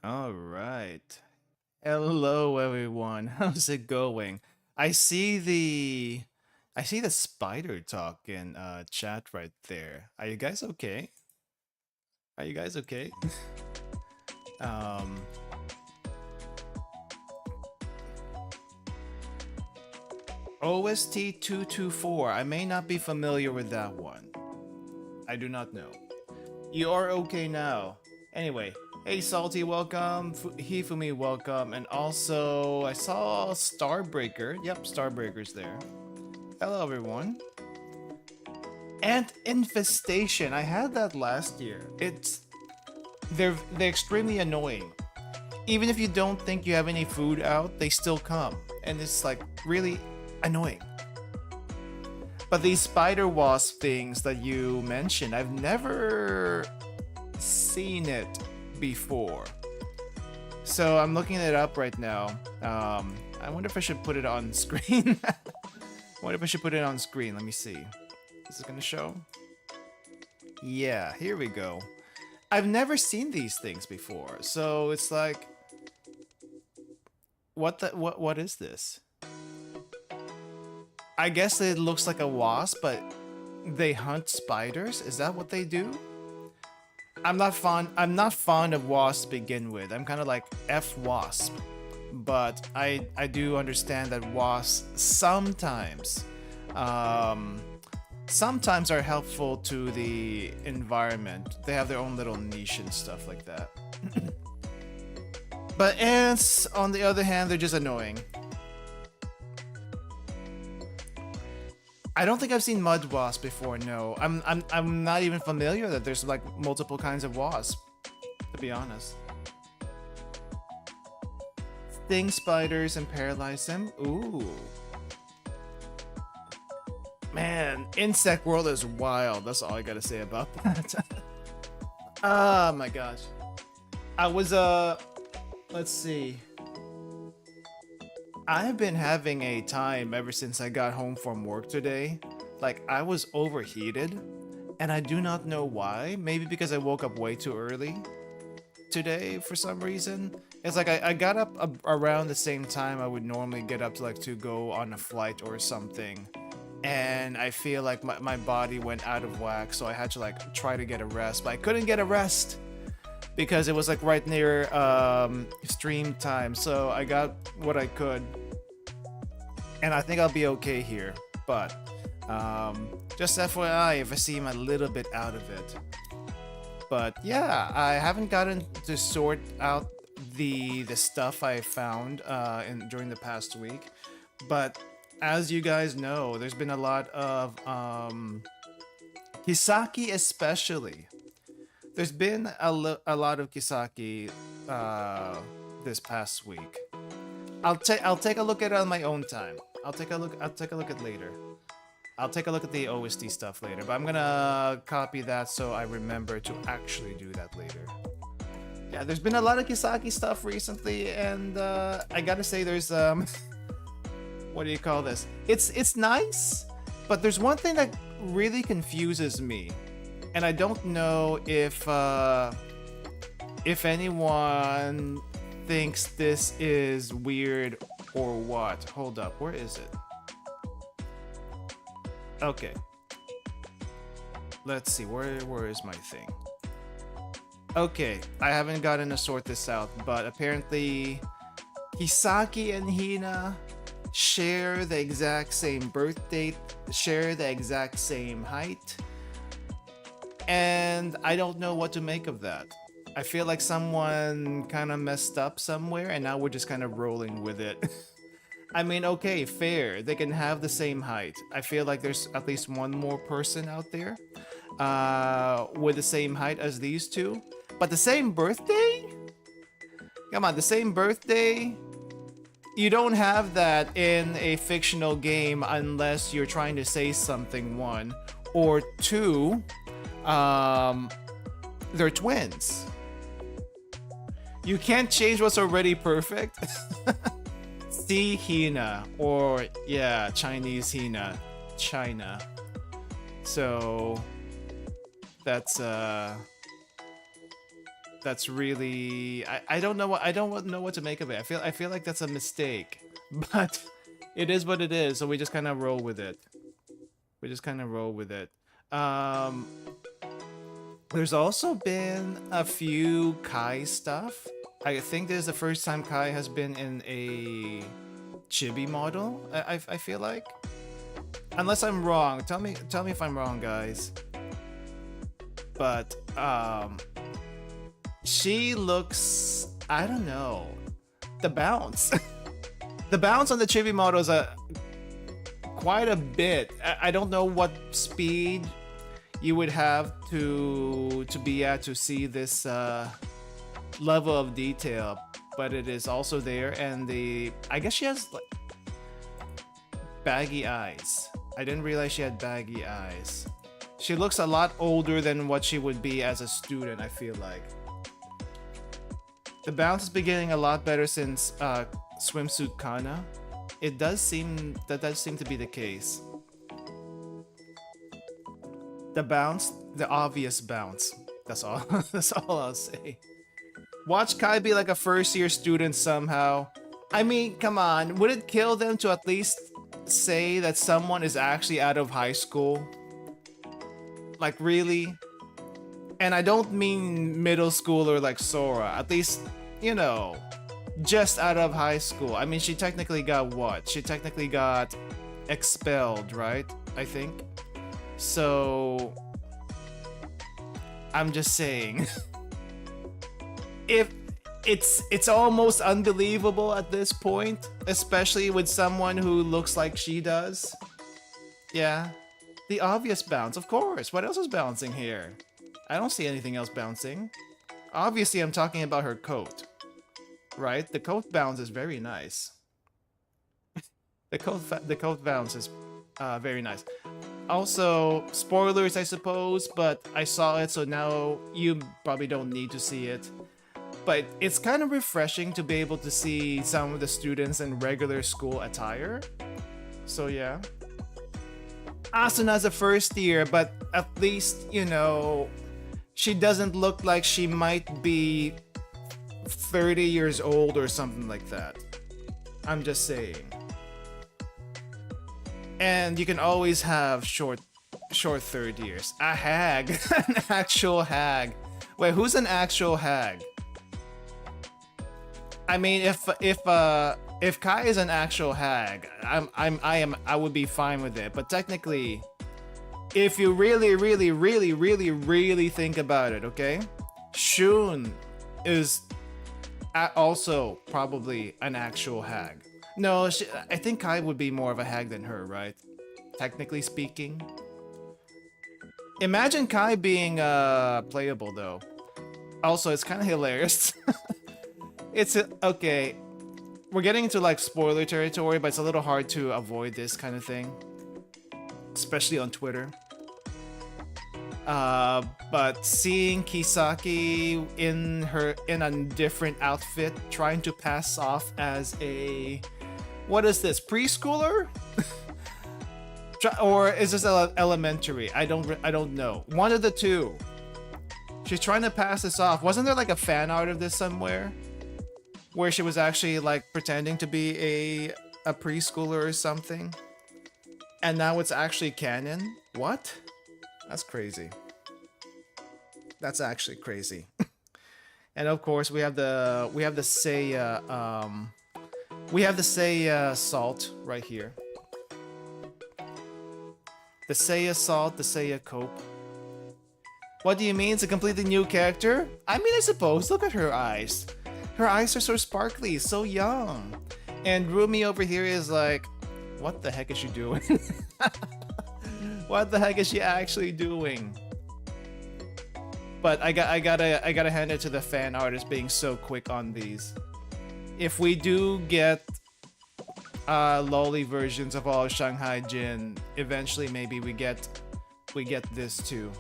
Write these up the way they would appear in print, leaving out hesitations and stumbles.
All right. Hello everyone. How's it going? I see the I see the spider talk in chat right there. Are you guys okay? Are you guys okay? um OST 224. I may not be familiar with that one. I do not know. You are okay now. Anyway, hey Salty, welcome. Hifumi, welcome. And also, I saw Starbreaker. Yep, Starbreaker's there. Hello, everyone. Ant infestation. I had that last year. They're extremely annoying. Even if you don't think you have any food out, they still come, and it's like really annoying. But these spider wasp things that you mentioned, I've never seen it before. So I'm looking it up right now. I wonder if I should put it on screen. I wonder if I should put it on screen. Let me see. Is it gonna show? Yeah, here we go. I've never seen these things before, so it's like, what is this? I guess it looks like a wasp, but they hunt spiders. Is that what they do? I'm not fond of wasps to begin with. I'm kind of like F wasp, but I do understand that wasps sometimes sometimes are helpful to the environment. They have their own little niche and stuff like that. But ants, on the other hand, they're just annoying. I don't think I've seen mud wasp before. No, I'm not even familiar that there's like multiple kinds of wasp, to be honest. Sting spiders and paralyze them. Ooh. Man, insect world is wild. That's all I gotta say about that. Oh my gosh. I was let's see. I've been having a time ever since I got home from work today. Like, I was overheated, and I do not know why. Maybe because I woke up way too early today for some reason. It's like I got up around the same time I would normally get up to go on a flight or something. And I feel like my body went out of whack, so I had to like try to get a rest, but I couldn't get a rest because it was like right near stream time, so I got what I could, and I think I'll be okay here. But just FYI, if I seem a little bit out of it. But yeah, I haven't gotten to sort out the stuff I found during the past week, but as you guys know, there's been a lot of Kisaki, especially. There's been a lot of Kisaki this past week. I'll take a look at it on my own time. I'll take a look at later. I'll take a look at the OST stuff later, but I'm gonna copy that so I remember to actually do that later. Yeah, there's been a lot of Kisaki stuff recently, and I gotta say there's what do you call this? It's nice, but there's one thing that really confuses me, and I don't know if anyone thinks this is weird or what. Hold up, where is it? Okay. Let's see, where is my thing? Okay, I haven't gotten to sort this out, but apparently Kisaki and Hina share the exact same birth date, share the exact same height, and I don't know what to make of that. I feel like someone kind of messed up somewhere, and now we're just kind of rolling with it. I mean, okay, fair. They can have the same height. I feel like there's at least one more person out there with the same height as these two. But the same birthday? Come on, the same birthday? You don't have that in a fictional game unless you're trying to say something, one. Or two, they're twins. You can't change what's already perfect. See Hina, or yeah, Chinese Hina, China. So that's really, I don't know what to make of it. I feel like that's a mistake, but it is what it is. So we just kind of roll with it. There's also been a few Kai stuff. I think this is the first time Kai has been in a chibi model. I feel like, unless I'm wrong. Tell me if I'm wrong, guys. But she looks, I don't know, the bounce. The bounce on the chibi models are quite a bit. I don't know what speed you would have to be at to see this level of detail, but it is also there. And I guess she has like baggy eyes. I didn't realize she had baggy eyes. She looks a lot older than what she would be as a student, I feel like. The bounce has been getting a lot better since Swimsuit Kana. That does seem to be the case. The bounce, the obvious bounce. That's all. That's all I'll say. Watch Kai be like a first-year student somehow. I mean, come on. Would it kill them to at least say that someone is actually out of high school? Like, really? And I don't mean middle schooler like Sora. At least, you know, just out of high school. I mean, she technically got what? She technically got expelled, right? I think. So, I'm just saying. If it's almost unbelievable at this point, especially with someone who looks like she does. Yeah. The obvious bounce, of course. What else is bouncing here? I don't see anything else bouncing. Obviously, I'm talking about her coat. Right? The coat bounce is very nice. The coat bounce is very nice. Also, spoilers, I suppose, but I saw it, so now you probably don't need to see it. But it's kind of refreshing to be able to see some of the students in regular school attire. So yeah. Asuna's a first year, but at least, you know, she doesn't look like she might be 30 years old or something like that. I'm just saying. And you can always have short third years. A hag. An actual hag. Wait, who's an actual hag? I mean, if Kai is an actual hag, I would be fine with it. But technically, if you really think about it, okay? Shun is also probably an actual hag. No, I think Kai would be more of a hag than her, right? Technically speaking. Imagine Kai being playable though. Also, it's kind of hilarious. It's okay. We're getting into like spoiler territory, but it's a little hard to avoid this kind of thing, especially on Twitter. But seeing Kisaki in a different outfit, trying to pass off as a, what is this, preschooler? Or is this elementary? I don't know. One of the two. She's trying to pass this off. Wasn't there like a fan art of this somewhere? Where she was actually like pretending to be a preschooler or something? And now it's actually canon? What? That's crazy. That's actually crazy. And of course we have the Seiya salt right here. The Seiya salt, the Seiya cope. What do you mean? It's a completely new character? I mean, I suppose. Look at her eyes. Her eyes are so sparkly, so young. And Rumi over here is like, what the heck is she doing? What the heck is she actually doing? But I gotta hand it to the fan artist being so quick on these. If we do get lolly versions of all Shanghai Jin, eventually maybe we get this too.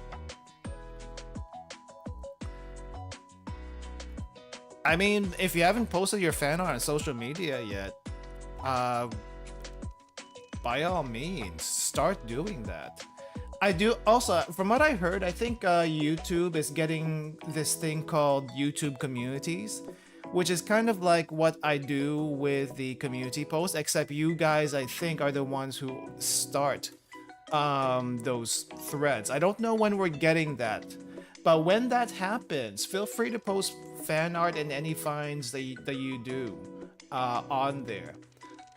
I mean, if you haven't posted your fan art on social media yet, by all means, start doing that. I do also, from what I heard, I think YouTube is getting this thing called YouTube communities, which is kind of like what I do with the community posts, except you guys, I think, are the ones who start those threads. I don't know when we're getting that, but when that happens, feel free to post fan art and any finds that you do on there.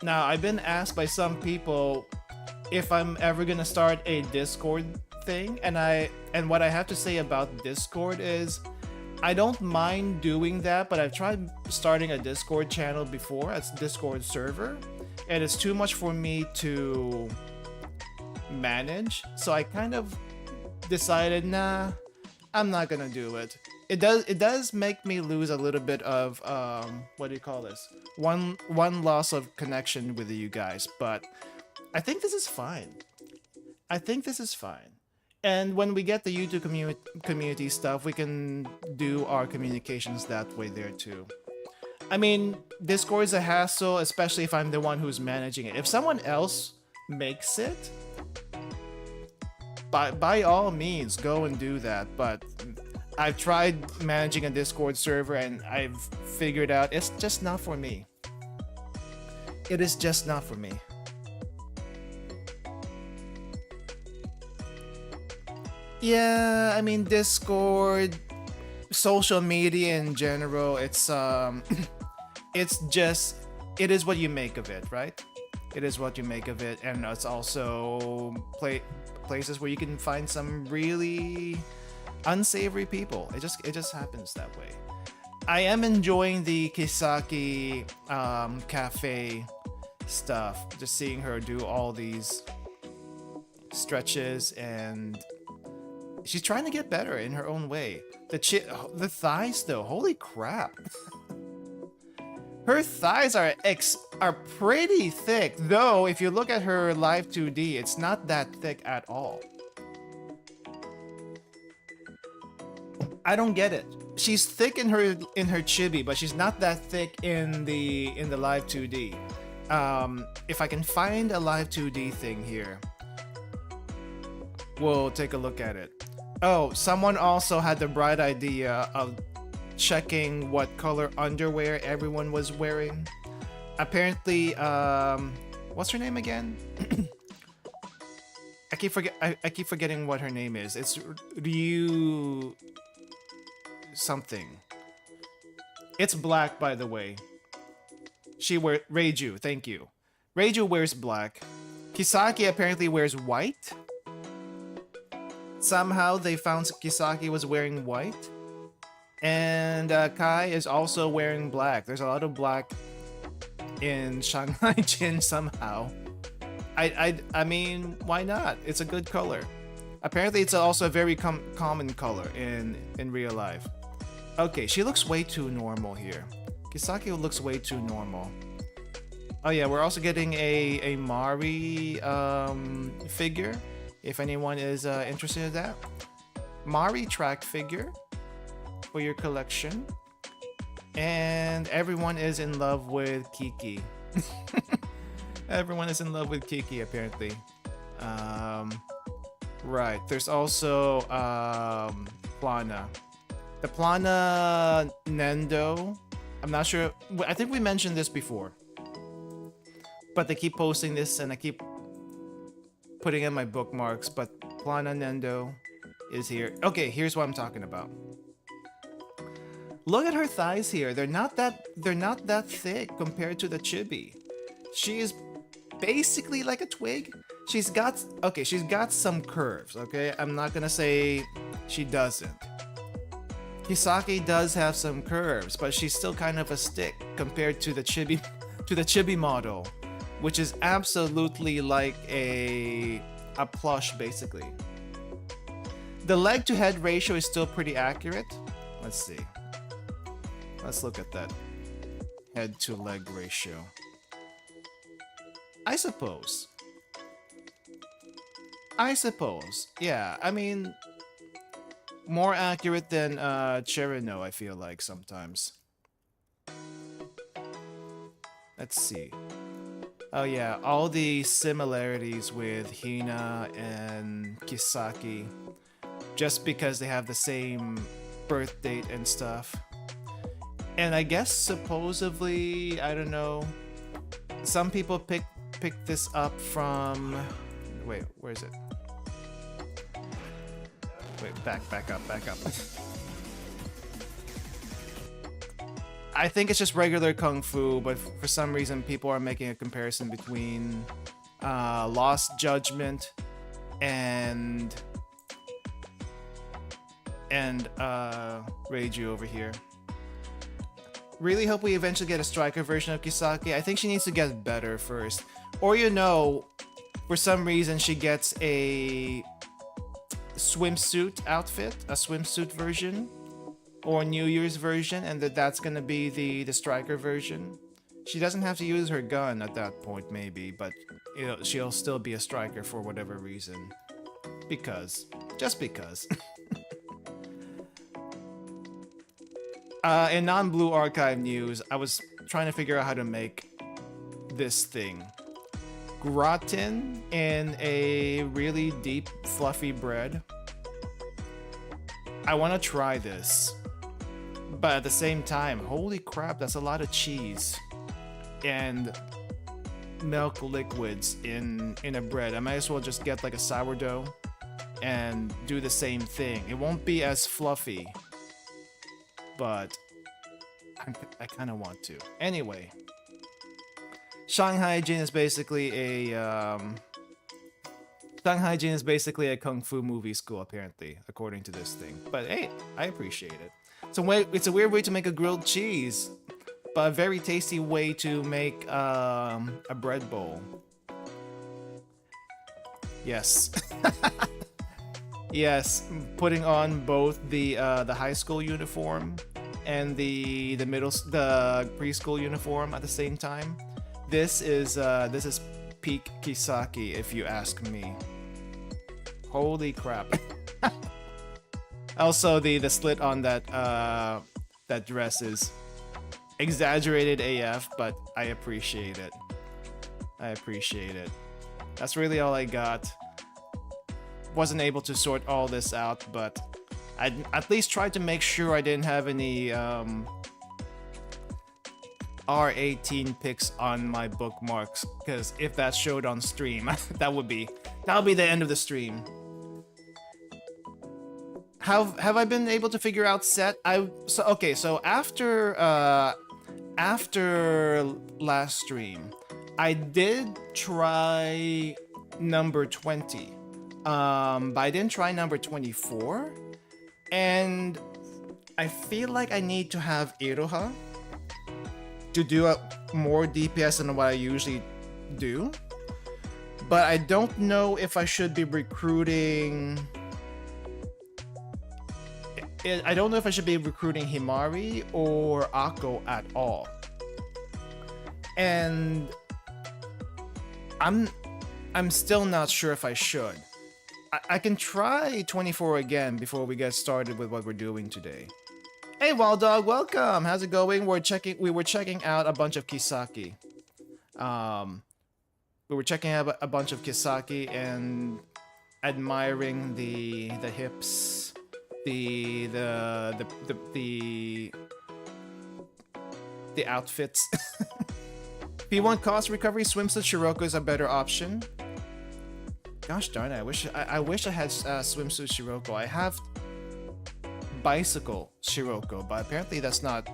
Now, I've been asked by some people if I'm ever gonna start a Discord thing, and what I have to say about Discord is I don't mind doing that, but I've tried starting a Discord channel before, a Discord server, and it's too much for me to manage, so I kind of decided, nah, I'm not gonna do it. It does make me lose a little bit of what do you call this? One loss of connection with you guys, but I think this is fine. I think this is fine. And when we get the YouTube community stuff, we can do our communications that way there too. I mean, Discord is a hassle, especially if I'm the one who's managing it. If someone else makes it, by all means, go and do that. But I've tried managing a Discord server and I've figured out it's just not for me. It is just not for me. Yeah, I mean, Discord, social media in general, it's just, it is what you make of it, right? It is what you make of it, and it's also places where you can find some really unsavory people. It just happens that way. I am enjoying the Kisaki cafe stuff, just seeing her do all these stretches, and she's trying to get better in her own way. The thighs though, holy crap. Her thighs are pretty thick, though if you look at her live 2D, it's not that thick at all. I don't get it. She's thick in her chibi, but she's not that thick in the live 2D. If I can find a live 2D thing here, we'll take a look at it. Oh, someone also had the bright idea of checking what color underwear everyone was wearing. Apparently, what's her name again? I keep forgetting what her name is. It's Ryu something. It's black, by the way. Reiju, thank you. Reiju wears black. Kisaki apparently wears white. Somehow they found Kisaki was wearing white. And Kai is also wearing black. There's a lot of black in Shanghai Jin somehow. I mean, why not? It's a good color. Apparently, it's also a very common color in real life. Okay, she looks way too normal here. Kisaki looks way too normal. Oh yeah, we're also getting a Mari figure. If anyone is interested in that, Mari track figure for your collection. And everyone is in love with Kiki. Everyone is in love with Kiki, apparently. Right, there's also Plana. The Plana Nendo. I'm not sure. I think we mentioned this before. But they keep posting this and I keep putting in my bookmarks. But Plana Nendo is here. Okay, here's what I'm talking about. Look at her thighs here. They're not that thick compared to the chibi. She is basically like a twig. She's got some curves, okay? I'm not gonna say she doesn't. Kisaki does have some curves, but she's still kind of a stick compared to the chibi model, which is absolutely like a plush basically. The leg to head ratio is still pretty accurate. Let's see. Let's look at that head to leg ratio. I suppose. Yeah, I mean, more accurate than Cherino, I feel like sometimes. Let's see. Oh yeah, all the similarities with Hina and Kisaki, just because they have the same birth date and stuff. And I guess supposedly, I don't know, some people pick this up from, wait, where is it? Wait, back up. I think it's just regular Kung Fu, but for some reason people are making a comparison between Lost Judgment and Reiju over here. Really hope we eventually get a striker version of Kisaki. I think she needs to get better first. Or, you know, for some reason she gets a swimsuit outfit, a swimsuit version, or New Year's version, and that's gonna be the striker version. She doesn't have to use her gun at that point, maybe, but she'll still be a striker for whatever reason. Just because. In non-blue archive news, I was trying to figure out how to make this thing. Gratin in a really deep, fluffy bread. I want to try this. But at the same time, holy crap, that's a lot of cheese. And milk liquids in a bread. I might as well just get like a sourdough and do the same thing. It won't be as fluffy, but I kind of want to. Anyway, Shanghai Jin is basically a kung fu movie school, apparently, according to this thing. But hey, I appreciate it. It's a weird way to make a grilled cheese, but a very tasty way to make a bread bowl. Yes. Yes, putting on both the high school uniform and the preschool uniform at the same time. This is peak Kisaki, if you ask me. Holy crap! Also, the slit on that dress is exaggerated AF, but I appreciate it. I appreciate it. That's really all I got. Wasn't able to sort all this out, but I at least tried to make sure I didn't have any R18 pics on my bookmarks, because if that showed on stream, that would be the end of the stream. Have I been able to figure out set? So after last stream, I did try number 20. But I didn't try number 24, and I feel like I need to have Iroha to do more DPS than what I usually do. But I don't know if I should be recruiting... I don't know if I should be recruiting Himari or Akko at all. And I'm still not sure if I should. I can try 24 again before we get started with what we're doing today. Hey LULdog, welcome! How's it going? We were checking out a bunch of Kisaki. We were checking out a bunch of Kisaki and admiring the hips, the outfits. If you want cost recovery, swimsuit Shiroko is a better option. Gosh darn it, I wish I had swimsuit Shiroko. I have bicycle Shiroko, but apparently that's not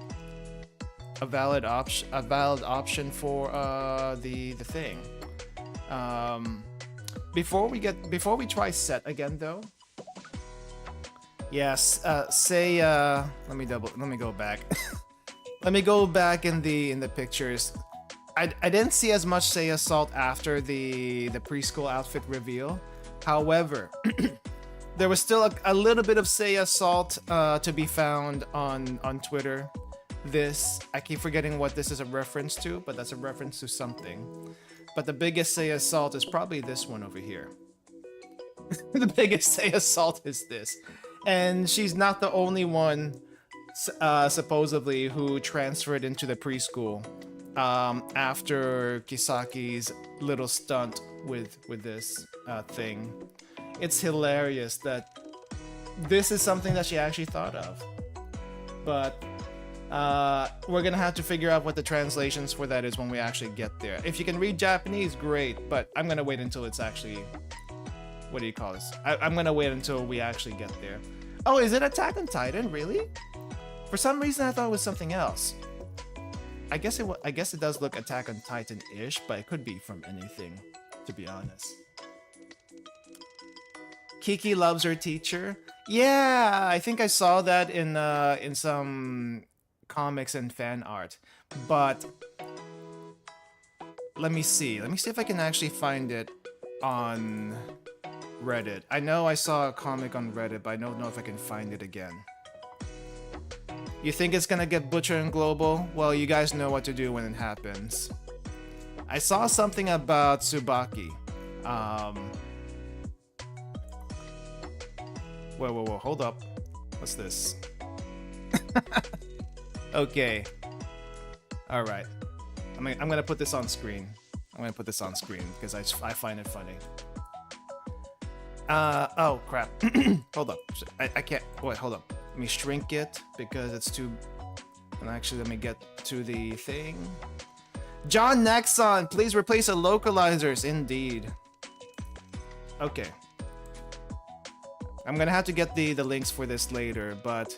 a valid option for the thing. Before we try set again though. Yes, let me go back. Let me go back in the pictures. I didn't see as much Seiya Salt after the preschool outfit reveal. However, there was still a little bit of Seiya Salt to be found on Twitter. I keep forgetting what this is a reference to, but that's a reference to something. But the biggest Seiya Salt is probably this one over here. The biggest Seiya Salt is this. And she's not the only one, supposedly, who transferred into the preschool. After Kisaki's little stunt with this thing. It's hilarious that this is something that she actually thought of. But we're gonna have to figure out what the translations for that is when we actually get there. If you can read Japanese, great, but I'm gonna wait until it's actually... What do you call this? I'm gonna wait until we actually get there. Oh, is it Attack on Titan? Really? For some reason I thought it was something else. I guess it does look Attack on Titan-ish, but it could be from anything, to be honest. Kiki loves her teacher. Yeah, I think I saw that in some comics and fan art. But let me see if I can actually find it on Reddit. I know I saw a comic on Reddit, but I don't know if I can find it again. You think it's gonna get butchered in global? Well, you guys know what to do when it happens. I saw something about Tsubaki. Whoa, hold up. What's this? Okay. Alright. I'm gonna put this on screen. I'm gonna put this on screen because I find it funny. Oh crap. Hold up. I can't. Wait, hold up. Let me shrink it because it's too. And actually, let me get to the thing. John Nexon, please replace the localizers. Indeed. Okay. I'm gonna have to get the links for this later, but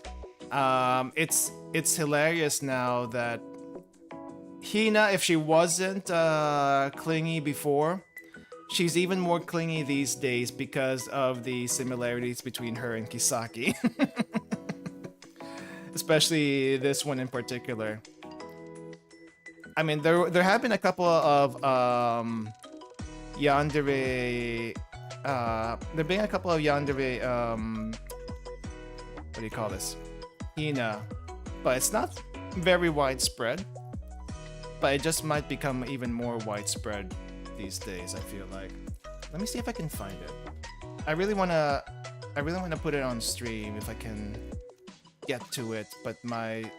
it's hilarious now that Hina, if she wasn't clingy before, she's even more clingy these days because of the similarities between her and Kisaki. Especially this one in particular. I mean, there have been a couple of yandere. There've been a couple of yandere. What do you call this? Hina, but it's not very widespread. But it just might become even more widespread these days. I feel like. Let me see if I can find it. I really wanna put it on stream if I can get to it, but my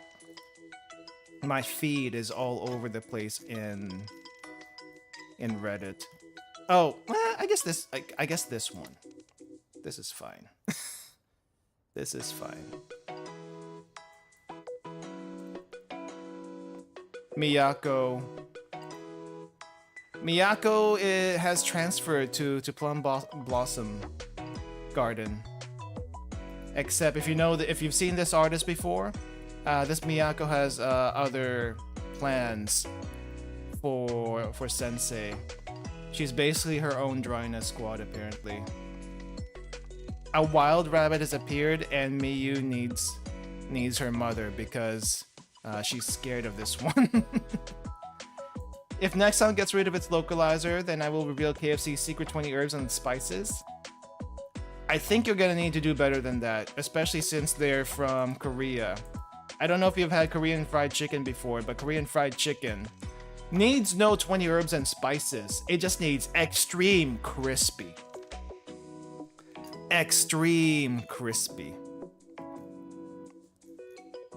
feed is all over the place in Reddit. Oh, I guess this one. This is fine. This is fine. Miyako has transferred to Plum Blossom Garden. Except if you've seen this artist before, this Miyako has other plans for Sensei. She's basically her own dryness squad apparently. A wild rabbit has appeared and Miyu needs her mother because she's scared of this one. If Nexon gets rid of its localizer, then I will reveal KFC's secret 20 herbs and spices. I think you're gonna need to do better than that, especially since they're from Korea. I don't know if you've had Korean fried chicken before, but Korean fried chicken needs no 20 herbs and spices. It just needs extreme crispy. Extreme crispy.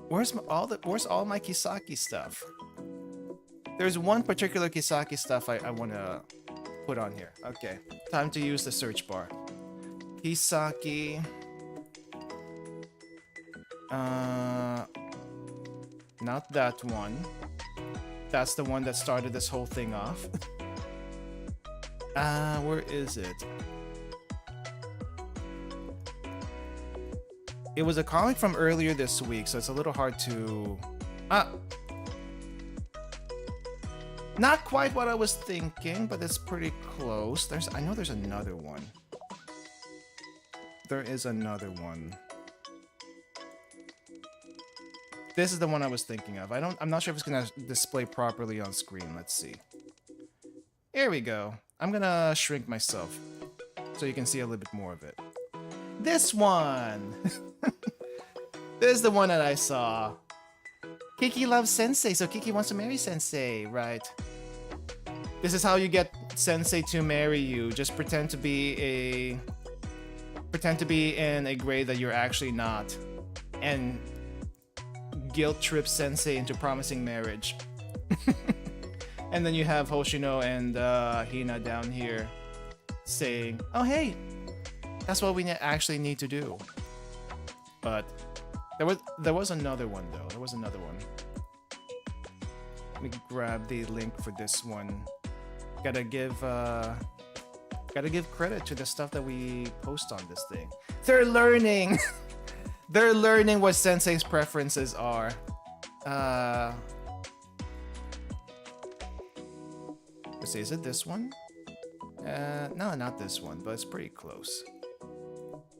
Where's all my Kisaki stuff? There's one particular Kisaki stuff I want to put on here. Okay, time to use the search bar. Kisaki. Not that one. That's the one that started this whole thing off. Where is it? It was a comic from earlier this week, so it's a little hard to... Not quite what I was thinking, but it's pretty close. I know there's another one. There is another one. This is the one I was thinking of. I'm not sure if it's gonna display properly on screen. Let's see. Here we go. I'm gonna shrink myself so you can see a little bit more of it. This one! This is the one that I saw. Kiki loves Sensei, so Kiki wants to marry Sensei, right? This is how you get Sensei to marry you. Just pretend to be in a grade that you're actually not, and guilt trip Sensei into promising marriage. And then you have Hoshino and Hina down here saying, "Oh hey, that's what we actually need to do." But there was another one though. There was another one. Let me grab the link for this one. Gotta give credit to the stuff that we post on this thing. They're learning. They're learning what Sensei's preferences are. Let's see, is it this one? No, not this one, but it's pretty close.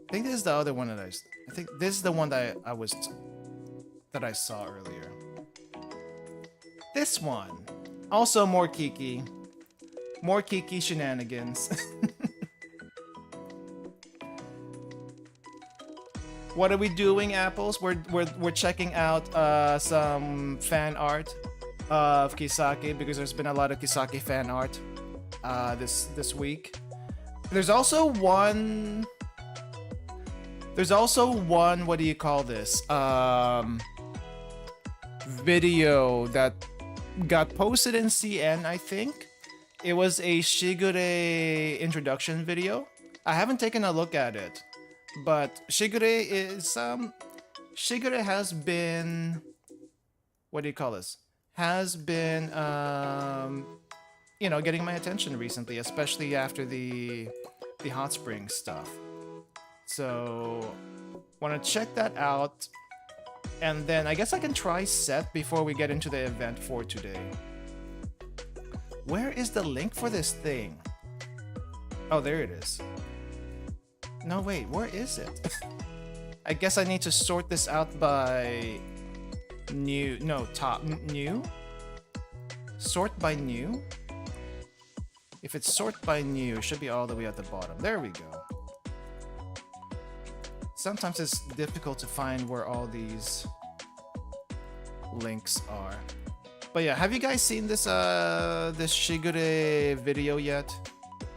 I think this is the other one that I think this is the one that I saw earlier. This one. Also more Kiki. More Kiki shenanigans. What are we doing, Apples? We're checking out some fan art of Kisaki because there's been a lot of Kisaki fan art this week. There's also one. What do you call this? Video that got posted in CN, I think. It was a Shigure introduction video. I haven't taken a look at it, but Shigure has been, what do you call this? Has been you know, getting my attention recently, especially after the hot spring stuff. So want to check that out, and then I guess I can try set before we get into the event for today. Where is the link for this thing? Oh, there it is. No, wait, where is it? I guess I need to sort this out by new. No, top new. Sort by new. If it's sort by new, it should be all the way at the bottom. There we go. Sometimes it's difficult to find where all these links are. But yeah, have you guys seen this this Shigure video yet?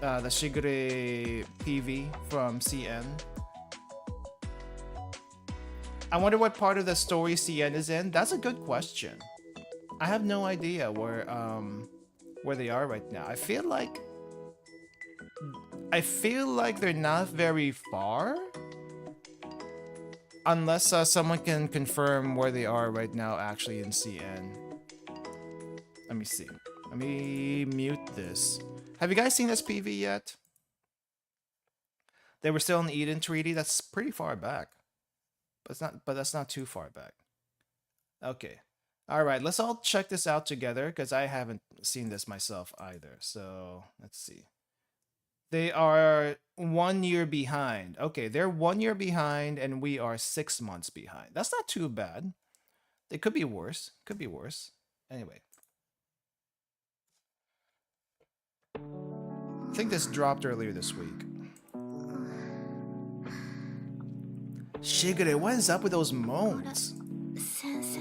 The Shigure PV from CN. I wonder what part of the story CN is in. That's a good question. I have no idea where they are right now. I feel like they're not very far. Unless someone can confirm where they are right now actually in CN. Let me see. Let me mute this. Have you guys seen this PV yet? They were still in Eden Treaty. That's pretty far back. But that's not too far back. Okay. Alright, let's all check this out together because I haven't seen this myself either. So let's see. They are 1 year behind. Okay, they're 1 year behind and we are 6 months behind. That's not too bad. It could be worse. Could be worse. Anyway. I think this dropped earlier this week. Shigure, what is up with those moans? 先生、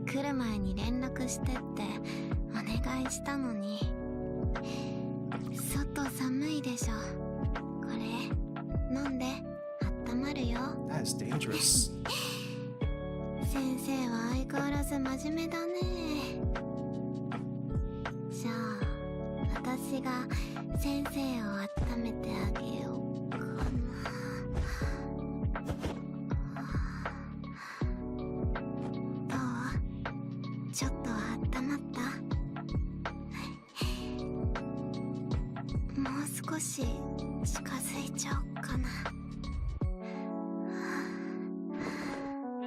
来る前に連絡してってお願いしたのに。外寒いでしょ。これ飲んで温まるよ。That is dangerous. 先生は相変わらず真面目だね。じゃあ私が先生を温めてあげようかな。どう？ちょっと温まった？もう少し近づいちゃおうかな。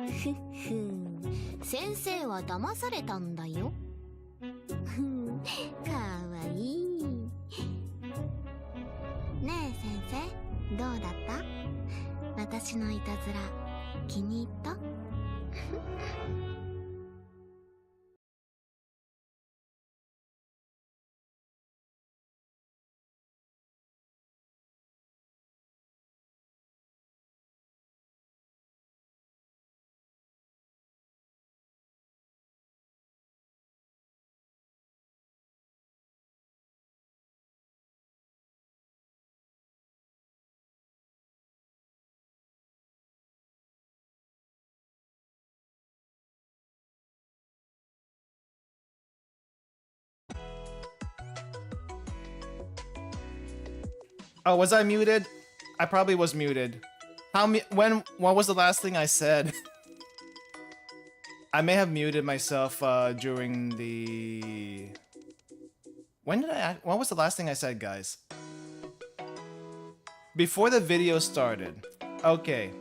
ふっふん、先生は騙されたんだよ。ふん、かわいい。ねえ先生、どうだった？私のいたずら気に入った？Oh, was I muted? I probably was muted. What was the last thing I said? I may have muted myself during the... What was the last thing I said, guys? Before the video started. Okay.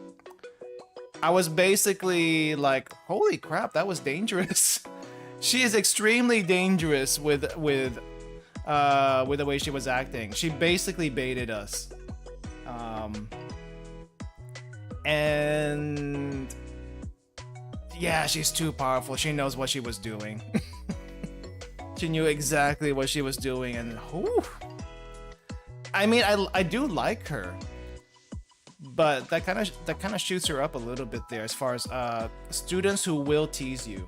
I was basically like, holy crap, that was dangerous. She is extremely dangerous with the way she was acting. She basically baited us. And yeah, she's too powerful. She knows what she was doing. She knew exactly what she was doing, and whew. I mean, I do like her, but that kind of shoots her up a little bit there as far as students who will tease you.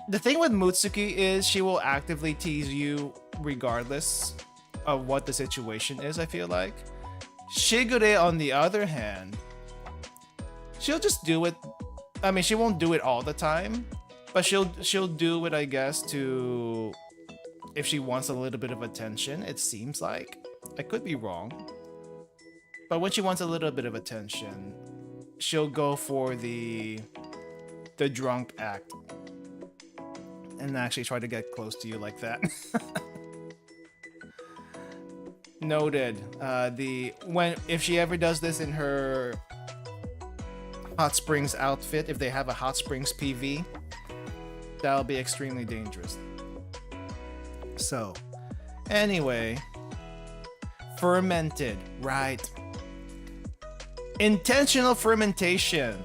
The thing with Mutsuki is she will actively tease you regardless of what the situation is, I feel like. Shigure, on the other hand, she'll just do it. I mean, she won't do it all the time, but she'll do it, I guess, to if she wants a little bit of attention, it seems like. I could be wrong. But when she wants a little bit of attention, she'll go for the drunk act and actually try to get close to you like that. Noted. If she ever does this in her Hot Springs outfit, if they have a Hot Springs PV, that'll be extremely dangerous. So, anyway, fermented, right? Intentional fermentation,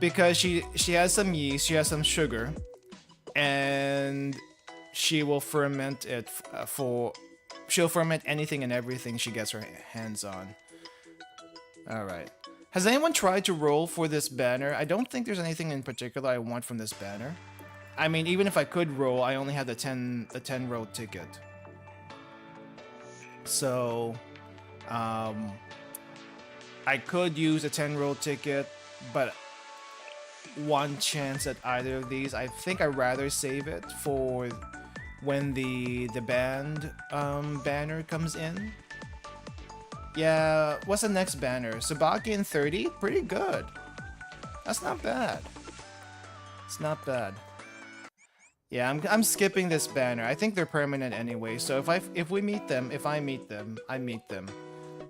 because she has some yeast, she has some sugar, and she will ferment it she'll ferment anything and everything she gets her hands on. All right. Has anyone tried to roll for this banner? I don't think there's anything in particular I want from this banner. I mean, even if I could roll, I only have the 10 roll ticket. So, I could use a 10 roll ticket, but one chance at either of these. I think I'd rather save it for when the band banner comes in. Yeah, what's the next banner? Tsubaki in 30? Pretty good. That's not bad. It's not bad. Yeah, I'm skipping this banner. I think they're permanent anyway, so if I meet them, I meet them.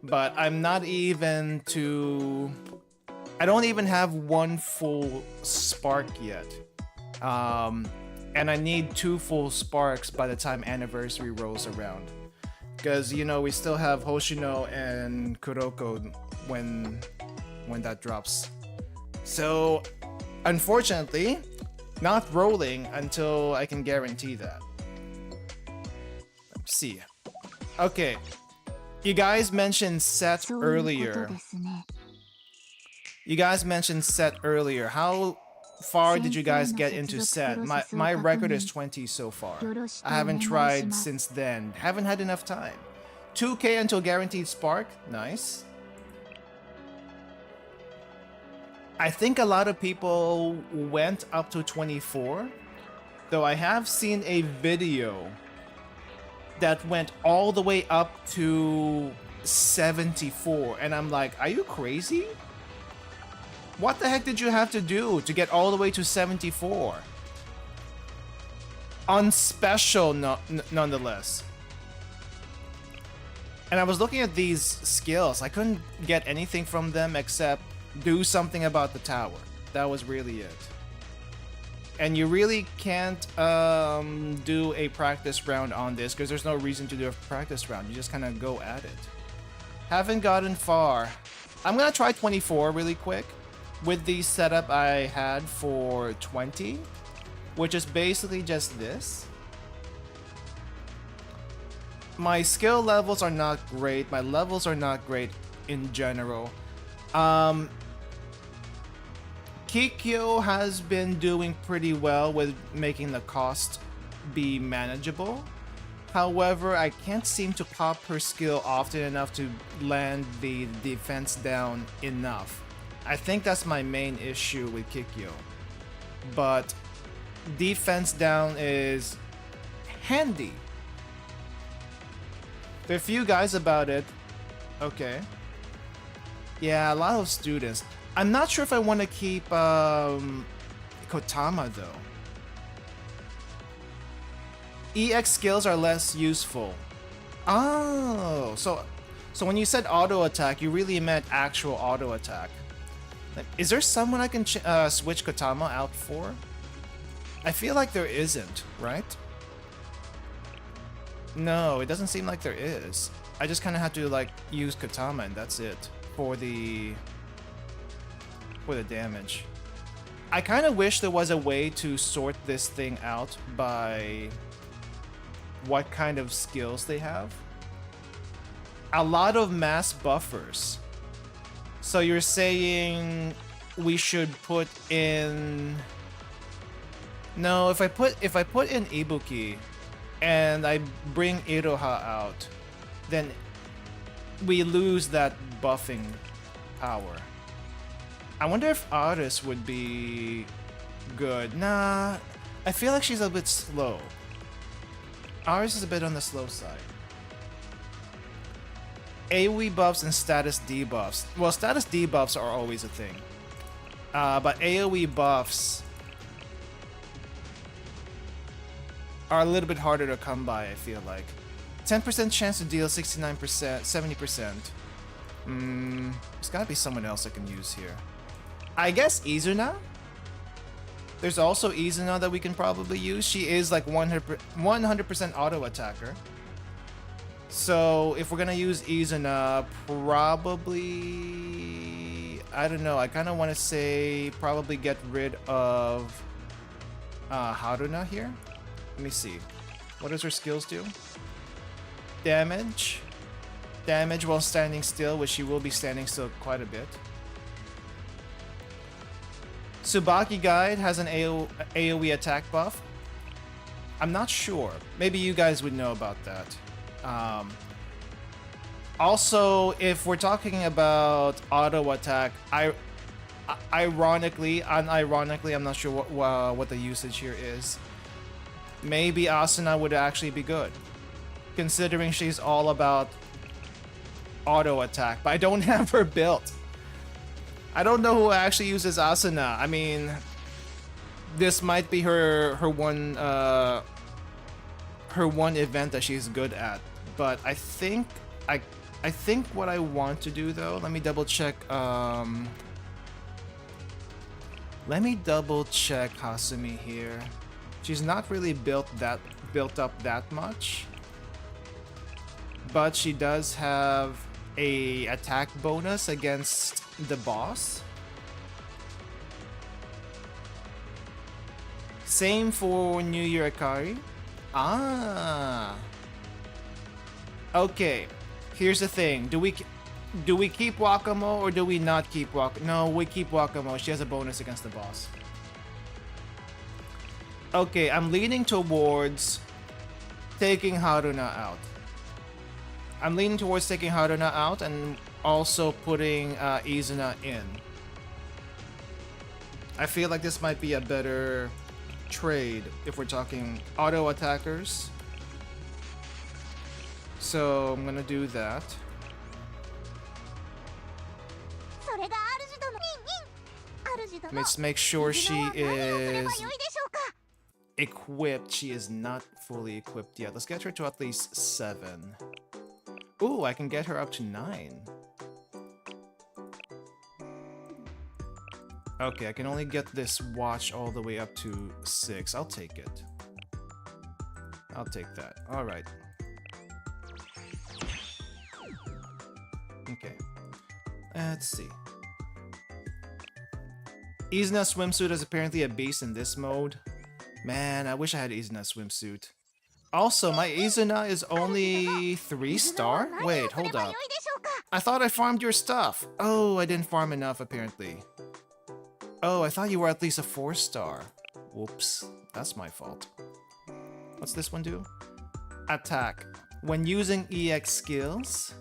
But I'm not even to... I don't even have one full spark yet. And I need 2 full sparks by the time anniversary rolls around. Because, you know, we still have Hoshino and Kuroko when that drops. So, unfortunately, not rolling until I can guarantee that. Let's see. Okay. You guys mentioned set earlier. How far did you guys get into set? My record is 20 so far. I haven't tried since then. Haven't had enough time. 2k until guaranteed spark. Nice. I think a lot of people went up to 24. Though I have seen a video that went all the way up to 74. And I'm like, are you crazy? What the heck did you have to do to get all the way to 74? On special, nonetheless. And I was looking at these skills. I couldn't get anything from them except do something about the tower. That was really it. And you really can't do a practice round on this because there's no reason to do a practice round. You just kind of go at it. Haven't gotten far. I'm going to try 24 really quick. With the setup I had for 20, which is basically just this. My skill levels are not great. My levels are not great in general. Kikyo has been doing pretty well with making the cost be manageable. However, I can't seem to pop her skill often enough to land the defense down enough. I think that's my main issue with Kikyo. But defense down is handy. There are a few guys about it. Okay. Yeah, a lot of students. I'm not sure if I want to keep Kotama though. EX skills are less useful. Oh, so when you said auto attack, you really meant actual auto attack. Is there someone I can switch Kotama out for? I feel like there isn't, right? No, it doesn't seem like there is. I just kind of have to like use Kotama and that's it for the damage. I kind of wish there was a way to sort this thing out by what kind of skills they have. a lot of mass buffers. So you're saying we should put in... No, if I put in Ibuki and I bring Iroha out, then we lose that buffing power. I wonder if Aris would be good. Nah, I feel like she's a bit slow. Aris is a bit on the slow side. AoE buffs and status debuffs. Well, status debuffs are always a thing. But AoE buffs are a little bit harder to come by, I feel like. 10% chance to deal 69%, 70%. There's gotta be someone else I can use here. I guess Izuna? There's also Izuna that we can probably use. She is like 100% auto attacker. So if we're gonna use Izuna, probably... I don't know, I kind of want to say probably get rid of Haruna here. Let me see. What does her skills do? Damage. Damage while standing still, which she will be standing still quite a bit. Tsubaki Guide has an AoE attack buff. I'm not sure. Maybe you guys would know about that. Also, if we're talking about auto attack, unironically, I'm not sure what the usage here is. Maybe Asuna would actually be good, considering she's all about auto attack, but I don't have her built. I don't know who actually uses Asuna. I mean, this might be her one event that she's good at. But I think what I want to do though, let me double check. Let me double check Hasumi here. She's not really built up that much, but she does have a attack bonus against the boss. Same for New Year Akari. Ah. Okay. Here's the thing. Do we keep Wakamo or do we not keep Wakamo? No, we keep Wakamo. She has a bonus against the boss. Okay, I'm leaning towards taking Haruna out. I'm leaning towards taking Haruna out and also putting Izuna in. I feel like this might be a better trade if we're talking auto attackers. So I'm gonna do that. Let's make sure she is equipped. She is not fully equipped yet. Let's get her to at least 7. Ooh, I can get her up to 9. Okay, I can only get this watch all the way up to 6. I'll take it. I'll take that. Alright. Okay. Let's see. Izuna swimsuit is apparently a beast in this mode. Man, I wish I had Izuna swimsuit. Also, my Izuna is only 3-star? Wait, hold up. I thought I farmed your stuff. Oh, I didn't farm enough apparently. Oh, I thought you were at least a 4-star. Whoops, that's my fault. What's this one do? Attack. When using EX skills,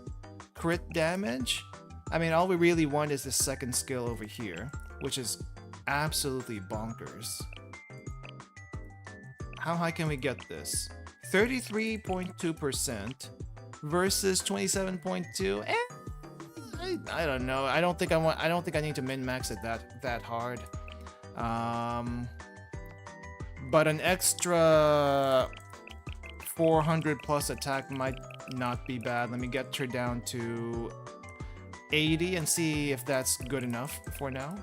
crit damage. I mean, all we really want is the second skill over here, which is absolutely bonkers. How high can we get this? 33.2% versus 27.2. I don't know. I don't think I need to min-max it that hard. But an extra 400 plus attack might not be bad. Let me get her down to 80 and see if that's good enough for now.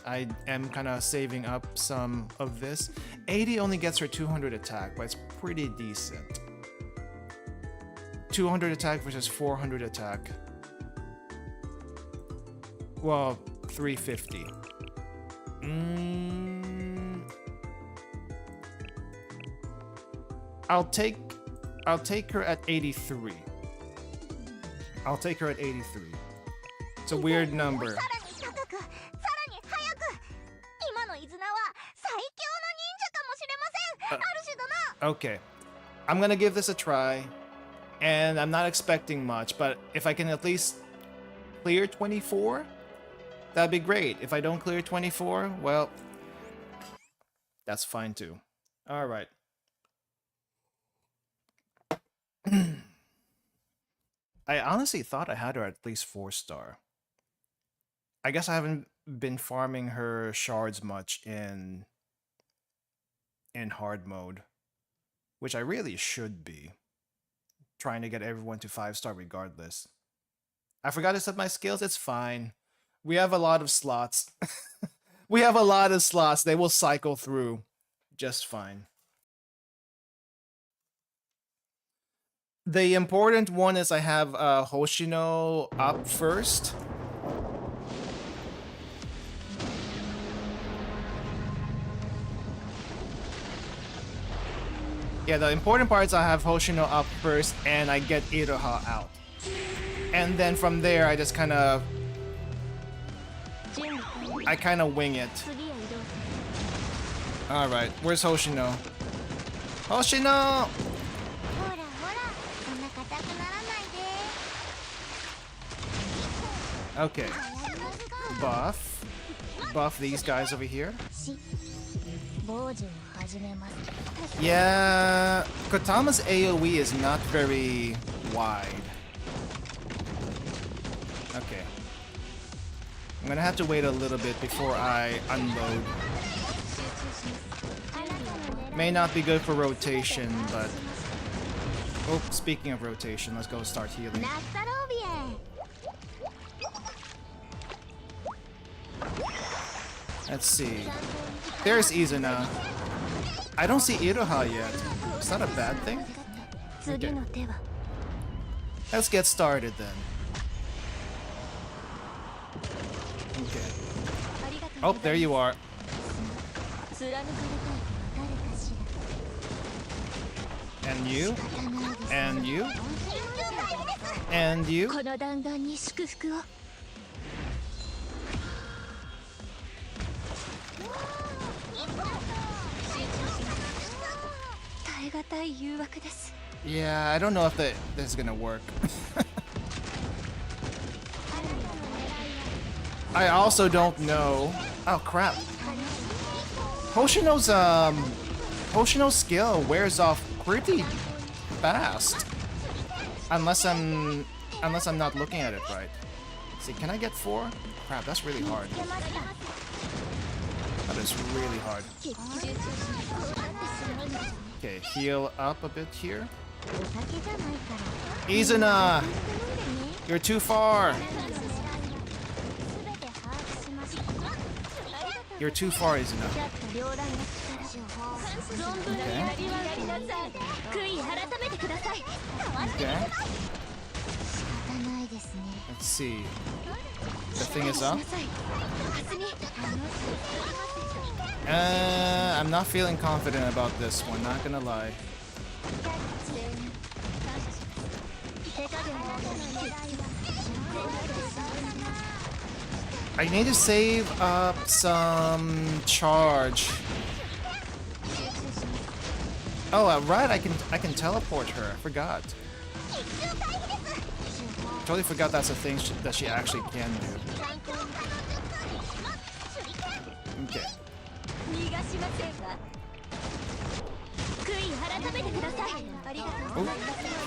I am kind of saving up some of this. 80 only gets her 200 attack, but it's pretty decent. 200 attack versus 400 attack. Well, 350. I'll take her at 83. I'll take her at 83. It's a weird number. Okay. I'm gonna give this a try. And I'm not expecting much, but if I can at least clear 24, that'd be great. If I don't clear 24, well, that's fine too. Alright. I honestly thought I had her at least 4-star. I guess I haven't been farming her shards much in hard mode, which I really should be. Trying to get everyone to 5-star regardless. I forgot to set my skills, it's fine. We have a lot of slots. We have a lot of slots, they will cycle through just fine. The important one is I have Hoshino up first. Yeah, the important part is I have Hoshino up first and I get iroha out. And then from there I just kind of wing it. Alright, where's Hoshino? Hoshino! Okay. Buff these guys over here. Yeah, Kotama's AoE is not very wide. Okay. I'm gonna have to wait a little bit before I unload. May not be good for rotation, but... Oh, speaking of rotation, let's go start healing. Let's see. There's Izuna. I don't see iroha yet. Is that a bad thing? Okay. Let's get started then. Okay. Oh, there you are. And you? And you? And you? Yeah, I don't know if this is gonna work. I also don't know. Oh crap. Hoshino's skill wears off pretty fast. Unless I'm not looking at it right. Let's see, can I get 4? Crap, that's really hard. That is really hard. Okay, heal up a bit here. Izuna! You're too far! You're too far, Izuna. Okay. Okay. Let's see. The thing is up. I'm not feeling confident about this one, not gonna lie. I need to save up some charge. Oh, right, I can teleport her. I forgot. Totally forgot that's a thing that she actually can do. Okay. Oh,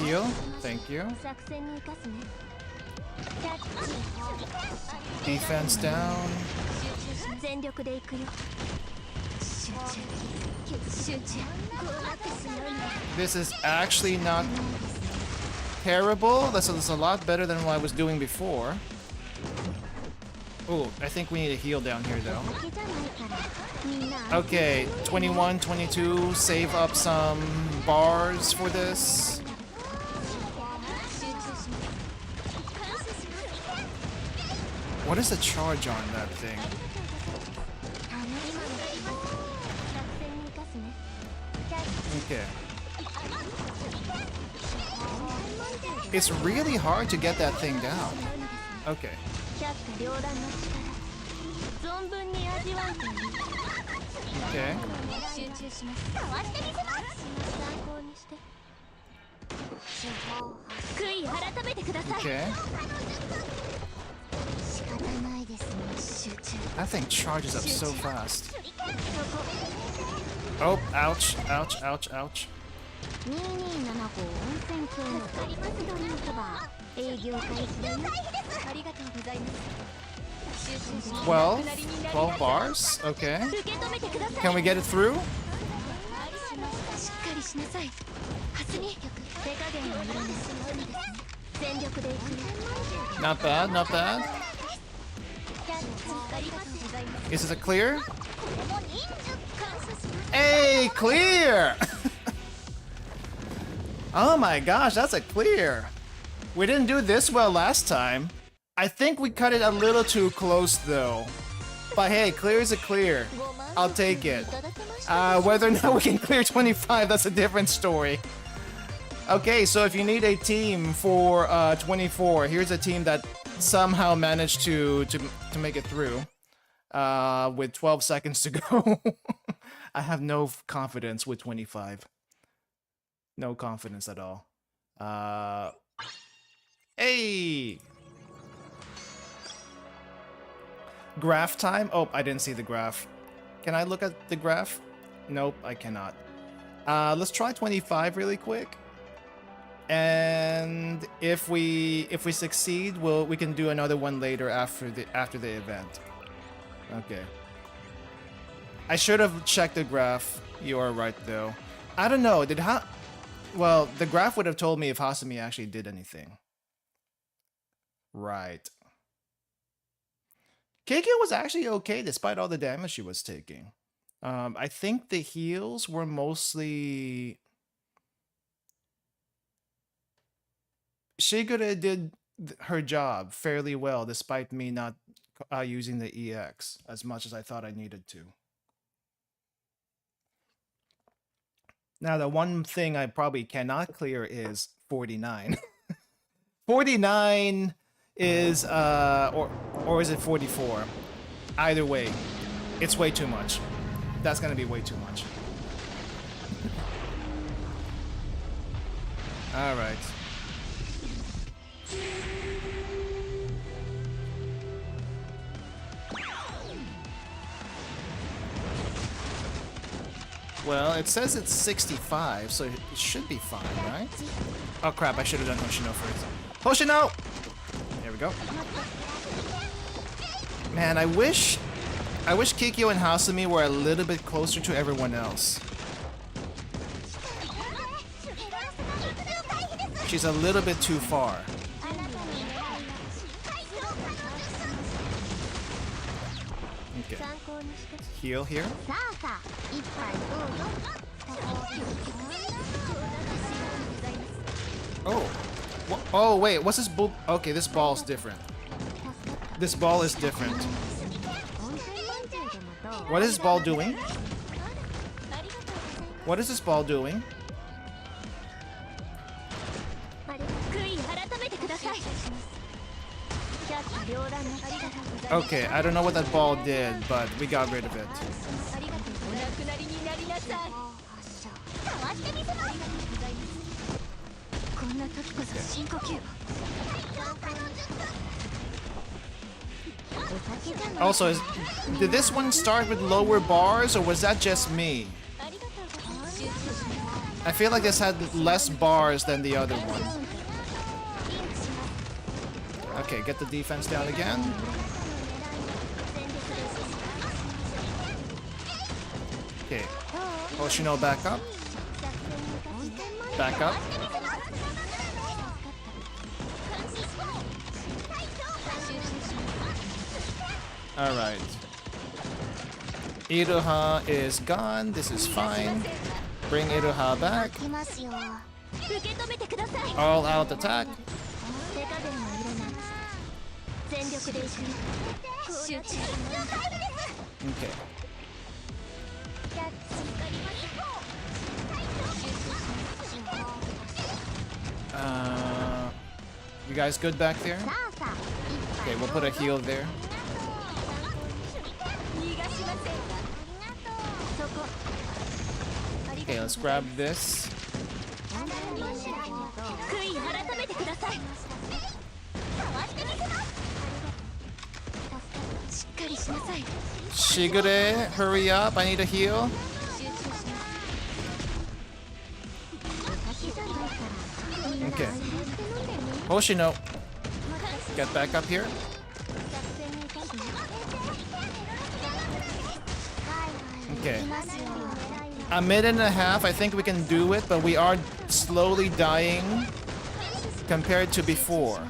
heal. Thank you. Defense down. This is actually not terrible. This is a lot better than what I was doing before. Oh, I think we need a heal down here though. Okay, 21, 22, save up some bars for this. What is the charge on that thing? Okay. It's really hard to get that thing down. Okay. Okay. Okay. That thing charges up so fast. Oh, ouch, ouch, ouch, ouch. Well, 12 bars, okay. Can we get it through? Not bad, not bad. Is it a clear? Hey, clear! Oh my gosh, that's a clear. We didn't do this well last time. I think we cut it a little too close though. But hey, clear is a clear. I'll take it. Whether or not we can clear 25, that's a different story. Okay, so if you need a team for 24, here's a team that somehow managed to make it through. With 12 seconds to go. I have no confidence with 25. No confidence at all. Hey! Graph time? Oh, I didn't see the graph. Can I look at the graph? Nope, I cannot. Let's try 25 really quick. And if we succeed, we can do another one later after the event. Okay. I should have checked the graph. You are right though. I don't know. Well, the graph would have told me if Hasumi actually did anything. Right. Keikyo was actually okay despite all the damage she was taking. I think the heals were mostly... Shigure did her job fairly well despite me not using the EX as much as I thought I needed to. Now, the one thing I probably cannot clear is 49. 49 is, or is it 44? Either way, it's way too much. That's gonna be way too much. All right. Well, it says it's 65, so it should be fine, right? Oh crap, I should have done Hoshino first. Hoshino! There we go. Man, I wish Kikyo and Hasumi were a little bit closer to everyone else. She's a little bit too far. Okay. Heal here. Oh. Oh, wait. What's this ball? Okay, this ball's different. This ball is different. What is this ball doing? What is this ball doing? Okay, I don't know what that ball did, but we got rid of it. Okay. Also, did this one start with lower bars, or was that just me? I feel like this had less bars than the other one. Okay, get the defense down again. Okay. Hoshino back up. Back up. Alright. Iroha is gone. This is fine. Bring Iroha back. All out attack. Okay. You guys good back there? Okay, we'll put a heal there. Okay, let's grab this. Shigure, hurry up, I need a heal. Okay. Hoshino, get back up here. Okay. A minute and a half, I think we can do it, but we are slowly dying compared to before.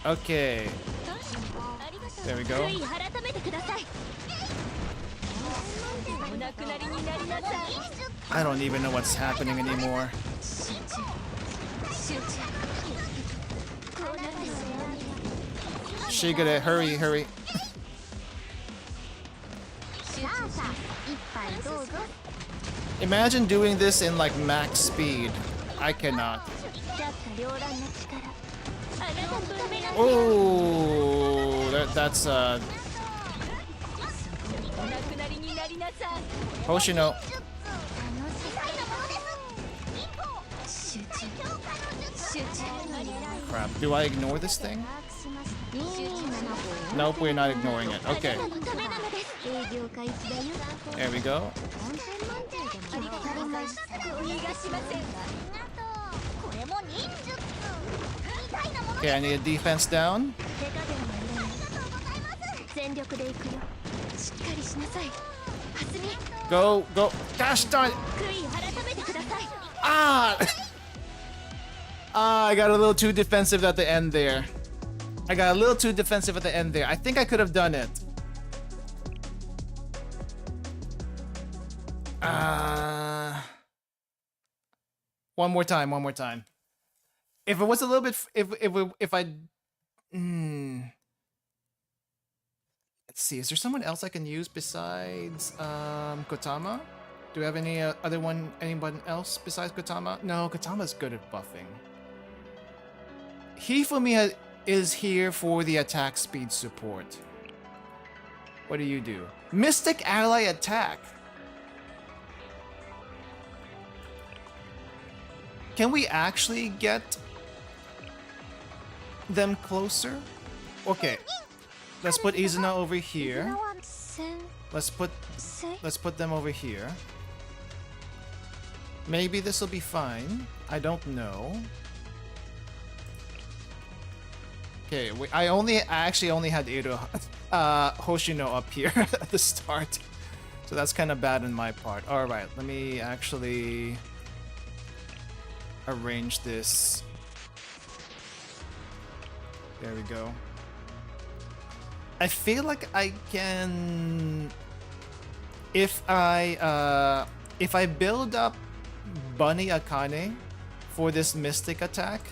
Okay. There we go. I don't even know what's happening anymore. Shigure, hurry, hurry. Imagine doing this in like max speed. I cannot. Oh, that's Hoshino. Crap, do I ignore this thing? Nope, we're not ignoring it. Okay. There we go. Okay, I need a defense down. Go, go. Gosh darn it. Ah! I got a little too defensive at the end there. I think I could have done it. One more time. If it was a little bit, if I, let's see. Is there someone else I can use besides Kotama? Do we have any anyone else besides Kotama? No, Kotama's good at buffing. Hifumi is here for the attack speed support. What do you do? Mystic ally attack. Can we actually get them closer? Okay. Let's put Izuna over here. Let's put them over here. Maybe this will be fine. I don't know. Okay, I actually only had Hoshino up here at the start. So that's kind of bad on my part. Alright, let me actually arrange this. There we go. I feel like I can... If I build up Bunny Akane for this Mystic attack,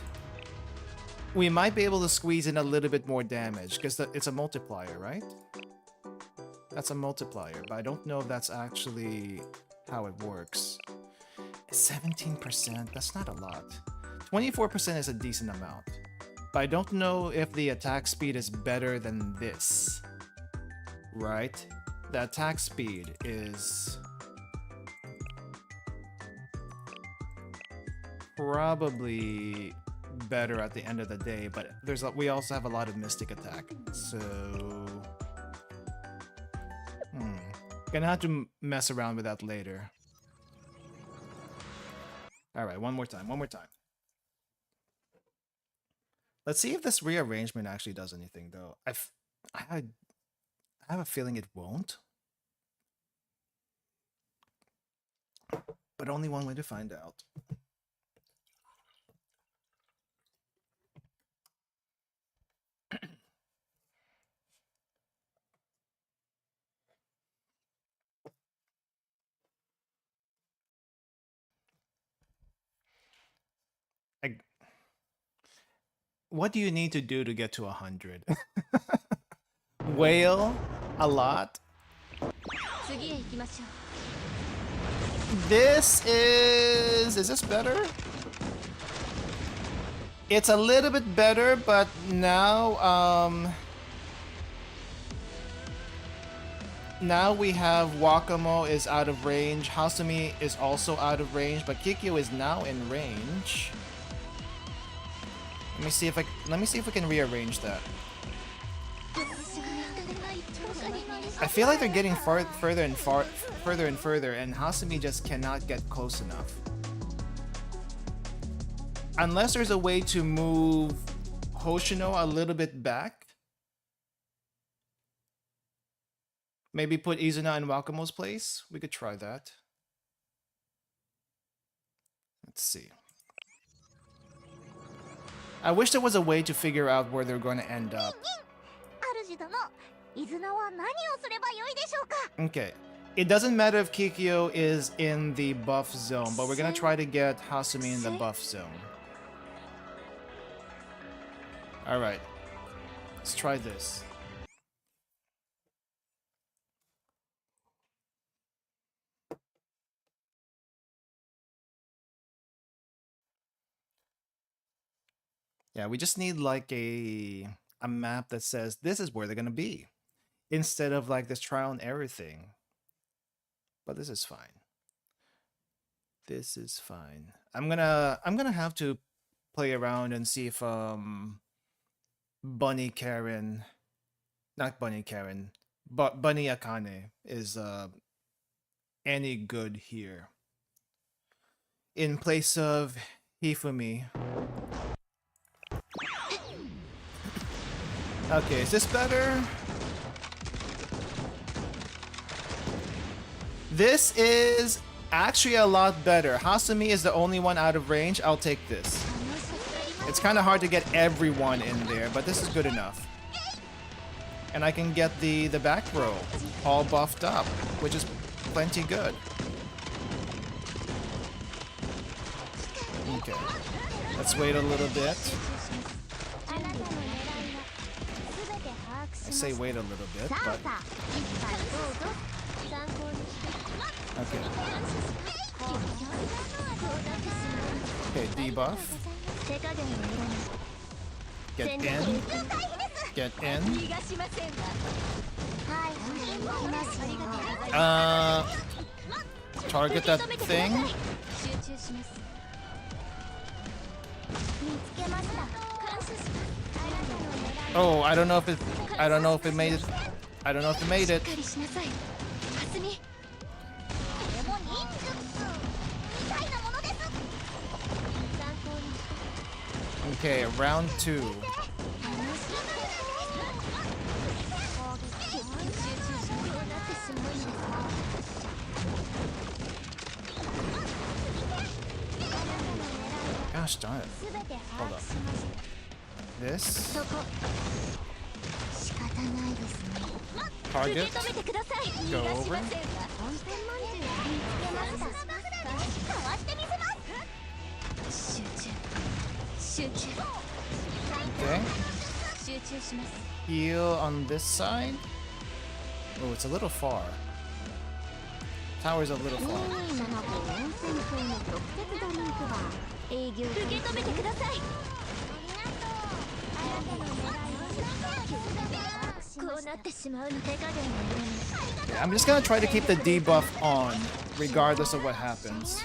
we might be able to squeeze in a little bit more damage, because it's a multiplier, right? That's a multiplier, but I don't know if that's actually how it works. 17%, that's not a lot. 24% is a decent amount. But I don't know if the attack speed is better than this. Right? The attack speed is... probably better at the end of the day, but we also have a lot of Mystic attack, so gonna have to mess around with that later. All right, one more time. Let's see if this rearrangement actually does anything, though. I have a feeling it won't, but only one way to find out. What do you need to do to get to 100? Whale a lot? This is this better? It's a little bit better, but now now we have Wakamo is out of range, Hasumi is also out of range, but Kikyo is now in range. Let me see if we can rearrange that. I feel like they're getting further and further, and Hasumi just cannot get close enough. Unless there's a way to move Hoshino a little bit back. Maybe put Izuna in Wakamo's place. We could try that. Let's see. I wish there was a way to figure out where they're going to end up. Okay. It doesn't matter if Kikyo is in the buff zone, but we're going to try to get Hasumi in the buff zone. Alright. Let's try this. Yeah, we just need like a map that says this is where they're gonna be, instead of like this trial and error thing. But this is fine. This is fine. I'm gonna have to play around and see if Bunny Karen, not Bunny Karen, but Bunny Akane is any good here in place of Hifumi. Okay, is this better? This is actually a lot better. Hasumi is the only one out of range. I'll take this. It's kind of hard to get everyone in there, but this is good enough. And I can get the back row all buffed up, which is plenty good. Okay, let's wait a little bit. I say wait a little bit, but... Okay. Okay, debuff. Get in. Get in. Target that thing. Oh, I don't know if it made it. I don't know if it made it. Okay, round 2. Gosh darn it. Hold up. This. Target. Go over. Okay. Heal on this side. Oh, it's a little far. Tower's a little far. Yeah, I'm just gonna try to keep the debuff on, regardless of what happens.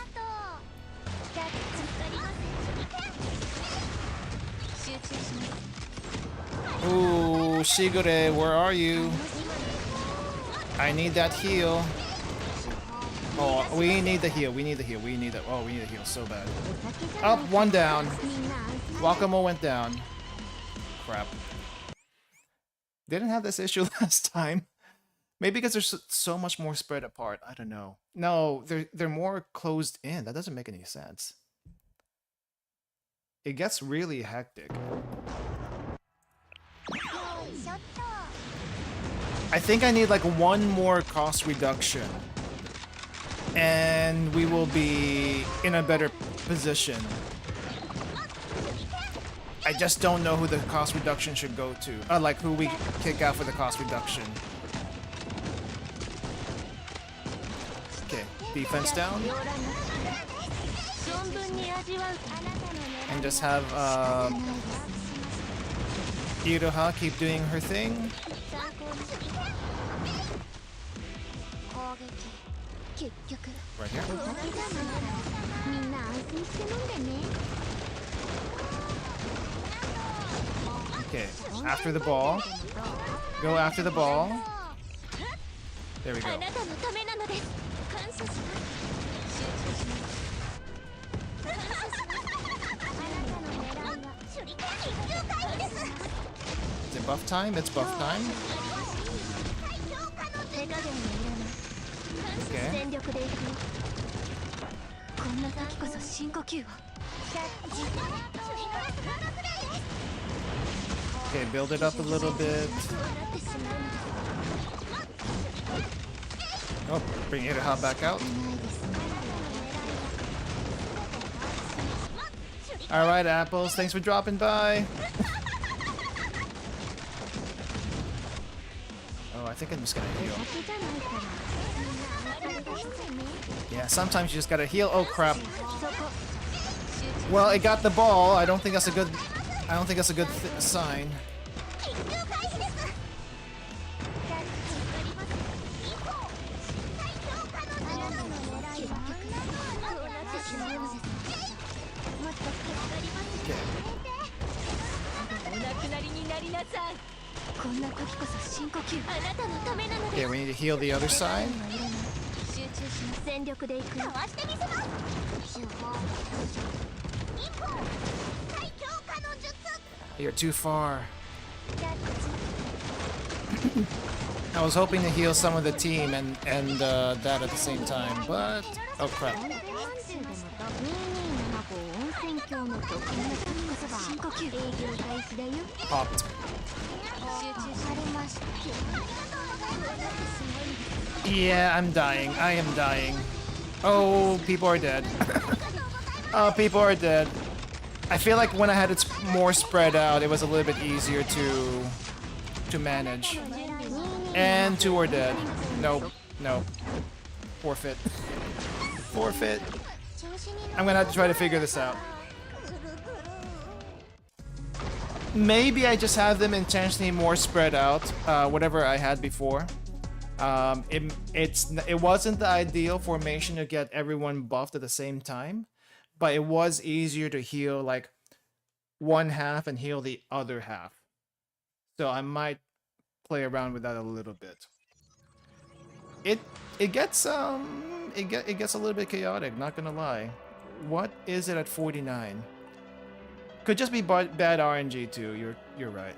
Ooh, Shigure, where are you? I need that heal. Oh, we need the heal. We need the heal. We need the. Oh, we need the heal so bad. Up, one down. Wakamo went down. Crap. Didn't have this issue last time. Maybe because they're so much more spread apart. I don't know. No, they're more closed in. That doesn't make any sense. It gets really hectic. I think I need like one more cost reduction, and we will be in a better position. I just don't know who the cost reduction should go to. Like who we kick out for the cost reduction. Okay, defense down. And just have yuruHYPE keep doing her thing. Right here. Okay, after the ball. Go after the ball. There we go. Is it buff time? It's buff time. Okay. Okay, build it up a little bit. Oh, bring yuruHYPE back out. Alright, Apples, thanks for dropping by. Oh, I think I'm just gonna heal. Yeah, sometimes you just gotta heal. Oh crap. Well, it got the ball. I don't think that's a good sign. Okay, we need to heal the other side. You're too far. I was hoping to heal some of the team and that at the same time, but oh crap. Popped. Yeah, I'm dying. I am dying. Oh, people are dead. Oh, people are dead. I feel like when I had it more spread out, it was a little bit easier to manage. And two are dead. Nope. Nope. Forfeit. Forfeit. I'm gonna have to try to figure this out. Maybe I just have them intentionally more spread out, whatever I had before. It wasn't the ideal formation to get everyone buffed at the same time, but it was easier to heal like one half and heal the other half. So I might play around with that a little bit. It gets a little bit chaotic, not gonna lie. What is it at 49? Could just be bad RNG too. You're right.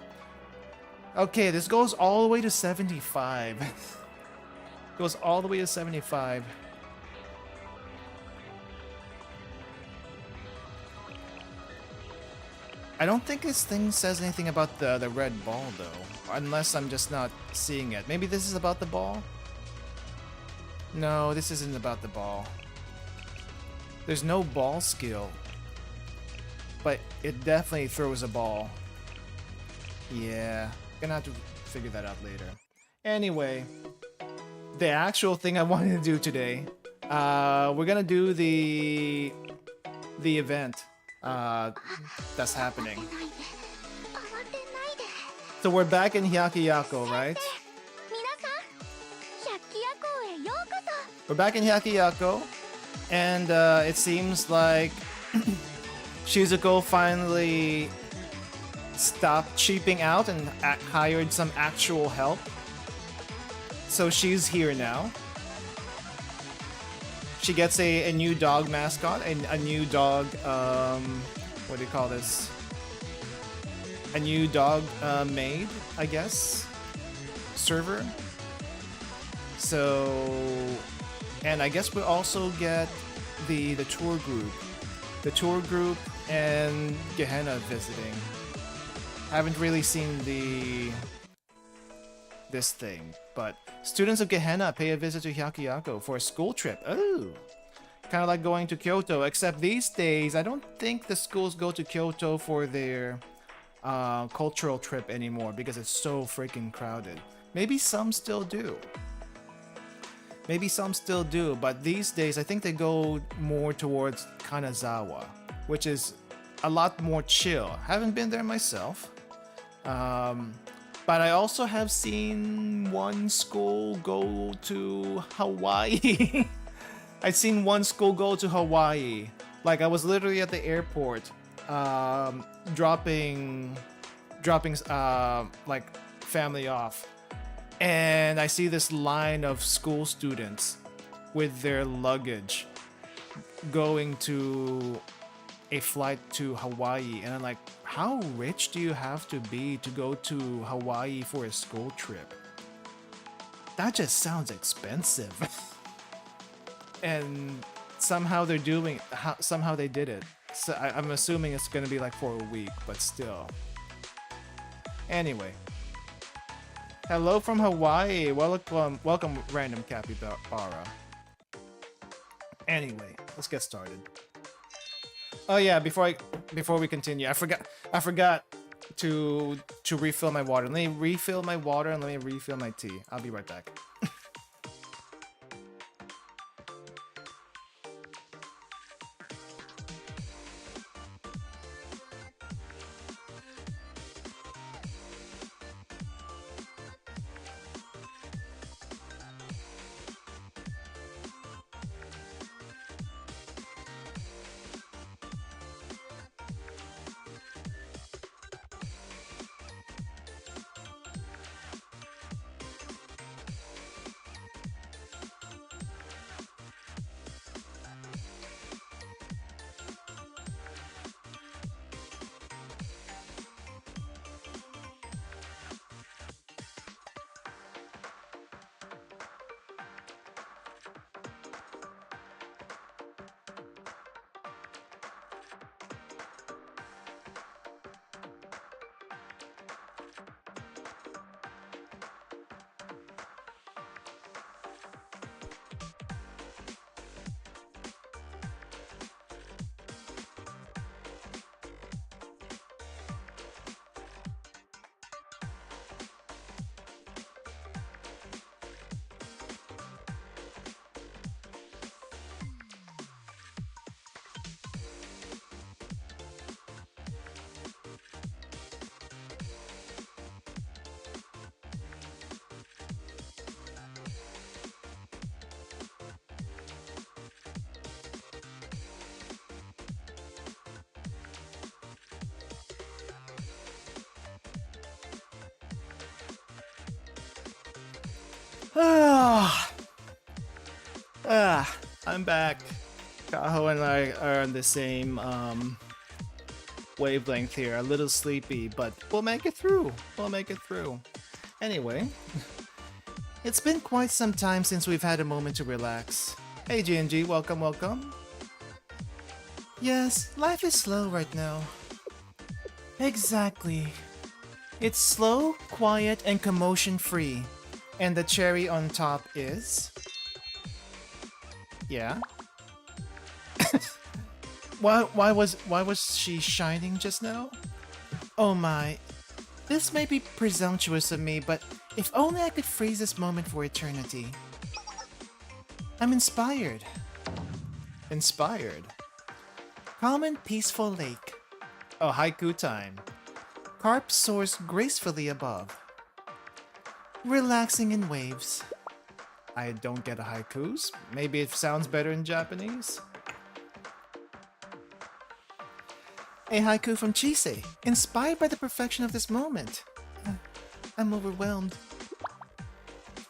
Okay, this goes all the way to 75. Goes all the way to 75. I don't think this thing says anything about the red ball though, unless I'm just not seeing it. Maybe this is about the ball? No, this isn't about the ball. There's no ball skill. But it definitely throws a ball. Yeah, gonna have to figure that out later. Anyway, the actual thing I wanted to do today, we're gonna do the event that's happening. So we're back in Hyakuyaku, right? We're back in Hyakuyaku, and it seems like Shizuko finally stopped cheaping out and hired some actual help. So she's here now. She gets a new dog mascot, a new dog, what do you call this? A new dog maid, I guess? Server? So, and I guess we'll also get the tour group. The tour group and Gehenna visiting. Haven't really seen this thing, but students of Gehenna pay a visit to Hyakuyaku for a school trip. Oh, kind of like going to Kyoto, except these days I don't think the schools go to Kyoto for their cultural trip anymore because it's so freaking crowded. Maybe some still do. Maybe some still do, but these days I think they go more towards Kanazawa, which is a lot more chill. Haven't been there myself. But I also have seen one school go to Hawaii. I've seen one school go to Hawaii. Like I was literally at the airport, dropping like family off, and I see this line of school students with their luggage going to a flight to Hawaii, and I'm like, how rich do you have to be to go to Hawaii for a school trip? That just sounds expensive. And somehow they're doing, somehow they did it. So I'm assuming it's gonna be like for a week, but still. Anyway, hello from Hawaii. Welcome, random capybara. Anyway, let's get started. Oh yeah, before we continue, I forgot to refill my water. Let me refill my water and let me refill my tea. I'll be right back. I'm back. Kaho and I are on the same wavelength here. A little sleepy, but we'll make it through. We'll make it through. Anyway, it's been quite some time since we've had a moment to relax. Hey G&G, welcome, welcome. Yes, life is slow right now. Exactly. It's slow, quiet, and commotion-free. And the cherry on top is... Yeah? Why was she shining just now? Oh my. This may be presumptuous of me, but if only I could freeze this moment for eternity. I'm inspired. Inspired? Calm and peaceful lake. Oh, haiku time. Carp soars gracefully above. Relaxing in waves. I don't get a haikus. Maybe it sounds better in Japanese. A haiku from Chise, inspired by the perfection of this moment. I'm overwhelmed.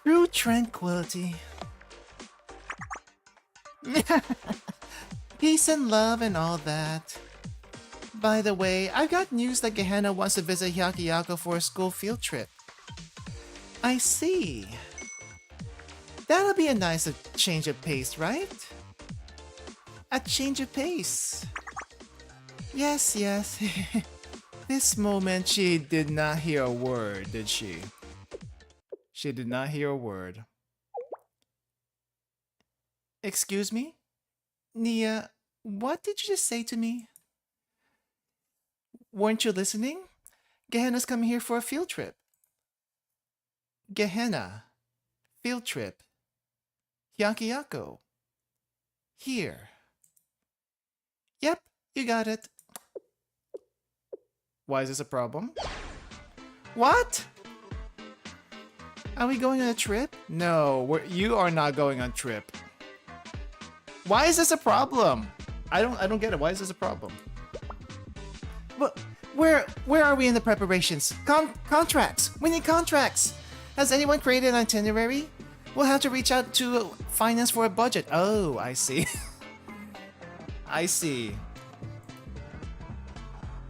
True tranquility. Peace and love and all that. By the way, I got news that Gehenna wants to visit Hyakiyako for a school field trip. I see. That'll be a nice change of pace, right? A change of pace. Yes, yes. This moment she did not hear a word, did she? She did not hear a word. Excuse me? Nia, what did you just say to me? Weren't you listening? Gehenna's coming here for a field trip. Gehenna. Field trip. Hyakuyaku. Here. Yep, you got it. Why is this a problem? What? Are we going on a trip? No, you are not going on trip. Why is this a problem? I don't get it. Why is this a problem? But where are we in the preparations? Contracts. We need contracts. Has anyone created an itinerary? We'll have to reach out to finance for a budget. Oh, I see. I see.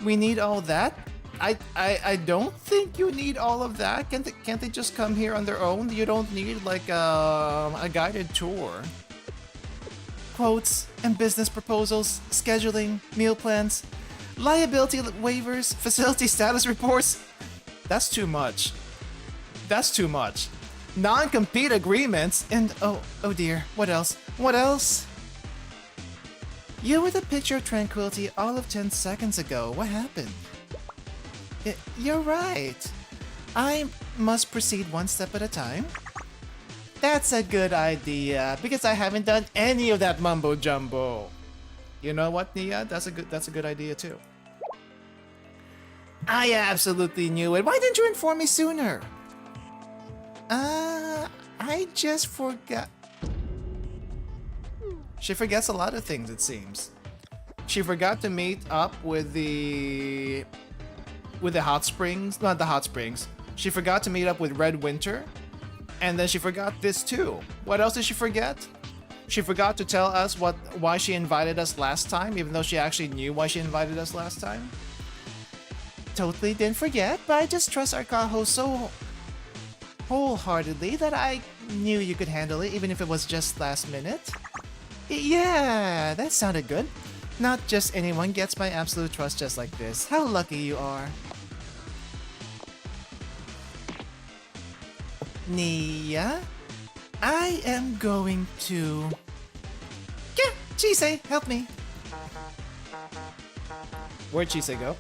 We need all that? I don't think you need all of that. Can't they just come here on their own? You don't need like a guided tour. Quotes and business proposals, scheduling, meal plans, liability waivers, facility status reports. That's too much. That's too much. Non-compete agreements and oh dear, what else? What else? You were the picture of tranquility all of 10 seconds ago. What happened? You're right. I must proceed one step at a time. That's a good idea because I haven't done any of that mumbo jumbo. You know what, Nia? That's a good idea too. I absolutely knew it. Why didn't you inform me sooner? I just forgot. She forgets a lot of things, it seems. She forgot to meet up with the hot springs, not the hot springs. She forgot to meet up with Red Winter, and then she forgot this too. What else did she forget? She forgot to tell us why she invited us last time, even though she actually knew why she invited us last time. Totally didn't forget, but I just trust our Kaho so wholeheartedly that I knew you could handle it, even if it was just last minute. Yeah, that sounded good. Not just anyone gets my absolute trust just like this. How lucky you are. Nia, I am going to... Yeah, Chise, help me. Where'd Chise go?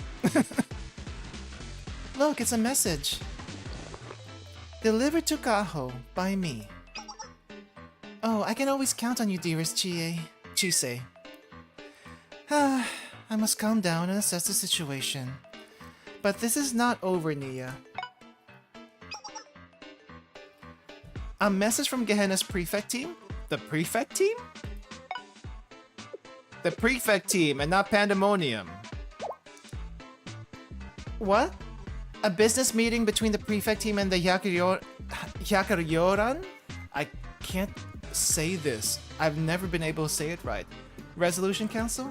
Look, it's a message. Delivered to Kaho by me. Oh, I can always count on you, dearest Chise. I must calm down and assess the situation. But this is not over, Nia. A message from Gehenna's prefect team? The prefect team? The prefect team and not Pandemonium. What? A business meeting between the prefect team and the Hyakuyoran? I can't say this. I've never been able to say it right. Resolution Council?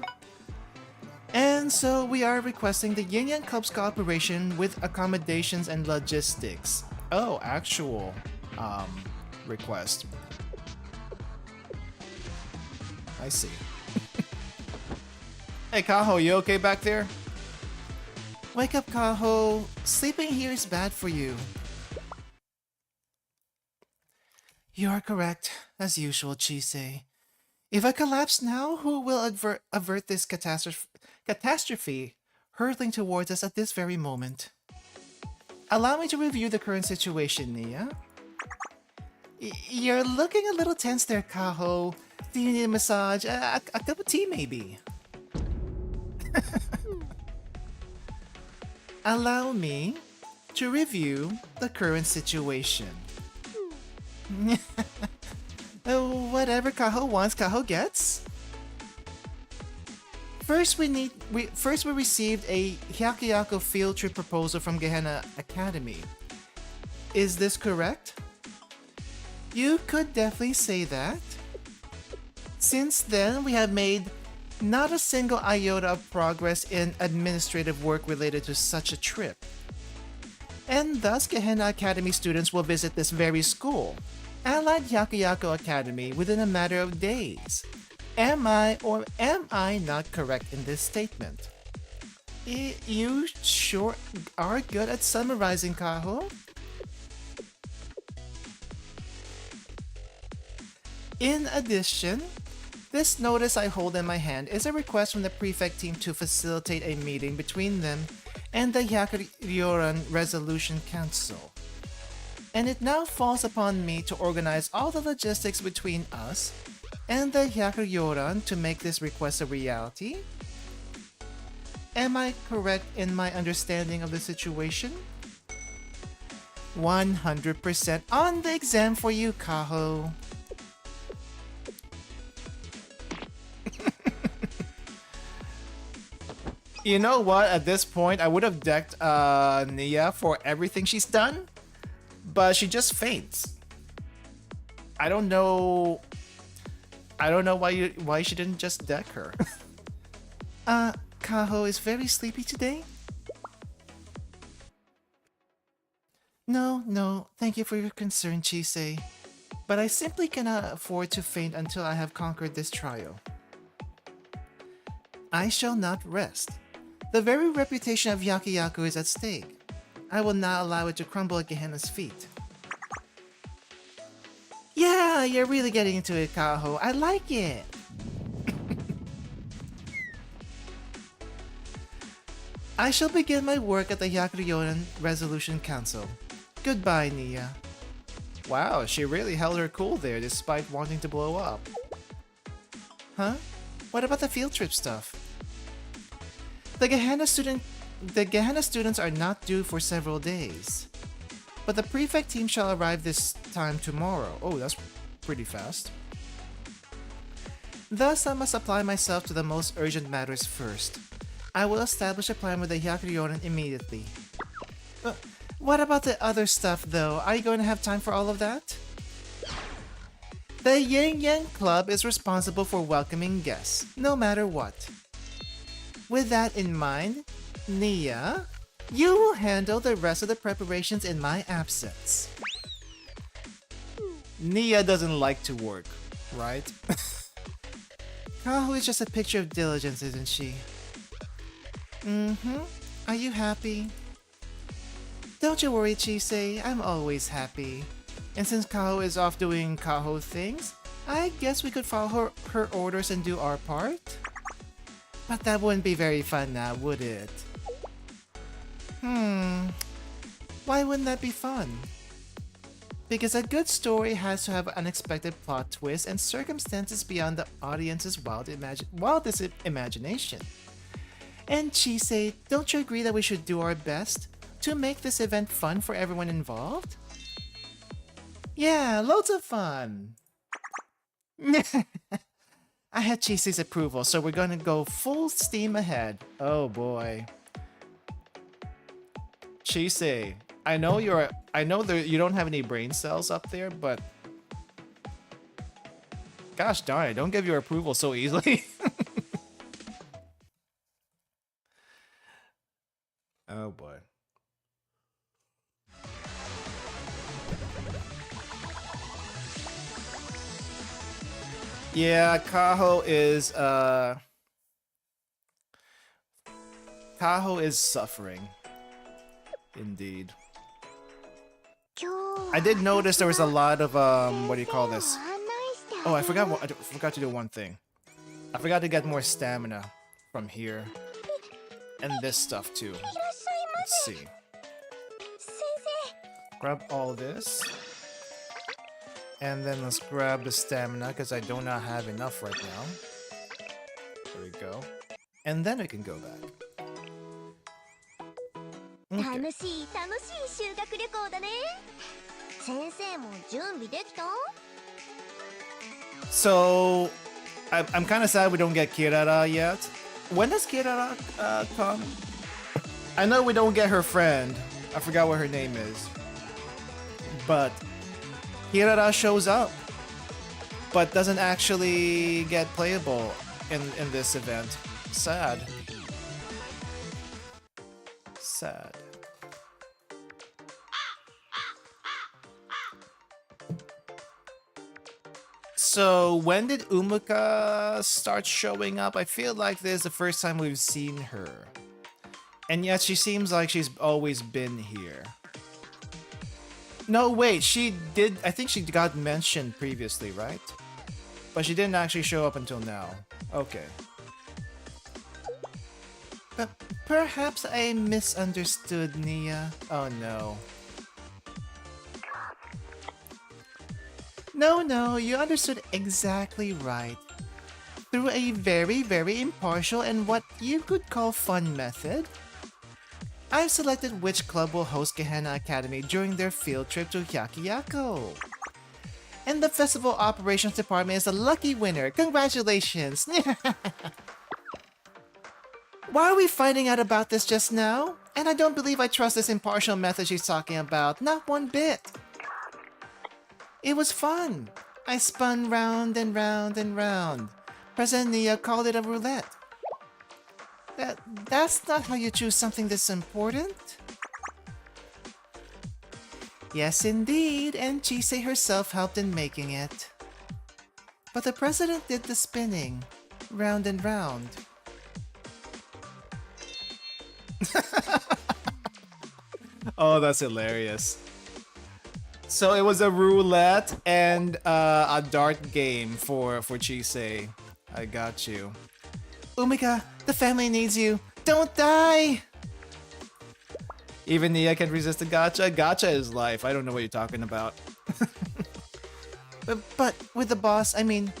And so we are requesting the Yin Yang Club's cooperation with accommodations and logistics. Oh, actual request. I see. Hey Kaho, you okay back there? Wake up, Kaho. Sleeping here is bad for you. You are correct, as usual, Chise. If I collapse now, who will avert this catastrophe hurtling towards us at this very moment? Allow me to review the current situation, Nia. You're looking a little tense there, Kaho. Do you need a massage? A cup of tea, maybe? Allow me to review the current situation. Whatever Kaho wants, Kaho gets. First, we received a Hyakuyaku field trip proposal from Gehenna Academy. Is this correct? You could definitely say that. Since then, we have made not a single iota of progress in administrative work related to such a trip. And thus, Gehenna Academy students will visit this very school, Allied Hyakuyaku Academy, within a matter of days. Am I or am I not correct in this statement? You sure are good at summarizing, Kaho. In addition, this notice I hold in my hand is a request from the prefect team to facilitate a meeting between them and the Hyakuyoran Resolution Council. And it now falls upon me to organize all the logistics between us and the yuruHYPE to make this request a reality? Am I correct in my understanding of the situation? 100% on the exam for you, Kaho. You know what? At this point, I would have decked Nia for everything she's done, but she just faints. I don't know why she didn't just deck her. Kaho is very sleepy today? No, thank you for your concern, Chisei. But I simply cannot afford to faint until I have conquered this trial. I shall not rest. The very reputation of Yaku is at stake. I will not allow it to crumble at Gehenna's feet. Yeah, you're really getting into it, Kaho. I like it. I shall begin my work at the yuruHYPE Resolution Council. Goodbye, Nia. Wow, she really held her cool there despite wanting to blow up. Huh? What about the field trip stuff? The Gehenna students are not due for several days. But the prefect team shall arrive this time tomorrow. Oh, that's pretty fast. Thus, I must apply myself to the most urgent matters first. I will establish a plan with the yuruHYPE immediately. What about the other stuff though? Are you going to have time for all of that? The Yin Yang Club is responsible for welcoming guests, no matter what. With that in mind, Nia, you will handle the rest of the preparations in my absence. Nia doesn't like to work, right? Kaho is just a picture of diligence, isn't she? Are you happy? Don't you worry, Chisei. I'm always happy. And since Kaho is off doing Kaho things, I guess we could follow her orders and do our part? But that wouldn't be very fun now, would it? Why wouldn't that be fun? Because a good story has to have unexpected plot twists and circumstances beyond the audience's wildest imagination. And Chisei, don't you agree that we should do our best to make this event fun for everyone involved? Yeah, loads of fun! I had Chisei's approval, so we're gonna go full steam ahead. Oh boy. Chisei, I know you don't have any brain cells up there, but gosh darn it, don't give your approval so easily. Oh boy. Yeah, Kaho is suffering. Indeed. I did notice there was a lot of what do you call this? Oh, I forgot to do one thing. I forgot to get more stamina from here. And this stuff too. Let's see. Grab all this. And then let's grab the stamina because I do not have enough right now. There we go. And then we can go back. Okay. So, I'm kind of sad we don't get Kirara yet. When does Kirara come? I know we don't get her friend. I forgot what her name is. But Kirara shows up, but doesn't actually get playable in this event. Sad. Sad. So when did Umuka start showing up? I feel like this is the first time we've seen her. And yet she seems like she's always been here. No, wait, she did. I think she got mentioned previously, right? But she didn't actually show up until now. Okay. Perhaps I misunderstood Nia. Oh no. No, you understood exactly right. Through a very impartial and what you could call fun method, I've selected which club will host Gehenna Academy during their field trip to Hyakiyako. And the festival operations department is the lucky winner. Congratulations! Why are we finding out about this just now? And I don't believe I trust this impartial method she's talking about, not one bit. It was fun. I spun round and round and round. President Nia called it a roulette. That's not how you choose something this important. Yes, indeed, and Chise herself helped in making it. But the president did the spinning, round and round. Oh, that's hilarious. So it was a roulette and a dart game for Chise. I got you. Umika, the family needs you. Don't die! Even Nia can resist the gacha. Gacha is life. I don't know what you're talking about. but with the boss, I mean,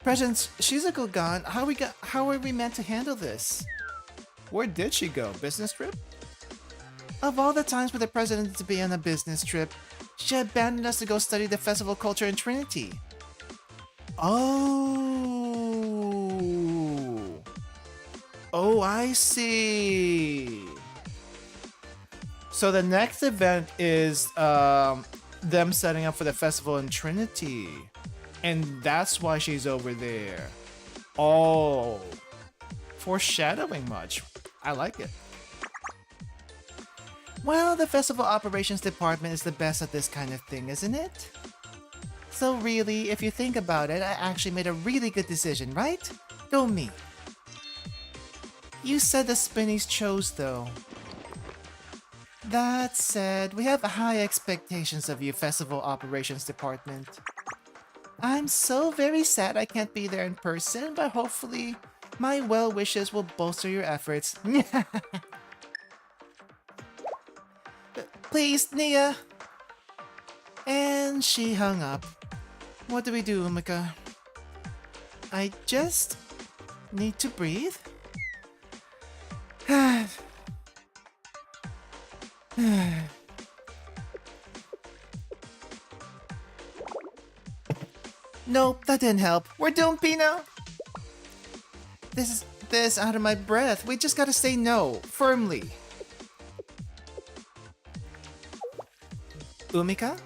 President Shizuko gone, how are we meant to handle this? Where did she go? Business trip? Of all the times for the president to be on a business trip, she abandoned us to go study the festival culture in Trinity. Oh, I see. So the next event is them setting up for the festival in Trinity. And that's why she's over there. Oh, foreshadowing much. I like it. Well, the festival operations department is the best at this kind of thing, isn't it? So really, if you think about it, I actually made a really good decision, right? Go me. You said the Spinnies chose, though. That said, we have high expectations of you, Festival Operations Department. I'm so very sad I can't be there in person, but hopefully my well wishes will bolster your efforts. Please, Nia. And she hung up. What do we do, Umika? I just need to breathe. Nope, that didn't help. We're doomed, Pino. This out of my breath. We just gotta say no, firmly. Umika?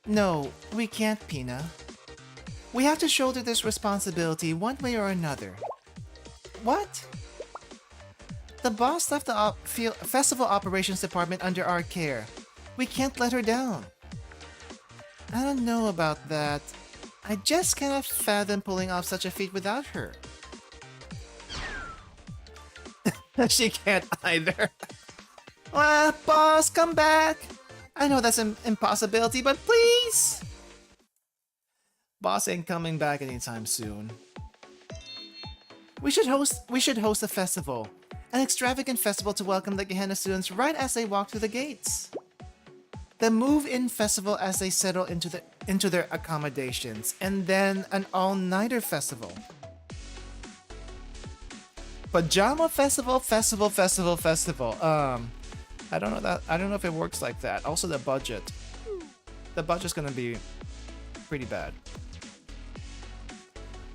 No, we can't, Pina. We have to shoulder this responsibility one way or another. What? The boss left the festival operations department under our care. We can't let her down. I don't know about that. I just cannot fathom pulling off such a feat without her. She can't either. Boss, come back! I know that's an impossibility, but please! Boss ain't coming back anytime soon. We should host a festival. An extravagant festival to welcome the Gehenna students right as they walk through the gates. The move-in festival as they settle into their accommodations, and then an all-nighter festival. Pajama festival. I don't know if it works like that. Also the budget. The budget's gonna be pretty bad.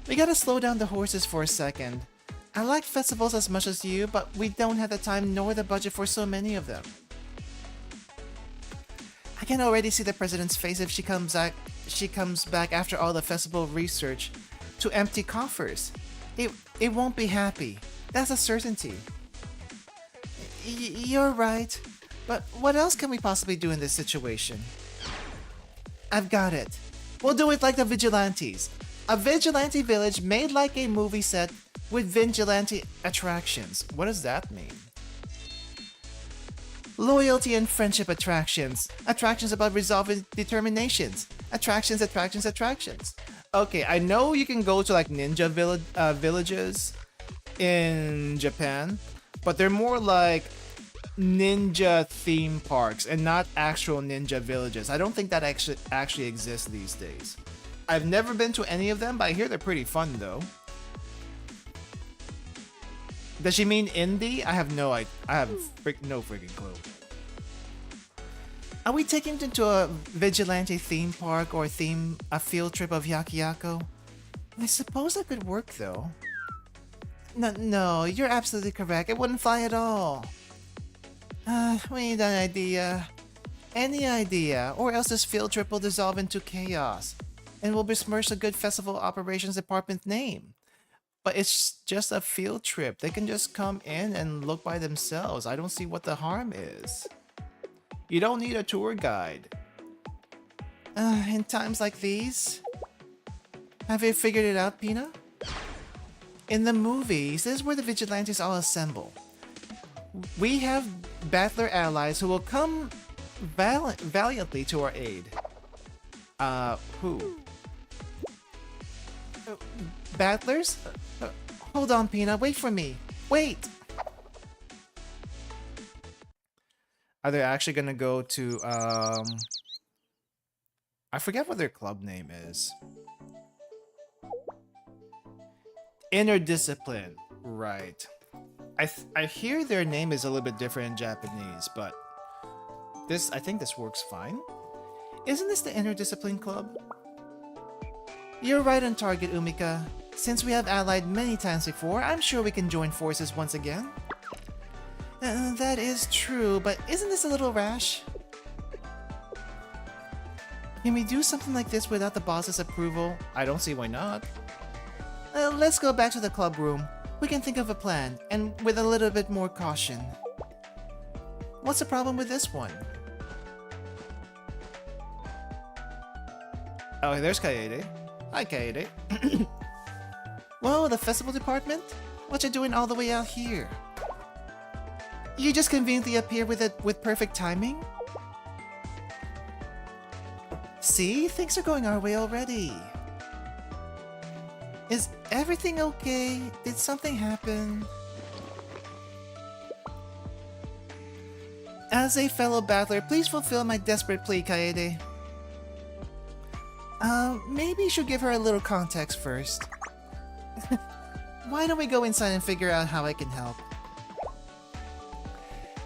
We gotta slow down the horses for a second. I like festivals as much as you, but we don't have the time nor the budget for so many of them. I can already see the president's face if she comes back after all the festival research to empty coffers. It won't be happy. That's a certainty. You're right. But what else can we possibly do in this situation? I've got it. We'll do it like the Vigilantes. A vigilante village made like a movie set with vigilante attractions. What does that mean? Loyalty and friendship attractions. Attractions about resolving determinations. Attractions. Okay, I know you can go to like ninja villages in Japan, but they're more like ninja theme parks and not actual ninja villages. I don't think that actually exists these days. I've never been to any of them, but I hear they're pretty fun though. Does she mean indie? I have no freaking clue. Are we taking them to a vigilante theme park or a field trip of Yakiako? I suppose that could work though. No, you're absolutely correct. It wouldn't fly at all. We need an idea. Any idea, or else this field trip will dissolve into chaos and will besmirch the good festival operations department name. But it's just a field trip. They can just come in and look by themselves. I don't see what the harm is. You don't need a tour guide. In times like these, have you figured it out, Pina? In the movies, this is where the vigilantes all assemble. We have battler allies who will come valiantly to our aid. Who? Battlers? Hold on, Pina. Wait for me. Wait! Are they actually gonna go to, I forget what their club name is. Inner Discipline. Right. I hear their name is a little bit different in Japanese, but I think this works fine. Isn't this the Inner Discipline Club? You're right on target, Umika. Since we have allied many times before, I'm sure we can join forces once again. That is true, but isn't this a little rash? Can we do something like this without the boss's approval? I don't see why not. Let's go back to the club room. We can think of a plan, and with a little bit more caution. What's the problem with this one? Oh, there's Kaede. Hi, Kaede. Whoa, the festival department? What you doing all the way out here? You just conveniently appear with perfect timing? See? Things are going our way already. Is everything okay? Did something happen? As a fellow battler, please fulfill my desperate plea, Kaede. Maybe you should give her a little context first. Why don't we go inside and figure out how I can help?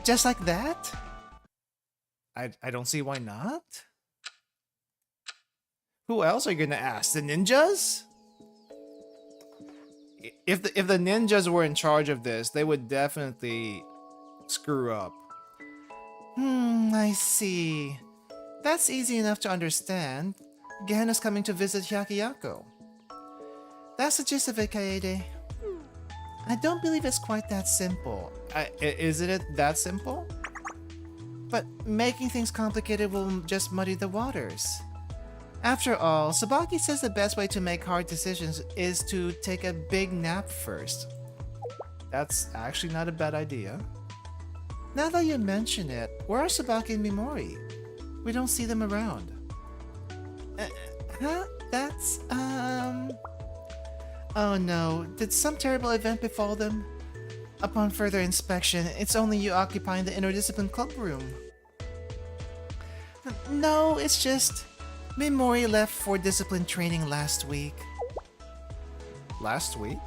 Just like that? I don't see why not. Who else are you gonna ask? The ninjas? If the ninjas were in charge of this, they would definitely screw up. I see. That's easy enough to understand. Gehenna's coming to visit Hyakiyako. That's the gist of it, Kaede. I don't believe it's quite that simple. Isn't it that simple? But making things complicated will just muddy the waters. After all, Tsubaki says the best way to make hard decisions is to take a big nap first. That's actually not a bad idea. Now that you mention it, where are Tsubaki and Mimori? We don't see them around. That's, Oh no, did some terrible event befall them? Upon further inspection, it's only you occupying the Inner Discipline Club room. No, it's just... Mimori left for discipline training last week. Last week?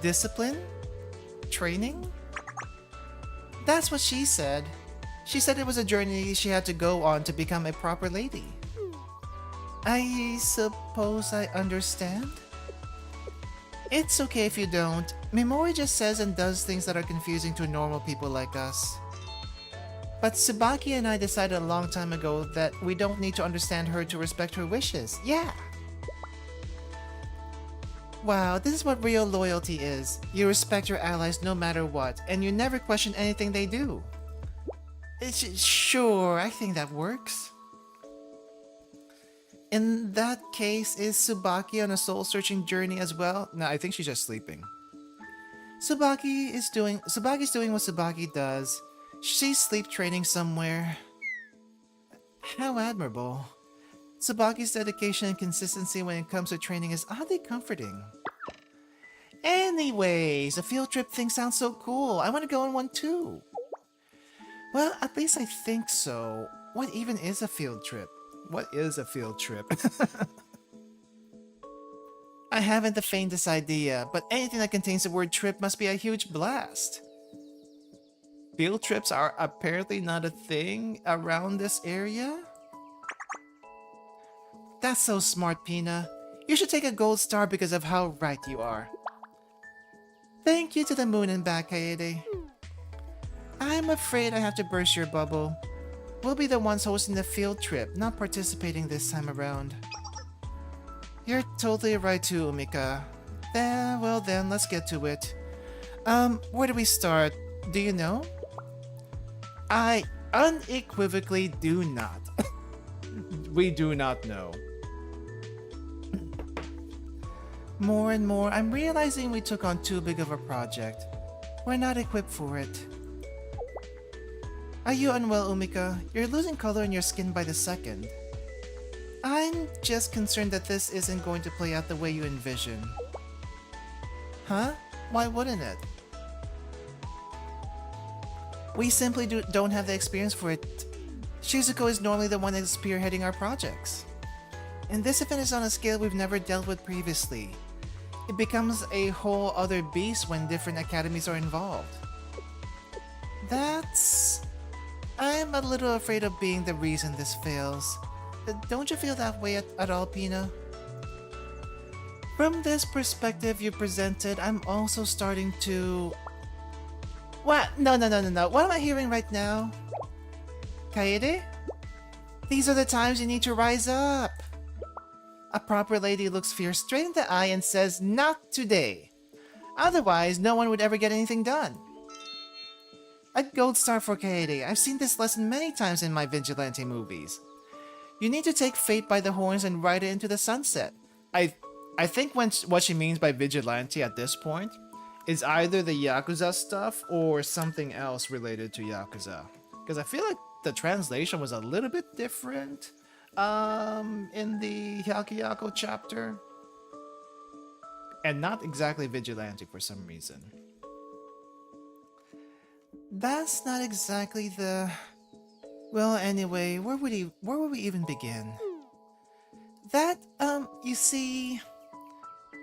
Discipline? Training? That's what she said. She said it was a journey she had to go on to become a proper lady. I suppose I understand? It's okay if you don't. Mimori just says and does things that are confusing to normal people like us. But Tsubaki and I decided a long time ago that we don't need to understand her to respect her wishes. Yeah! Wow, this is what real loyalty is. You respect your allies no matter what, and you never question anything they do. Sure, I think that works. In that case, is Tsubaki on a soul-searching journey as well? No, I think she's just sleeping. Tsubaki's doing what Tsubaki does. She's sleep training somewhere. How admirable. Tsubaki's dedication and consistency when it comes to training is oddly comforting. Anyways, a field trip thing sounds so cool. I want to go on one too. Well, at least I think so. What even is a field trip? What is a field trip? I haven't the faintest idea, but anything that contains the word trip must be a huge blast. Field trips are apparently not a thing around this area? That's so smart, Pina. You should take a gold star because of how right you are. Thank you to the moon and back, Kaede. I'm afraid I have to burst your bubble. We'll be the ones hosting the field trip, not participating this time around. You're totally right too, Umika. Well then, let's get to it. Where do we start? Do you know? I unequivocally do not. We do not know. More and more, I'm realizing we took on too big of a project. We're not equipped for it. Are you unwell, Umika? You're losing color in your skin by the second. I'm just concerned that this isn't going to play out the way you envision. Huh? Why wouldn't it? We simply don't have the experience for it. Shizuko is normally the one that's spearheading our projects. And this event is on a scale we've never dealt with previously. It becomes a whole other beast when different academies are involved. I'm a little afraid of being the reason this fails. Don't you feel that way at all, Pina? From this perspective you presented, I'm also starting to... What? No. What am I hearing right now? Kaede? These are the times you need to rise up. A proper lady looks fear straight in the eye and says, "Not today." Otherwise, no one would ever get anything done. A gold star for Kaede. I've seen this lesson many times in my vigilante movies. You need to take fate by the horns and ride it into the sunset. I think what she means by vigilante at this point is either the Yakuza stuff or something else related to Yakuza. Because I feel like the translation was a little bit different in the Hyakuyaku chapter. And not exactly vigilante for some reason. That's not exactly the... Well, anyway, where would we even begin? You see...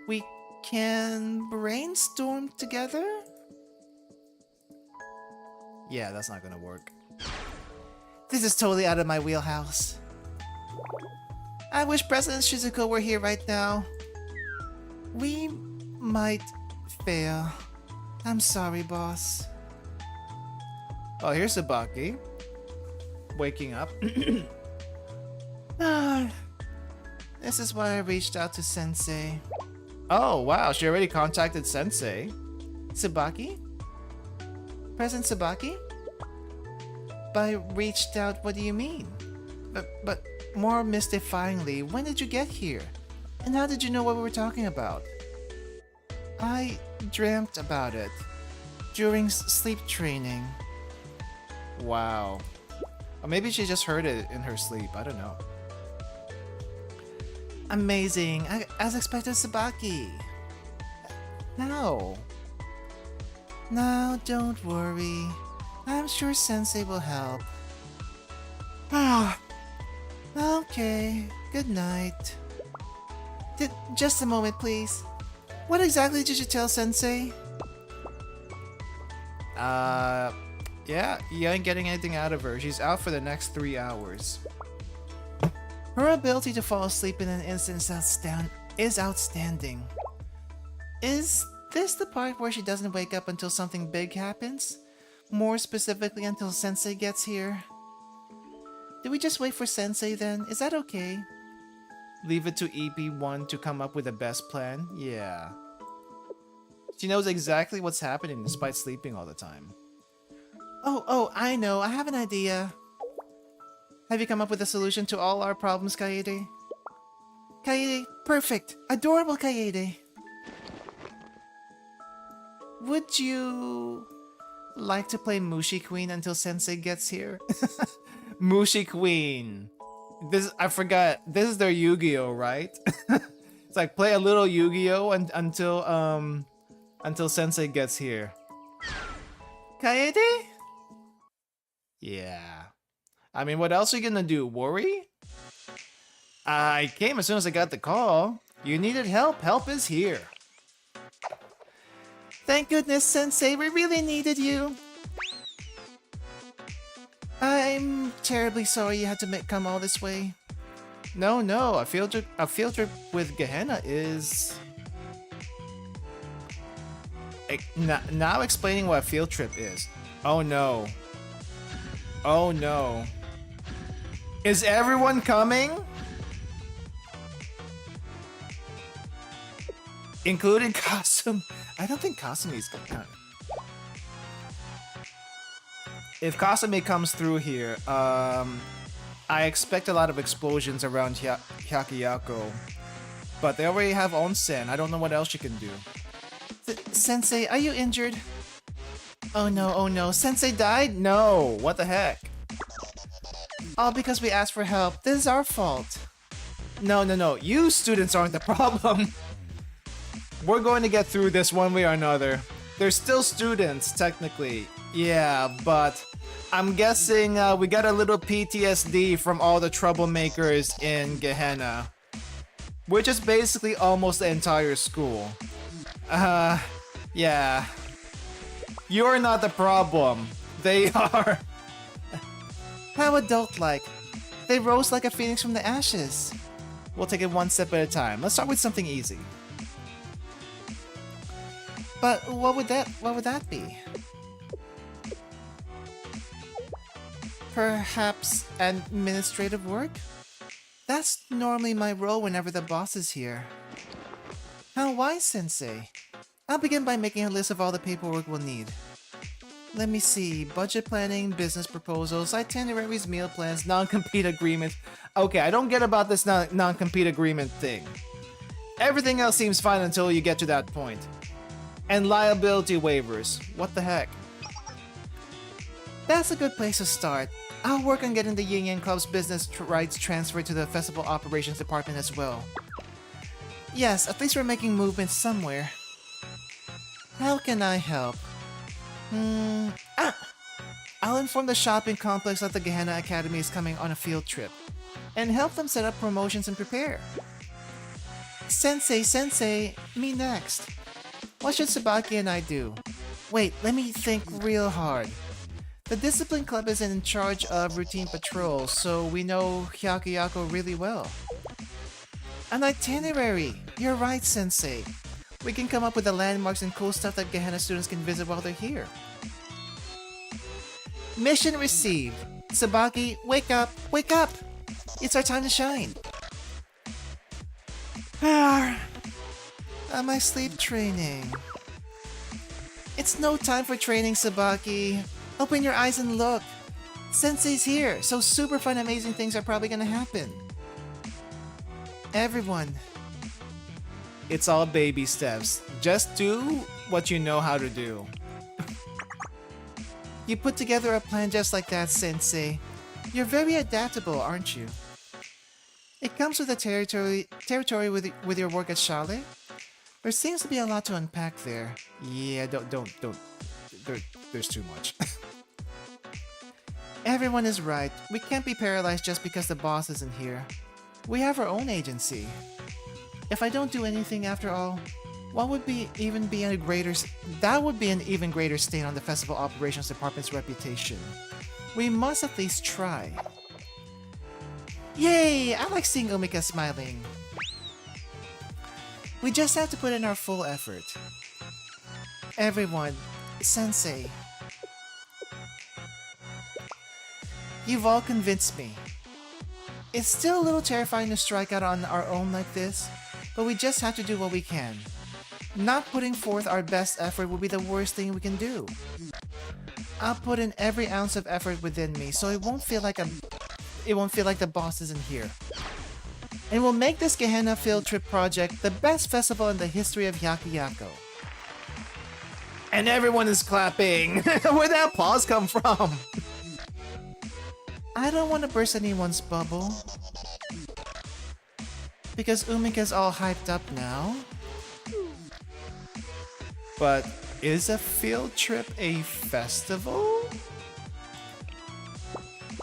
We can brainstorm together? Yeah, that's not gonna work. This is totally out of my wheelhouse. I wish President Shizuko were here right now. We might fail. I'm sorry, boss. Oh, here's Sabaki. Waking up. This is why I reached out to Sensei. Oh, wow, she already contacted Sensei. Sabaki? President Sabaki? By reached out, what do you mean? But more mystifyingly, when did you get here? And how did you know what we were talking about? I dreamt about it. During sleep training. Wow. Or maybe she just heard it in her sleep, I don't know. Amazing, as expected, Sabaki. No, don't worry. I'm sure Sensei will help. Okay, good night. Just a moment, please. What exactly did you tell Sensei? Yeah, you ain't getting anything out of her. She's out for the next 3 hours. Her ability to fall asleep in an instant is outstanding. Is this the part where she doesn't wake up until something big happens? More specifically, until Sensei gets here? Do we just wait for Sensei then? Is that okay? Leave it to EP1 to come up with the best plan? Yeah. She knows exactly what's happening despite sleeping all the time. Oh, I know. I have an idea. Have you come up with a solution to all our problems, Kaede? Kaede, perfect! Adorable Kaede! Would you like to play Mushi Queen until Sensei gets here? Mushi Queen! I forgot, this is their Yu-Gi-Oh, right? It's like, play a little Yu-Gi-Oh until Sensei gets here. Kaede? Yeah. I mean, what else are you gonna do? Worry? I came as soon as I got the call. You needed help. Help is here. Thank goodness, Sensei. We really needed you. I'm terribly sorry you had to come all this way. No, a field trip with Gehenna is... Now explaining what a field trip is. Oh no. Oh no. Is everyone coming? Including Kasumi. I don't think Kasumi's gonna... If Kasumi comes through here, I expect a lot of explosions around Hyakiyako. But they already have onsen. I don't know what else you can do. Sensei, are you injured? Oh no. Sensei died? No. What the heck? All because we asked for help. This is our fault. No. You students aren't the problem. We're going to get through this one way or another. They're still students, technically. Yeah, but I'm guessing we got a little PTSD from all the troublemakers in Gehenna. Which is basically almost the entire school. Yeah. You're not the problem. They are. How adult-like. They rose like a phoenix from the ashes. We'll take it one step at a time. Let's start with something easy. But what would that be? Perhaps administrative work? That's normally my role whenever the boss is here. How wise, Sensei. I'll begin by making a list of all the paperwork we'll need. Let me see. Budget planning, business proposals, itineraries, meal plans, non-compete agreement. Okay, I don't get about this non-compete agreement thing. Everything else seems fine until you get to that point. And liability waivers. What the heck? That's a good place to start. I'll work on getting the Yin Yang Club's business rights transferred to the festival operations department as well. Yes, at least we're making movement somewhere. How can I help? I'll inform the shopping complex that the Gehenna Academy is coming on a field trip, and help them set up promotions and prepare. Sensei, me next. What should Tsubaki and I do? Wait, let me think real hard. The Discipline Club is in charge of routine patrols, so we know Hyakiyako really well. An itinerary! You're right, Sensei. We can come up with the landmarks and cool stuff that Gehenna students can visit while they're here. Mission received! Tsubaki, wake up! Wake up! It's our time to shine! My sleep training. It's no time for training, Tsubaki. Open your eyes and look. Sensei's here, so super fun, amazing things are probably gonna happen. Everyone. It's all baby steps. Just do what you know how to do. You put together a plan just like that, Sensei. You're very adaptable, aren't you? It comes with the territory with your work at Chalet? There seems to be a lot to unpack there. Yeah, don't. There's too much. Everyone is right. We can't be paralyzed just because the boss isn't here. We have our own agency. If I don't do anything after all, that would be an even greater stain on the festival operations department's reputation. We must at least try. Yay! I like seeing Umika smiling. We just have to put in our full effort. Everyone, Sensei. You've all convinced me. It's still a little terrifying to strike out on our own like this, but we just have to do what we can. Not putting forth our best effort would be the worst thing we can do. I'll put in every ounce of effort within me, so it won't feel like the boss isn't here. And we'll make this Gehenna field trip project the best festival in the history of Hyakiyako. And everyone is clapping. Where'd that applause come from? I don't want to burst anyone's bubble. Because Umika's all hyped up now. But is a field trip a festival?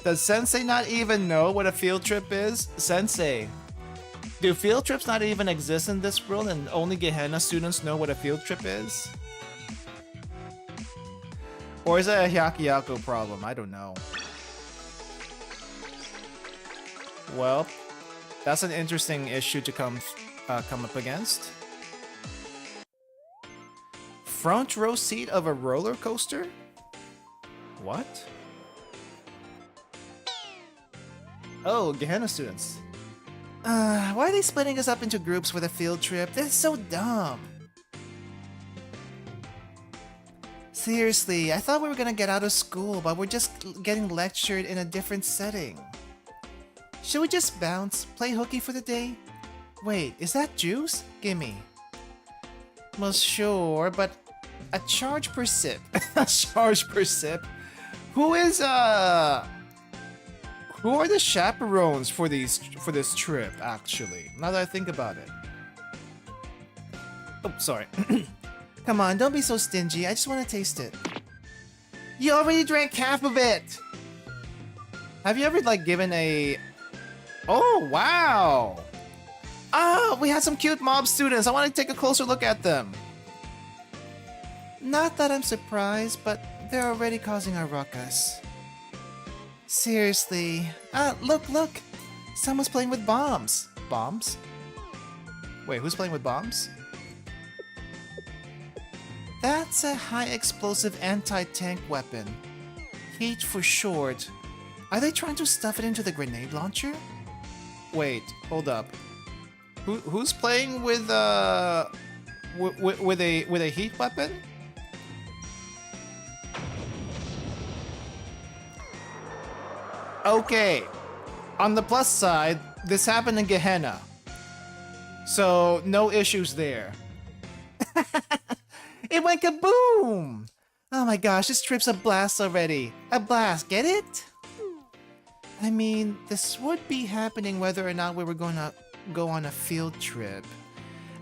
Does Sensei not even know what a field trip is? Sensei, do field trips not even exist in this world and only Gehenna students know what a field trip is? Or is it a Hyakuyaku problem? I don't know. Well, that's an interesting issue to come up against. Front row seat of a roller coaster? What? Oh, Gehenna students. Why are they splitting us up into groups for the field trip? That's so dumb. Seriously, I thought we were gonna get out of school, but we're just getting lectured in a different setting. Should we just bounce, play hooky for the day? Wait, is that juice? Gimme. Well, sure, but a charge per sip. A charge per sip? Who are the chaperones for this trip, actually? Now that I think about it. Oh, sorry. Come on, don't be so stingy. I just want to taste it. You already drank half of it! Have you ever, like, given a... Oh, wow! Oh, we had some cute mob students. I want to take a closer look at them. Not that I'm surprised, but they're already causing a ruckus. Seriously. Look! Someone's playing with bombs. Bombs? Wait, who's playing with bombs? That's a high-explosive anti-tank weapon. Heat for short. Are they trying to stuff it into the grenade launcher? Wait, hold up. Who's playing with a heat weapon? Okay. On the plus side, this happened in Gehenna. So, no issues there. It went kaboom! Oh my gosh, this trip's a blast already. A blast, get it? I mean, this would be happening whether or not we were going to go on a field trip.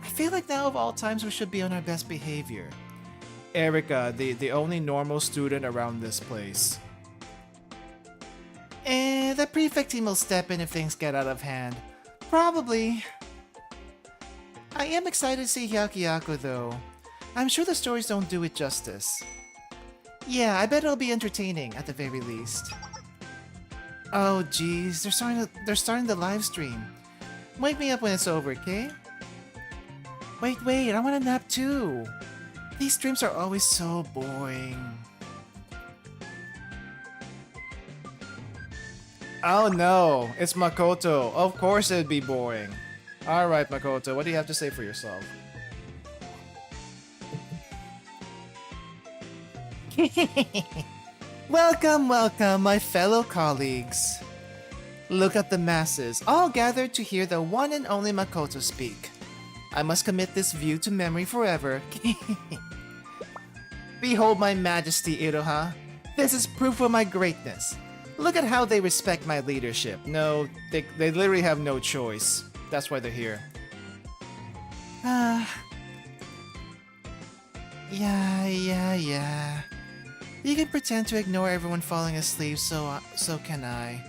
I feel like now of all times we should be on our best behavior. Erica, the only normal student around this place. The prefect team will step in if things get out of hand. Probably. I am excited to see Hyakuyaku though. I'm sure the stories don't do it justice. Yeah, I bet it'll be entertaining at the very least. Oh geez, they're starting the live stream. Wake me up when it's over, okay? Wait, I want a nap too. These streams are always so boring. Oh no, it's Makoto. Of course it'd be boring. Alright Makoto, what do you have to say for yourself? Welcome, my fellow colleagues. Look at the masses, all gathered to hear the one and only Makoto speak. I must commit this view to memory forever. Behold my majesty, Iroha. This is proof of my greatness. Look at how they respect my leadership. No, they literally have no choice. That's why they're here. Yeah. You can pretend to ignore everyone falling asleep, so can I.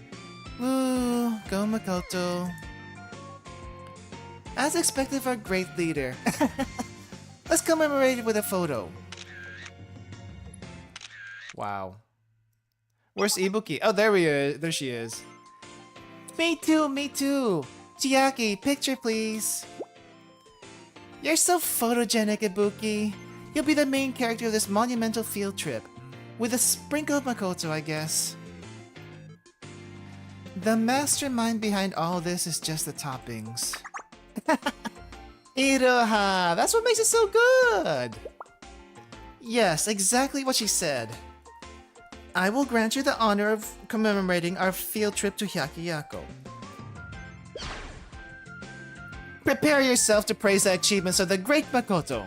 Woo, go Makoto. As expected of our great leader. Let's commemorate it with a photo. Wow. Where's Ibuki? Oh, there she is. Me too. Chiaki, picture please. You're so photogenic, Ibuki. You'll be the main character of this monumental field trip. With a sprinkle of Makoto, I guess. The mastermind behind all this is just the toppings. Iroha, that's what makes it so good! Yes, exactly what she said. I will grant you the honor of commemorating our field trip to Hyakuyaku. Prepare yourself to praise the achievements of the great Makoto.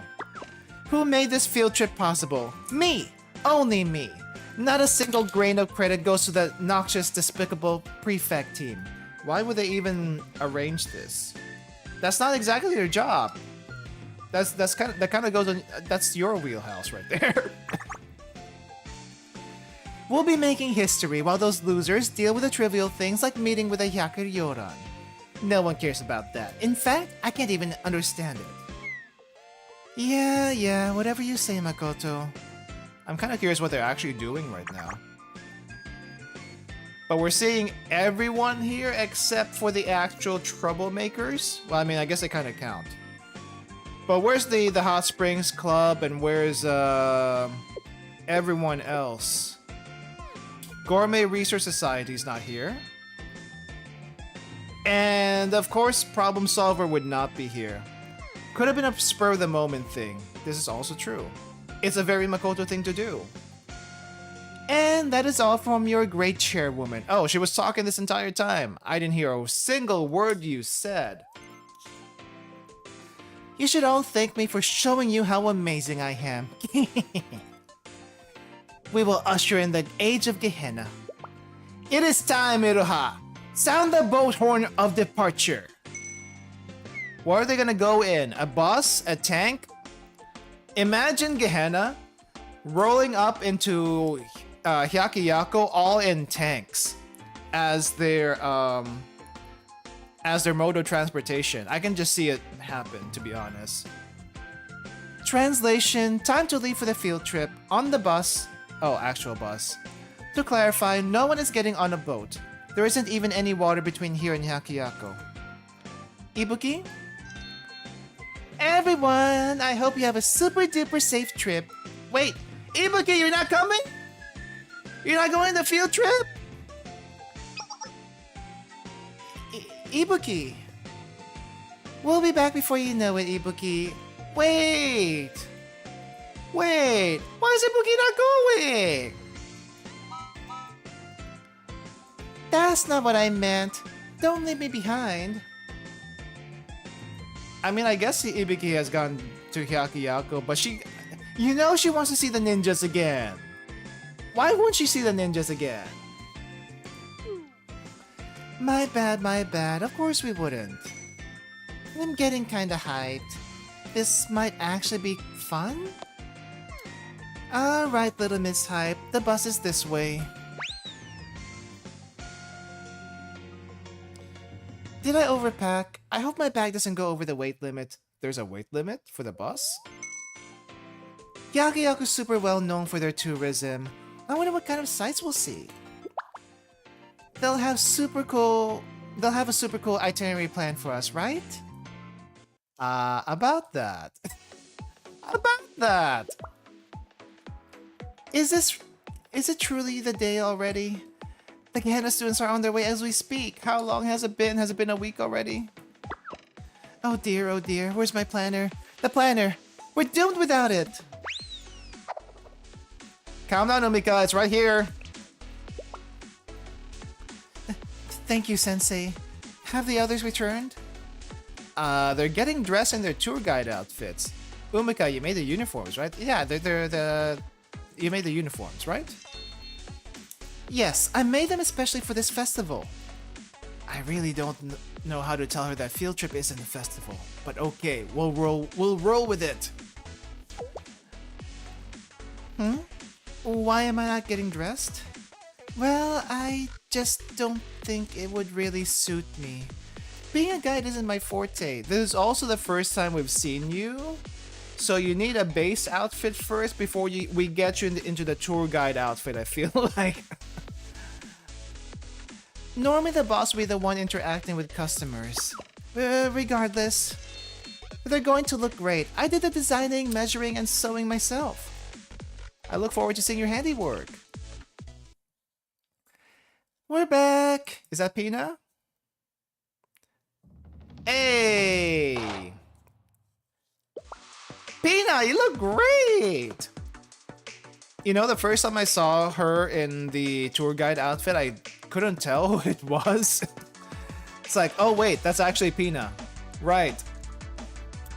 Who made this field trip possible? Me! Only me! Not a single grain of credit goes to the noxious, despicable prefect team. Why would they even arrange this? That's not exactly their job. That kind of goes on. That's your wheelhouse right there. We'll be making history while those losers deal with the trivial things like meeting with a Yakuyoran. No one cares about that. In fact, I can't even understand it. Yeah, whatever you say, Makoto. I'm kind of curious what they're actually doing right now. But we're seeing everyone here except for the actual troublemakers. Well, I mean, I guess they kind of count. But where's the Hot Springs Club and where's everyone else? Gourmet Research Society's not here. And of course, Problem Solver would not be here. Could have been a spur of the moment thing. This is also true. It's a very Makoto thing to do. And that is all from your great chairwoman. Oh, she was talking this entire time. I didn't hear a single word you said. You should all thank me for showing you how amazing I am. We will usher in the age of Gehenna. It is time, Iroha. Sound the boat horn of departure. Where are they gonna go in? A bus? A tank? Imagine Gehenna rolling up into Hyakiyako all in tanks as their mode of transportation. I can just see it happen, to be honest. Translation, time to leave for the field trip. On the bus. Oh, actual bus. To clarify, no one is getting on a boat. There isn't even any water between here and Hyakiyako. Ibuki? Everyone, I hope you have a super duper safe trip. Wait, Ibuki, you're not coming? You're not going on the field trip? Ibuki. We'll be back before you know it, Ibuki. Wait. Why is Ibuki not going? That's not what I meant. Don't leave me behind. I mean, I guess Ibuki has gone to Hyakiyako, but she wants to see the ninjas again. Why won't she see the ninjas again? My bad. Of course we wouldn't. I'm getting kinda hyped. This might actually be fun? Alright, little Miss Hype. The bus is this way. Did I overpack? I hope my bag doesn't go over the weight limit. There's a weight limit for the bus? Yakuyaku's super well known for their tourism. I wonder what kind of sights we'll see. They'll have a super cool itinerary plan for us, right? About that. Is it truly the day already? The Gehenna students are on their way as we speak. How long has it been? Has it been a week already? Oh dear, where's my planner? The planner! We're doomed without it! Calm down, Umika, it's right here! Thank you, Sensei. Have the others returned? They're getting dressed in their tour guide outfits. Umika, you made the uniforms, right? Yeah, you made the uniforms, right? Yes, I made them especially for this festival. I really don't know how to tell her that field trip isn't a festival, but okay, we'll roll with it. Why am I not getting dressed? Well, I just don't think it would really suit me. Being a guide isn't my forte. This is also the first time we've seen you, so you need a base outfit first before we get you into the tour guide outfit, I feel like. Normally the boss will be the one interacting with customers. Regardless, they're going to look great. I did the designing, measuring, and sewing myself. I look forward to seeing your handiwork. We're back! Is that Pina? Hey! Pina, you look great! You know, the first time I saw her in the tour guide outfit, I couldn't tell who it was. It's like, oh wait, that's actually Pina. Right.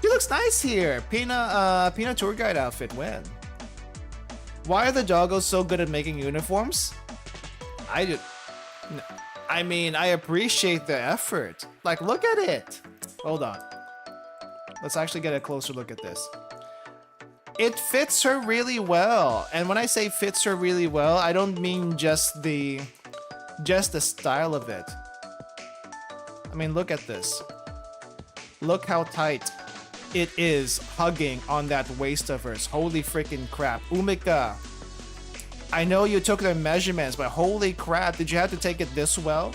She looks nice here. Pina tour guide outfit, when? Why are the doggos so good at making uniforms? I mean, I appreciate the effort. Like, look at it. Hold on. Let's actually get a closer look at this. It fits her really well. And when I say fits her really well, I don't mean just the style of it. I mean, look at this. Look how tight it is hugging on that waist of hers. Holy freaking crap. Umika, I know you took the measurements, but holy crap, did you have to take it this well?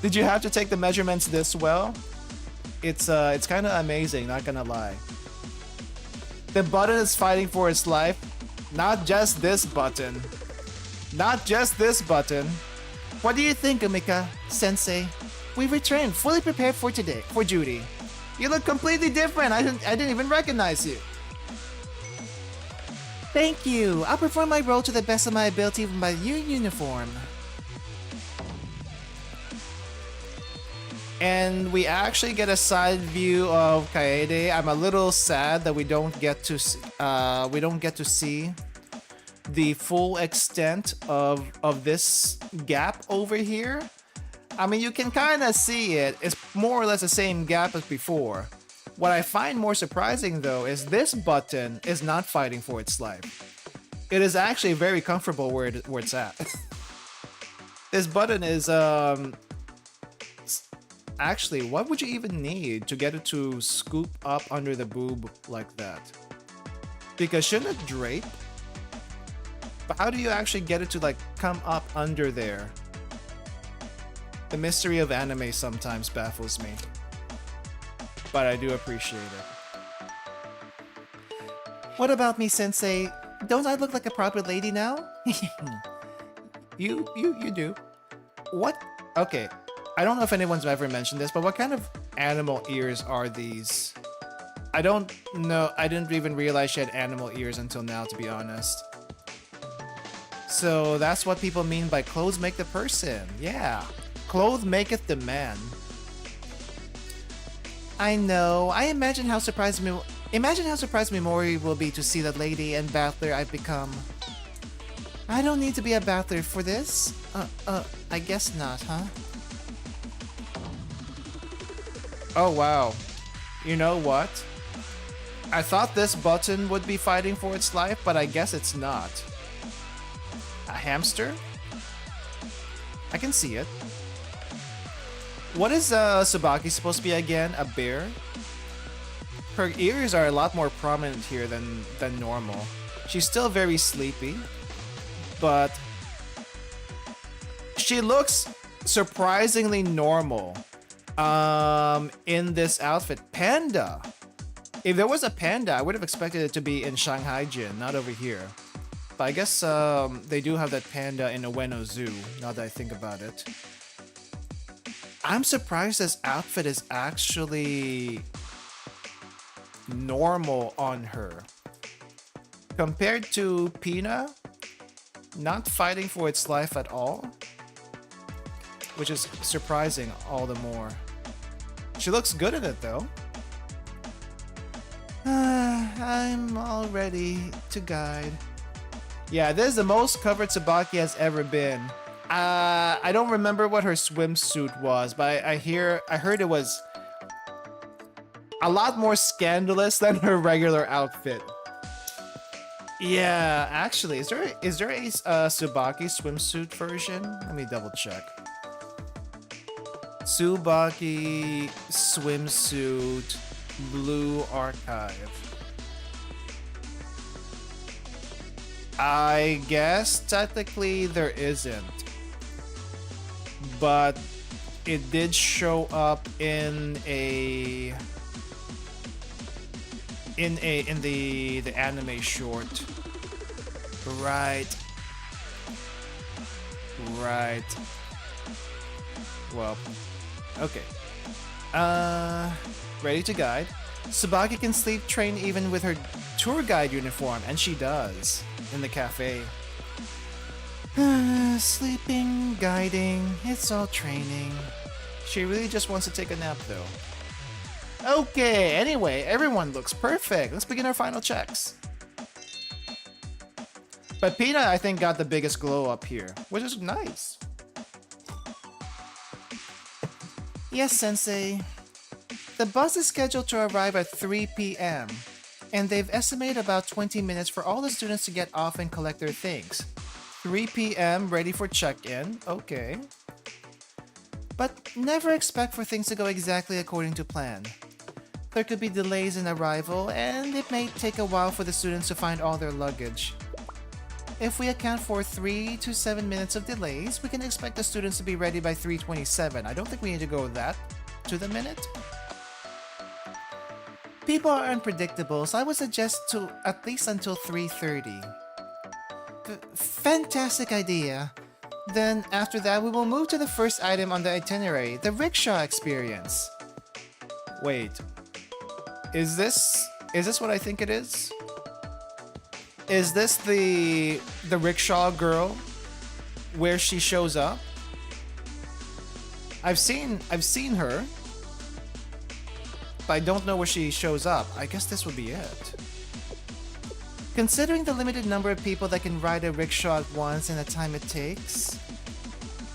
Did you have to take the measurements this well? It's kind of amazing, not gonna lie. The button is fighting for its life. Not just this button. Not just this button. What do you think, Umika, Sensei? We returned fully prepared for today, for duty. You look completely different. I didn't even recognize you. Thank you. I'll perform my role to the best of my ability with my new uniform. And we actually get a side view of Kaede. I'm a little sad that we don't get to see the full extent of this gap over here. I mean, you can kind of see it. It's more or less the same gap as before. What I find more surprising though is this button is not fighting for its life. It is actually very comfortable where it's at. This button is actually, what would you even need to get it to scoop up under the boob like that? Because shouldn't it drape? But how do you actually get it to like come up under there? The mystery of anime sometimes baffles me. But I do appreciate it. What about me, Sensei? Don't I look like a proper lady now? You do. What? Okay. I don't know if anyone's ever mentioned this, but what kind of animal ears are these? I don't know. I didn't even realize she had animal ears until now, to be honest. So that's what people mean by clothes make the person. Yeah. Clothes maketh the man. I know. I imagine how surprised Mimori will be to see the lady and battler I've become. I don't need to be a battler for this. I guess not, huh? Oh wow. You know what? I thought this button would be fighting for its life, but I guess it's not. A hamster? I can see it. What is Tsubaki supposed to be again? A bear? Her ears are a lot more prominent here than normal. She's still very sleepy, but she looks surprisingly normal in this outfit. Panda! If there was a panda, I would have expected it to be in Shanghai Jin, not over here. But I guess they do have that panda in Ueno Zoo, now that I think about it. I'm surprised this outfit is actually normal on her. Compared to Pina, not fighting for its life at all, which is surprising all the more. She looks good in it though. I'm all ready to guide. Yeah, this is the most covered Tsubaki has ever been. I don't remember what her swimsuit was, but I heard it was a lot more scandalous than her regular outfit. Yeah, actually, is there a Tsubaki swimsuit version? Let me double check. Tsubaki swimsuit Blue Archive. I guess technically there isn't, but it did show up in the anime short. Right. Well, okay. Ready to guide. Tsubaki can sleep train even with her tour guide uniform, and she does in the cafe. Sleeping, guiding, it's all training. She really just wants to take a nap though. Okay, anyway, everyone looks perfect. Let's begin our final checks. But Pina, I think, got the biggest glow up here, which is nice. Yes, Sensei. The bus is scheduled to arrive at 3 p.m. and they've estimated about 20 minutes for all the students to get off and collect their things. 3 p.m. ready for check-in, okay. But never expect for things to go exactly according to plan. There could be delays in arrival, and it may take a while for the students to find all their luggage. If we account for 3 to 7 minutes of delays, we can expect the students to be ready by 3:27. I don't think we need to go that to the minute. People are unpredictable, so I would suggest to at least until 3:30. Fantastic idea. Then after that, we will move to the first item on the itinerary, the rickshaw experience. Wait. Is this what I think it is? Is this the rickshaw girl where she shows up? I've seen her, but I don't know where she shows up. I guess this would be it. Considering the limited number of people that can ride a rickshaw at once and the time it takes,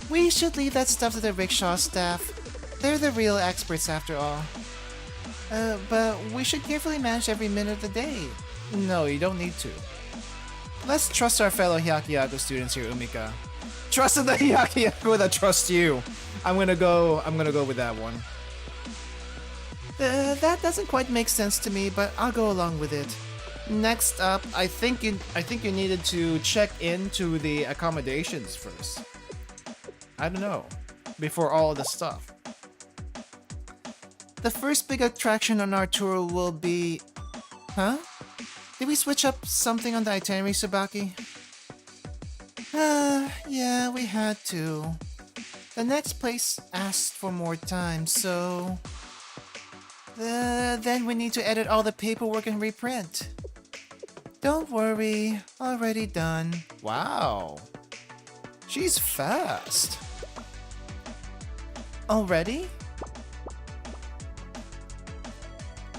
we should leave that stuff to the rickshaw staff. They're the real experts after all. But we should carefully manage every minute of the day. No, you don't need to. Let's trust our fellow Hyakuyaku students here, Umika. Trust in the Hyakuyaku that trust you. I'm gonna go with that one. That doesn't quite make sense to me, but I'll go along with it. Next up, I think you needed to check into the accommodations first. I don't know. Before all of the stuff. The first big attraction on our tour will be... Huh? Did we switch up something on the itinerary, Tsubaki? Yeah, we had to. The next place asked for more time, so... then we need to edit all the paperwork and reprint. Don't worry, already done. Wow. She's fast. Already?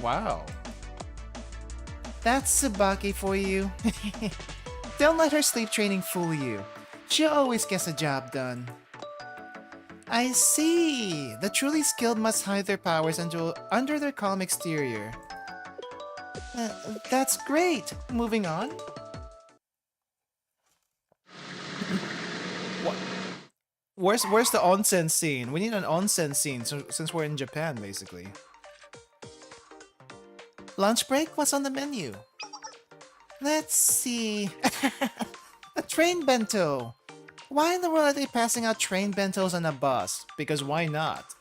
Wow. That's Tsubaki for you. Don't let her sleep training fool you. She'll always get the job done. I see. The truly skilled must hide their powers under their calm exterior. That's great. Moving on. What? Where's the onsen scene? We need an onsen scene since we're in Japan, basically. Lunch break? What's on the menu? Let's see. A train bento. Why in the world are they passing out train bentos on a bus? Because why not?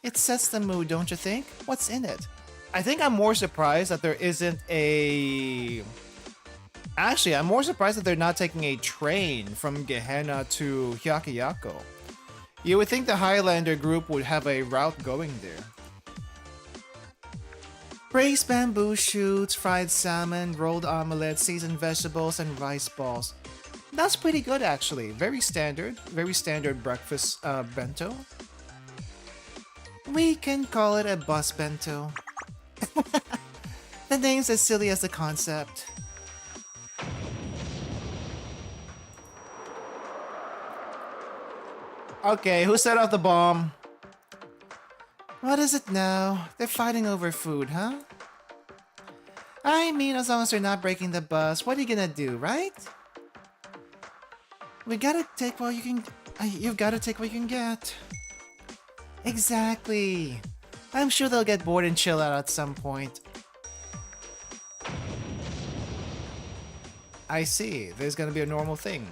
It sets the mood, don't you think? What's in it? I think I'm more surprised that there isn't a... Actually, I'm more surprised that they're not taking a train from Gehenna to Hyakuyaku. You would think the Highlander group would have a route going there. Braised bamboo shoots, fried salmon, rolled omelette, seasoned vegetables, and rice balls. That's pretty good actually. Very standard breakfast bento. We can call it a bus bento. The name's as silly as the concept. Okay, who set off the bomb? What is it now? They're fighting over food, huh? I mean, as long as they're not breaking the bus, what are you gonna do, right? We gotta take what you can... You've gotta take what you can get. Exactly. I'm sure they'll get bored and chill out at some point. I see. There's gonna be a normal thing.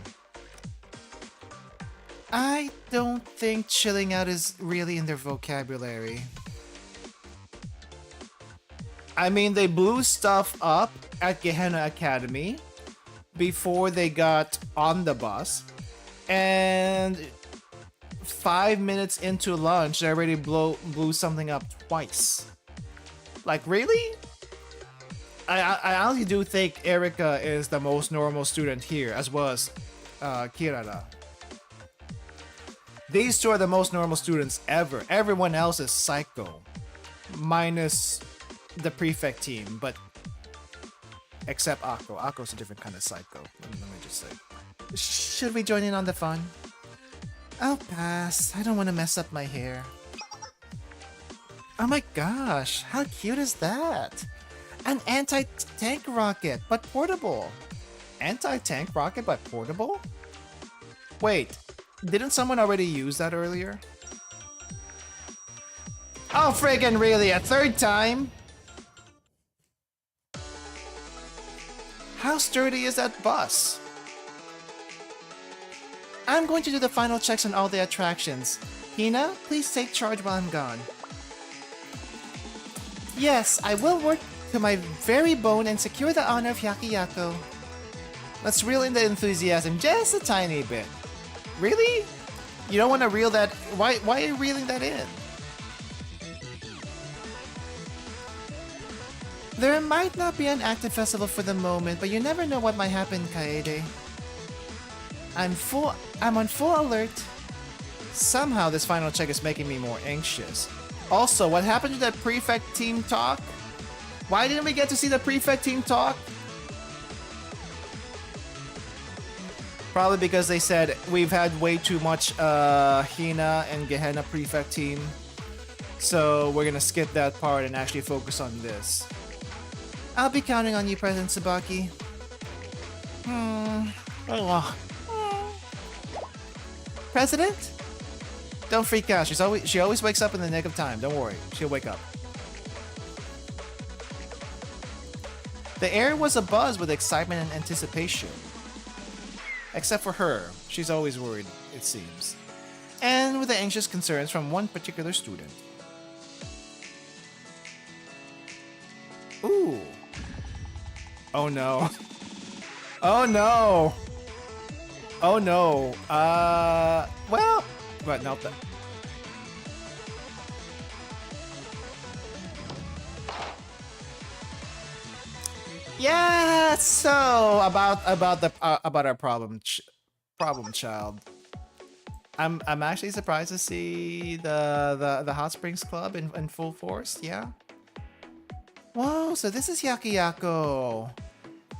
I don't think chilling out is really in their vocabulary. I mean, they blew stuff up at Gehenna Academy before they got on the bus, and 5 minutes into lunch, they already blew something up twice. Like, really? I honestly do think Erika is the most normal student here, as well as Kirara. These two are the most normal students ever. Everyone else is psycho. Minus the prefect team, but except Akko. Akko's a different kind of psycho. Let me just say. Should we join in on the fun? I'll pass. I don't want to mess up my hair. Oh my gosh, how cute is that? An anti-tank rocket, but portable. Anti-tank rocket, but portable? Wait, didn't someone already use that earlier? Oh, friggin' really, a third time? How sturdy is that bus? I'm going to do the final checks on all the attractions. Hina, please take charge while I'm gone. Yes, I will work to my very bone and secure the honor of Hyakiyako. Let's reel in the enthusiasm just a tiny bit. Really? You don't want to reel that... Why are you reeling that in? There might not be an active festival for the moment, but you never know what might happen, Kaede. I'm on full alert. Somehow this final check is making me more anxious. Also, what happened to that prefect team talk? Why didn't we get to see the prefect team talk? Probably because they said we've had way too much Hina and Gehenna prefect team. So we're gonna skip that part and actually focus on this. I'll be counting on you, President Tsubaki. President? Don't freak out. She always wakes up in the nick of time. Don't worry. She'll wake up. The air was abuzz with excitement and anticipation. Except for her. She's always worried, it seems. And with the anxious concerns from one particular student. Ooh. Oh no. Oh no. Oh no. Well, but no. Yeah. So about our problem child. I'm actually surprised to see the Hot Springs Club in full force. Yeah. Whoa. So this is Hyakiyako.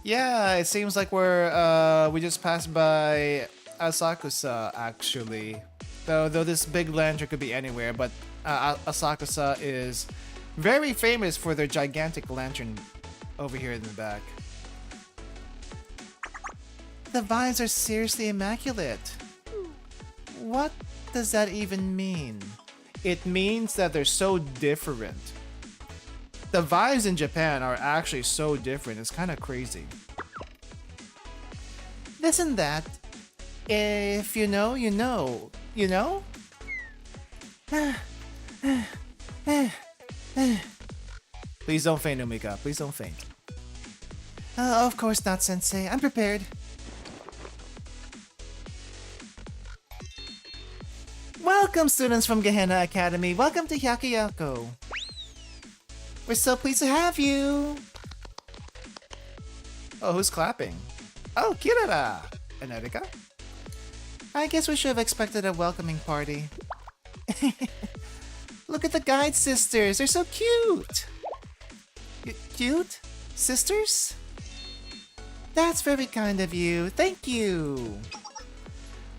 Yeah, it seems like we just passed by Asakusa actually. Though this big lantern could be anywhere, but Asakusa is very famous for their gigantic lantern over here in the back. The vibes are seriously immaculate. What does that even mean? It means that they're so different. The vibes in Japan are actually so different, it's kind of crazy. This and that. If you know, you know. You know? Please don't faint, Umika. Please don't faint. Of course not, Sensei. I'm prepared. Welcome, students from Gehenna Academy. Welcome to Hyakiyako. We're so pleased to have you. Oh, who's clapping? Oh, Kirara and Erika. I guess we should have expected a welcoming party. Look at the guide sisters. They're so cute. Cute? Sisters? That's very kind of you. Thank you.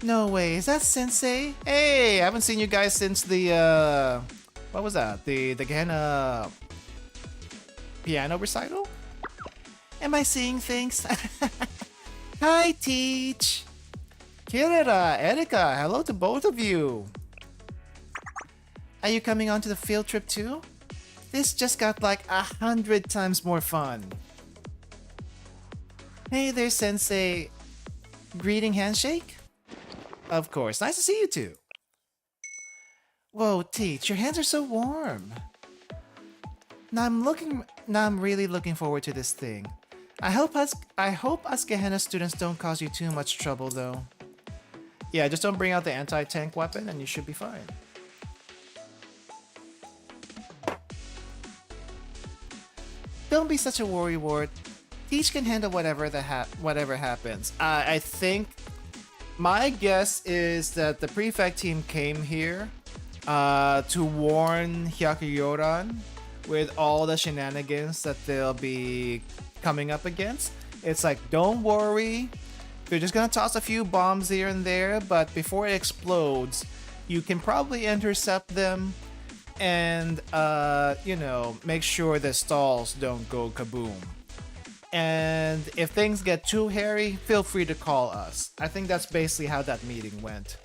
No way. Is that Sensei? Hey, I haven't seen you guys since the what was that? The Gehenna piano recital? Am I seeing things? Hi, Teach. Kirara, Erika, hello to both of you. Are you coming on to the field trip too? This just got like 100 times more fun. Hey there, Sensei. Greeting handshake? Of course, nice to see you too. Whoa, Teach, your hands are so warm. Now I'm really looking forward to this thing. I hope us Gehenna students don't cause you too much trouble though. Yeah, just don't bring out the anti-tank weapon and you should be fine. Don't be such a worrywart. Teach can handle whatever happens. I think my guess is that the prefect team came here to warn Hyakuyoran with all the shenanigans that they'll be coming up against. It's like, don't worry. They're just gonna toss a few bombs here and there, but before it explodes, you can probably intercept them and you know, make sure the stalls don't go kaboom. And if things get too hairy, feel free to call us. I think that's basically how that meeting went.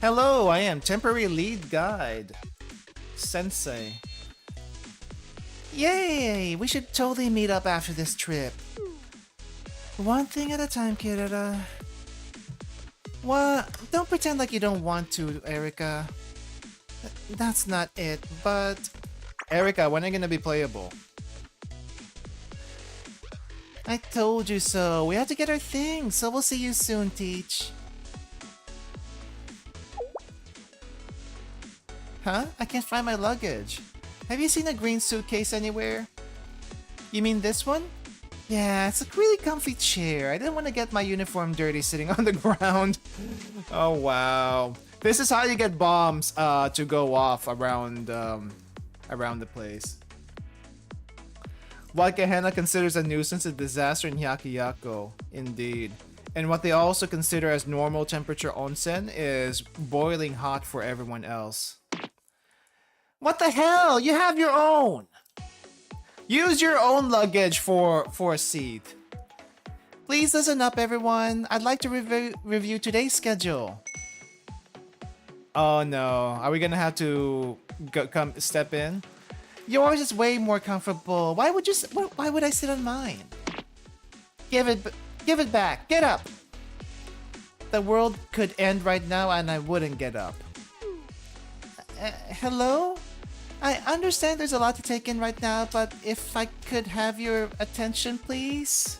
Hello, I am temporary lead guide Sensei. Yay! We should totally meet up after this trip. One thing at a time, Kirara. What? Don't pretend like you don't want to, Erika. That's not it, but... Erika, when are you gonna be playable? I told you so. We have to get our things, so we'll see you soon, Teach. Huh? I can't find my luggage. Have you seen a green suitcase anywhere? You mean this one? Yeah, it's a really comfy chair. I didn't want to get my uniform dirty sitting on the ground. Oh wow. This is how you get bombs to go off around the place. What Gehenna considers a nuisance, a disaster in Hyakiyako. Indeed. And what they also consider as normal temperature onsen is boiling hot for everyone else. What the hell? You have your own! Use your own luggage for a seat. Please listen up, everyone. I'd like to review today's schedule. Oh no, are we gonna have to come step in? Yours is way more comfortable. Why would I sit on mine? Give it back. Get up. The world could end right now and I wouldn't get up. Hello? I understand there's a lot to take in right now, but if I could have your attention, please?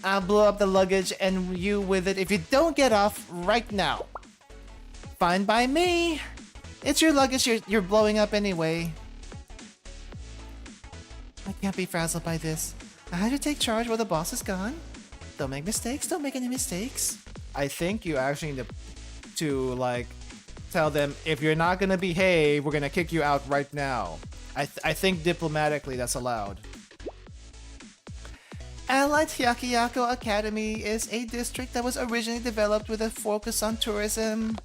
I'll blow up the luggage and you with it if you don't get off right now. Fine by me. It's your luggage you're blowing up anyway. I can't be frazzled by this. I had to take charge while the boss is gone. Don't make mistakes. Don't make any mistakes. I think you actually need to like tell them, if you're not gonna behave, we're gonna kick you out right now. I think diplomatically that's allowed. Allied Hyakiyako Academy is a district that was originally developed with a focus on tourism.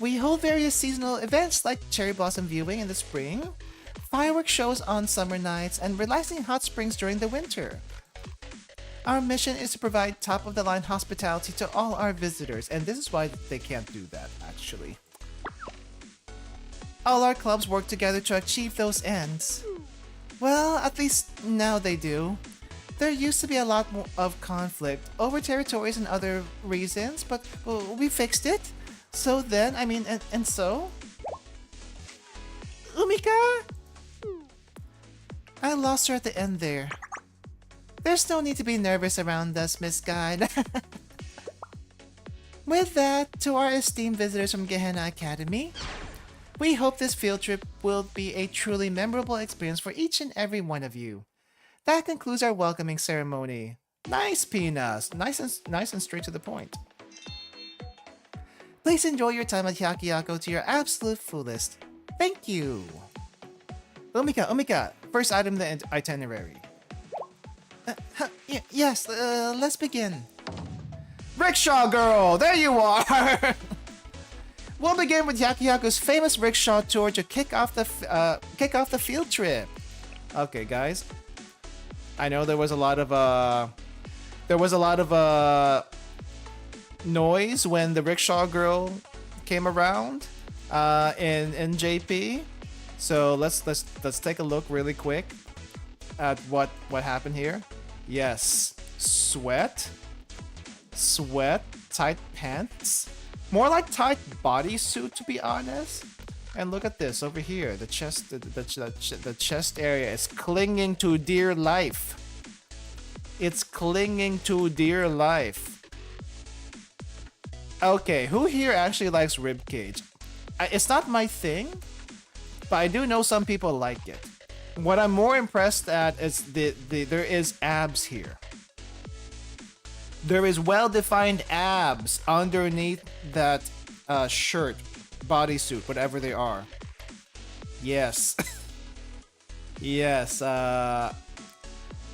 We hold various seasonal events like cherry blossom viewing in the spring, fireworks shows on summer nights, and relaxing hot springs during the winter. Our mission is to provide top-of-the-line hospitality to all our visitors, and this is why they can't do that, actually. All our clubs work together to achieve those ends. Well, at least now they do. There used to be a lot more of conflict over territories and other reasons, but we fixed it. So then, I mean, and so? Umika? I lost her at the end there. There's no need to be nervous around us, Miss Guide. With that, to our esteemed visitors from Gehenna Academy, we hope this field trip will be a truly memorable experience for each and every one of you. That concludes our welcoming ceremony. Nice, Peanuts. Nice and straight to the point. Please enjoy your time at Hyakiyako to your absolute fullest. Thank you. Umika, first item in the itinerary. Yes, let's begin. Rickshaw girl, there you are! We'll begin with Hyakiyako's famous rickshaw tour to kick off the field trip. Okay, guys. I know there was a lot of noise when the rickshaw girl came around in JP. So let's take a look really quick at what happened here. Yes, sweat, tight pants, more like tight bodysuit to be honest. And look at this over here. The chest area is clinging to dear life. It's clinging to dear life. Okay, who here actually likes ribcage? It's not my thing, but I do know some people like it. What I'm more impressed at is there is abs here. There is well-defined abs underneath that shirt, bodysuit, whatever they are. Yes. Yes.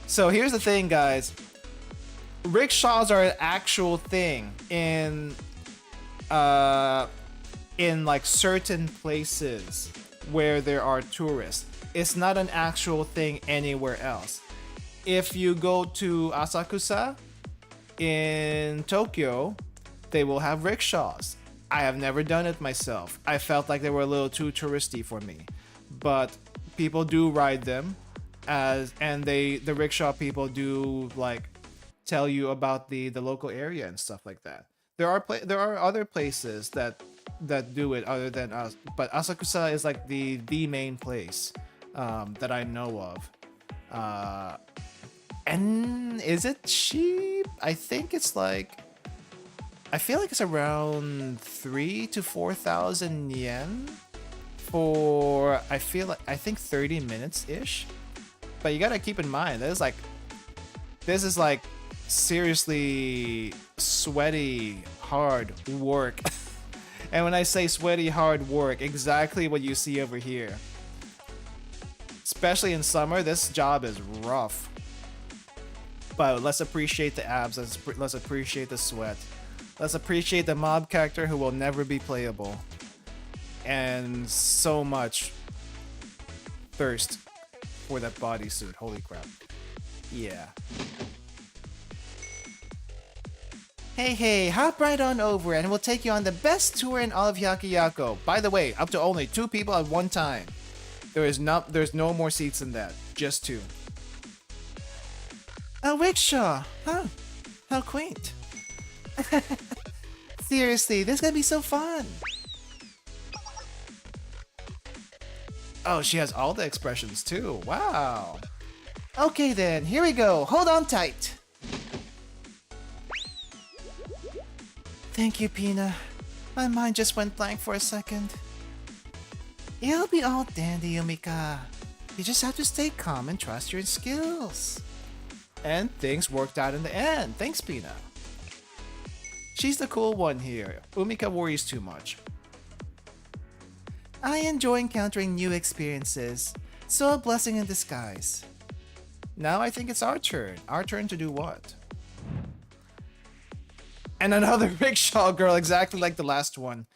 So here's the thing, guys. Rickshaws are an actual thing in in like certain places where there are tourists. It's not an actual thing anywhere else. If you go to Asakusa in Tokyo, they will have rickshaws. I have never done it myself. I felt like they were a little too touristy for me. But people do ride them, and the rickshaw people do like tell you about the local area and stuff like that. There are other places that do it other than us, but Asakusa is like the main place that I know of. And is it cheap? I think it's like, I feel like it's around 3,000 to 4,000 yen for, I think 30 minutes ish. But you gotta keep in mind, this is like seriously sweaty, hard work. And when I say sweaty, hard work, exactly what you see over here. Especially in summer, this job is rough. But let's appreciate the abs, let's appreciate the sweat. Let's appreciate the mob character who will never be playable. And so much thirst for that bodysuit. Holy crap. Yeah. Hey, hop right on over and we'll take you on the best tour in all of Hyakuyako. By the way, up to only 2 people at one time. There's no more seats than that. Just 2. A rickshaw! Huh? How quaint. Seriously, this is gonna be so fun! Oh, she has all the expressions too. Wow! Okay then, here we go. Hold on tight! Thank you, Pina. My mind just went blank for a second. It'll be all dandy, Yumika. You just have to stay calm and trust your skills. And things worked out in the end. Thanks, Pina. She's the cool one here. Umika worries too much. I enjoy encountering new experiences. So a blessing in disguise. Now I think it's our turn. Our turn to do what? And another rickshaw girl, exactly like the last one.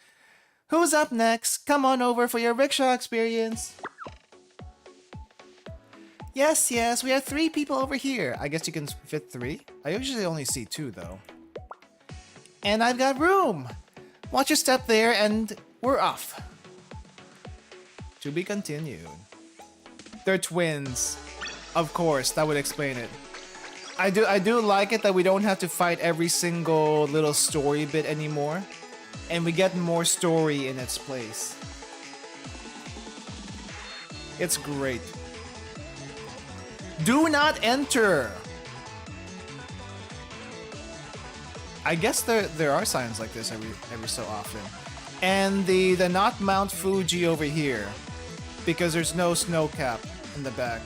Who's up next? Come on over for your rickshaw experience. Yes, we have 3 people over here. I guess you can fit 3. I usually only see 2 though. And I've got room. Watch your step there and we're off. To be continued. They're twins. Of course, that would explain it. I do like it that we don't have to fight every single little story bit anymore. And we get more story in its place. It's great. Do not enter! I guess there are signs like this every so often. And the not Mount Fuji over here. Because there's no snow cap in the back.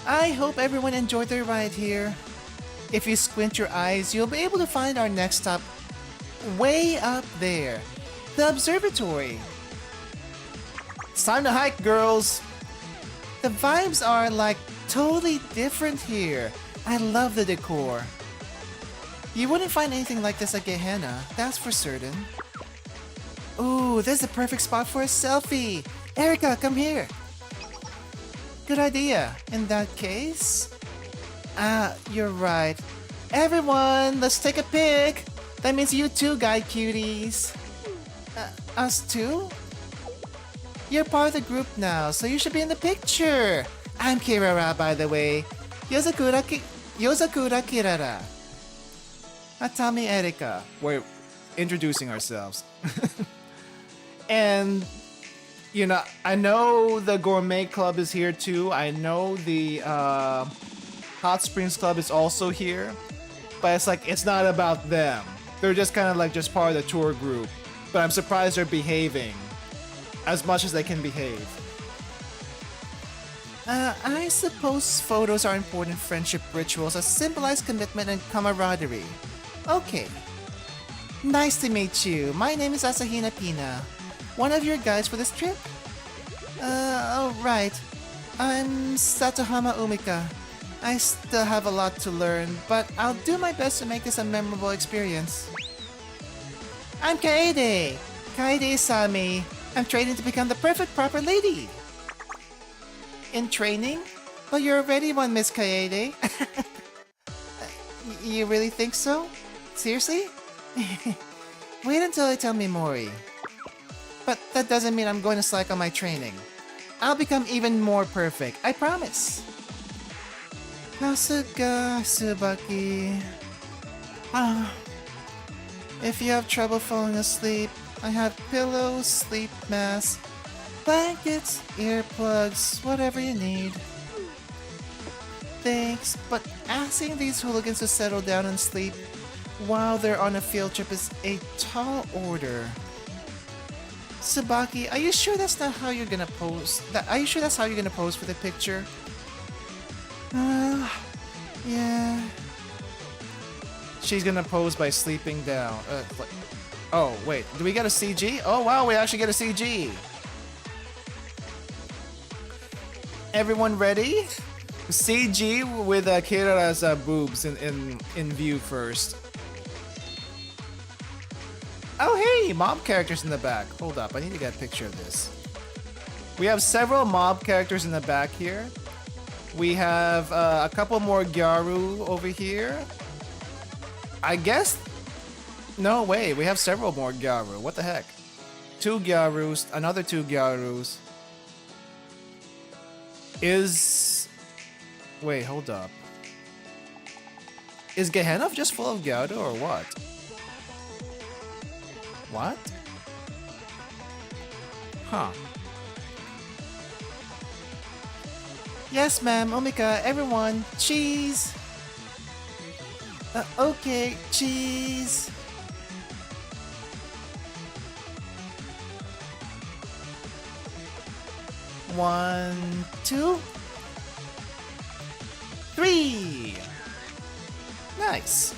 I hope everyone enjoyed their ride here. If you squint your eyes, you'll be able to find our next stop way up there. The observatory. It's time to hike, girls. The vibes are like totally different here. I love the decor. You wouldn't find anything like this at Gehenna, that's for certain. Ooh, this is the perfect spot for a selfie. Erica, come here. Good idea. In that case... you're right. Everyone, let's take a pic. That means you too, guy cuties. Us too? You're part of the group now, so you should be in the picture. I'm Kirara, by the way. Yozakura Kirara. Atami Erika. We're introducing ourselves. And, you know, I know the Gourmet Club is here too. I know the Hot Springs Club is also here. But it's like, it's not about them. They're just kind of like just part of the tour group. But I'm surprised they're behaving as much as they can behave. I suppose photos are important friendship rituals that symbolize commitment and camaraderie. Okay. Nice to meet you. My name is Asahina Pina, one of your guides for this trip. Oh, right. I'm Satohama Umika. I still have a lot to learn, but I'll do my best to make this a memorable experience. I'm Kaede. Kaede-sami, I'm training to become the perfect proper lady. In training? But you're already one, Miss Kaede. You really think so? Seriously? Wait until I tell Mimori. But that doesn't mean I'm going to slack on my training. I'll become even more perfect, I promise. Nasuga, Tsubaki. If you have trouble falling asleep, I have pillows, sleep masks, blankets, earplugs, whatever you need. Thanks, but asking these hooligans to settle down and sleep while they're on a field trip is a tall order. Tsubaki, are you sure that's not how you're gonna pose? Are you sure that's how you're gonna pose for the picture? Yeah. She's gonna pose by sleeping down. Oh, wait. Do we get a CG? Oh, wow, we actually get a CG. Everyone ready? CG with Kirara's boobs in view first. Oh, hey! Mob characters in the back. Hold up, I need to get a picture of this. We have several mob characters in the back here. We have a couple more Gyaru over here. I guess... No, wait, we have several more Gyaru. What the heck? 2 Gyarus, another 2 Gyarus. Wait, hold up. Is Gehenna just full of Gyaru or what? What? Huh. Yes, ma'am. Omika, everyone, cheese! Okay, cheese! 1, 2, 3! Nice!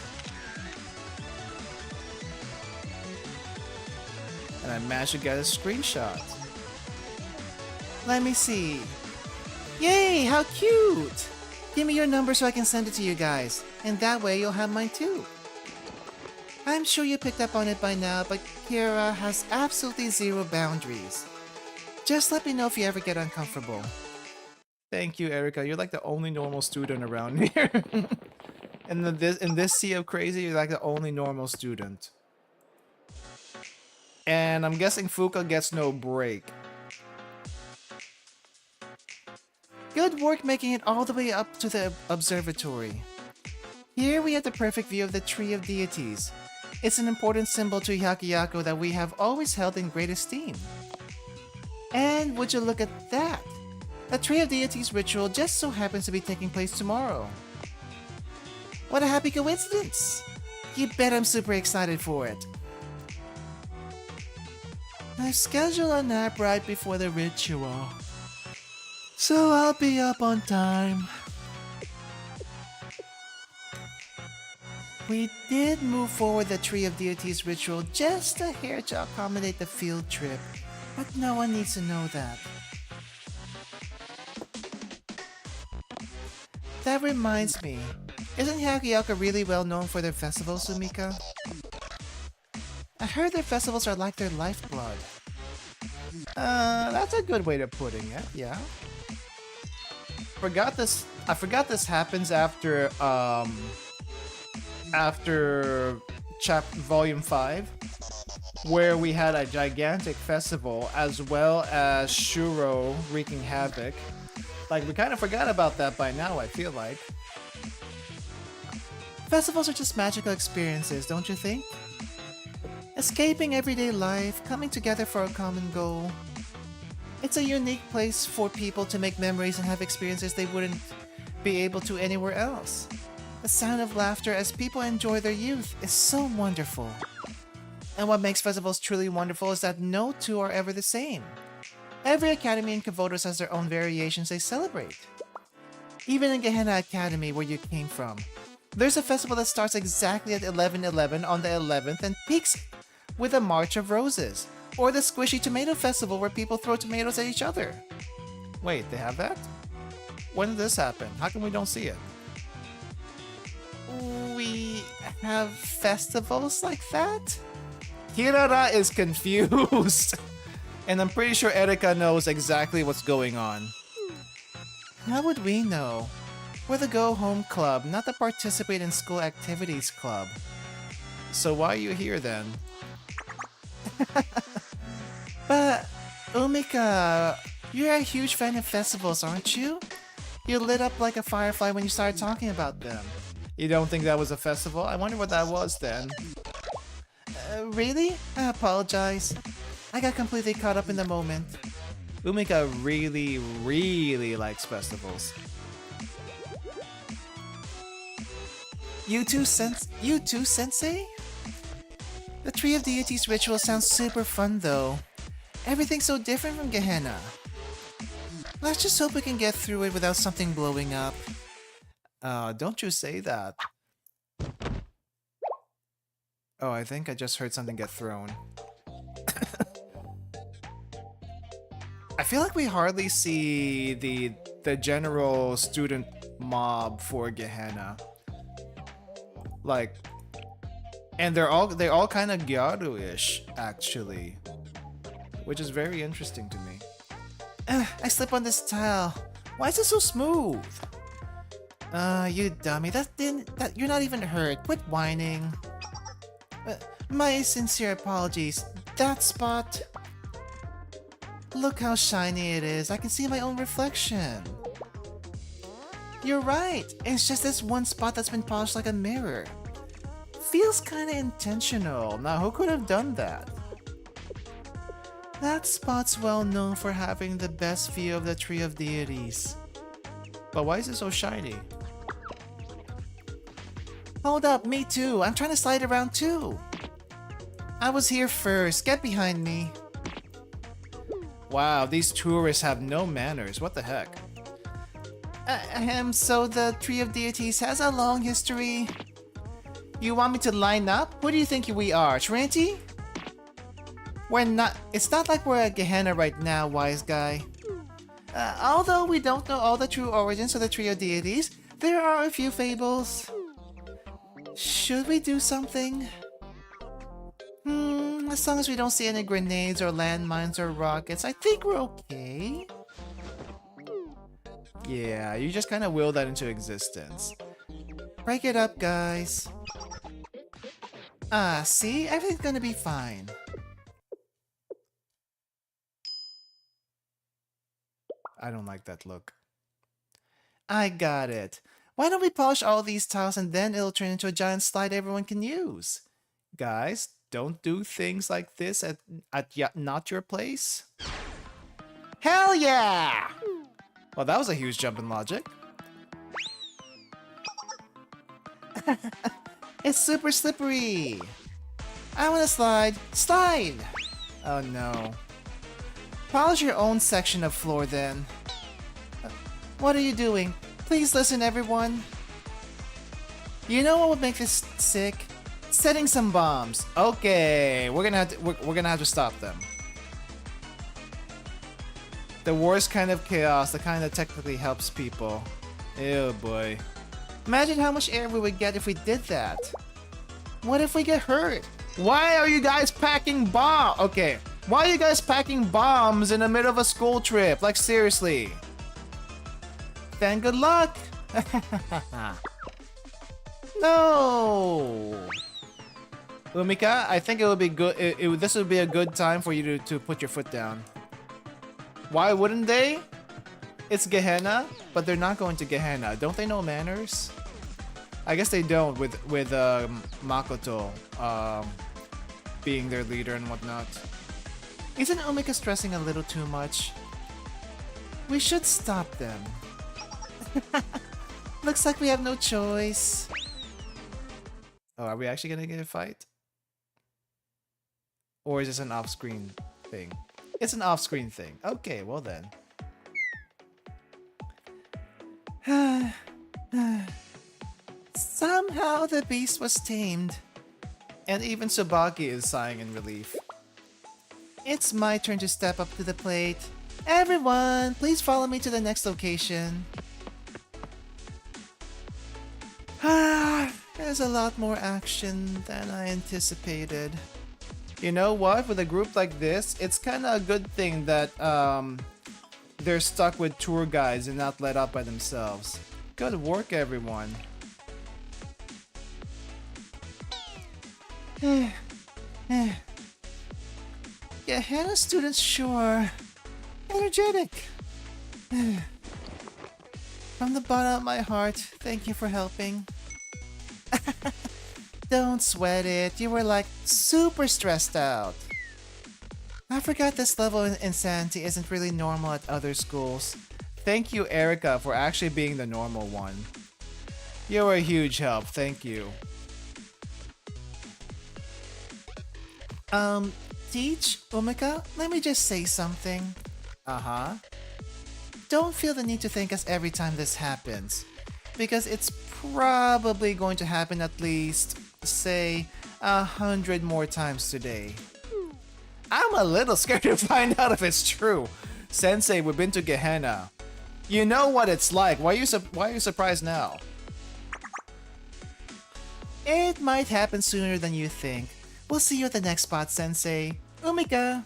And I managed to get a screenshot. Let me see. Yay, how cute! Give me your number so I can send it to you guys. And that way you'll have mine too. I'm sure you picked up on it by now, but Kira has absolutely zero boundaries. Just let me know if you ever get uncomfortable. Thank you, Erica. You're like the only normal student around here. in this sea of crazy, you're like the only normal student. And I'm guessing Fuka gets no break. Good work making it all the way up to the observatory. Here we have the perfect view of the Tree of Deities. It's an important symbol to Hyakuyaku that we have always held in great esteem. And would you look at that? The Tree of Deities ritual just so happens to be taking place tomorrow. What a happy coincidence! You bet I'm super excited for it. I've scheduled a nap right before the ritual, so I'll be up on time. We did move forward the Tree of Deities ritual just a hair to accommodate the field trip, but no one needs to know that. That reminds me, isn't Hyakuyaku really well known for their festivals, Sumika? I heard their festivals are like their lifeblood. That's a good way of putting it, yeah. I forgot this happens after volume 5, where we had a gigantic festival as well as Shuro wreaking havoc. Like, we kind of forgot about that by now, I feel like. Festivals are just magical experiences, don't you think? Escaping everyday life, coming together for a common goal. It's a unique place for people to make memories and have experiences they wouldn't be able to anywhere else. The sound of laughter as people enjoy their youth is so wonderful. And what makes festivals truly wonderful is that no two are ever the same. Every academy in Kavotos has their own variations they celebrate. Even in Gehenna Academy, where you came from, there's a festival that starts exactly at 11:11 on the 11th and peaks with a March of Roses, or the Squishy Tomato Festival where people throw tomatoes at each other. Wait, they have that? When did this happen? How come we don't see it? We have festivals like that? Hirara is confused. And I'm pretty sure Erika knows exactly what's going on. How would we know? We're the Go Home Club, not the Participate in School Activities Club. So why are you here then? But, Umika, you're a huge fan of festivals, aren't you? You lit up like a firefly when you started talking about them. You don't think that was a festival? I wonder what that was then. Really? I apologize. I got completely caught up in the moment. Umika really likes festivals. You too, Sensei? The Tree of Deities ritual sounds super fun though. Everything's so different from Gehenna. Let's just hope we can get through it without something blowing up. Don't you say that. Oh, I think I just heard something get thrown. I feel like we hardly see the general student mob for Gehenna. Like, and they're all kind of Gyaru-ish actually, which is very interesting to me. I slip on this tile. Why is it so smooth? You dummy. You're not even hurt. Quit whining. My sincere apologies. That spot. Look how shiny it is. I can see my own reflection. You're right. It's just this one spot that's been polished like a mirror. Feels kinda intentional. Now, who could have done that? That spot's well known for having the best view of the Tree of Deities. But why is it so shiny? Hold up, me too. I'm trying to slide around too. I was here first. Get behind me. Wow, these tourists have no manners. What the heck? So the Tree of Deities has a long history. You want me to line up? Who do you think we are, Trinity? We're not. It's not like we're at Gehenna right now, wise guy. Although we don't know all the true origins of the Tree of Deities, there are a few fables. Should we do something? As long as we don't see any grenades or landmines or rockets, I think we're okay. Yeah, you just kind of will that into existence. Break it up, guys. See? Everything's gonna be fine. I don't like that look. I got it. Why don't we polish all these tiles and then it'll turn into a giant slide everyone can use? Guys, don't do things like this at not your place. Hell yeah! Well, that was a huge jump in logic. It's super slippery. I want to slide. Slide! Oh no. Polish your own section of floor then. What are you doing? Please listen, everyone. You know what would make this sick? Setting some bombs. Okay, we're gonna have to stop them. The worst kind of chaos, the kind that technically helps people. Ew, boy. Imagine how much air we would get if we did that. What if we get hurt? Why are you guys packing bombs? Okay, why are you guys packing bombs in the middle of a school trip? Like, seriously. Then good luck. No. Umika, I think it would be good. This would be a good time for you to put your foot down. Why wouldn't they? It's Gehenna, but they're not going to Gehenna. Don't they know manners? I guess they don't with Makoto being their leader and whatnot. Isn't Umika stressing a little too much? We should stop them. Looks like we have no choice. Oh, are we actually gonna get a fight? Or is this an off-screen thing? It's an off-screen thing. Okay, well then. Somehow the beast was tamed. And even Tsubaki is sighing in relief. It's my turn to step up to the plate. Everyone, please follow me to the next location. There's a lot more action than I anticipated. You know what? With a group like this, it's kind of a good thing that they're stuck with tour guides and not let up by themselves. Good work, everyone. Yeah, Hannah students sure energetic. From the bottom of my heart, thank you for helping. Don't sweat it, you were like super stressed out. I forgot this level of insanity isn't really normal at other schools. Thank you, Erica, for actually being the normal one. You were a huge help, thank you. Teach, Umika, let me just say something. Uh-huh. Don't feel the need to thank us every time this happens, because it's probably going to happen at least, say, 100 more times today. I'm a little scared to find out if it's true. Sensei, we've been to Gehenna. You know what it's like. Why are you surprised now? It might happen sooner than you think. We'll see you at the next spot, Sensei. Umika!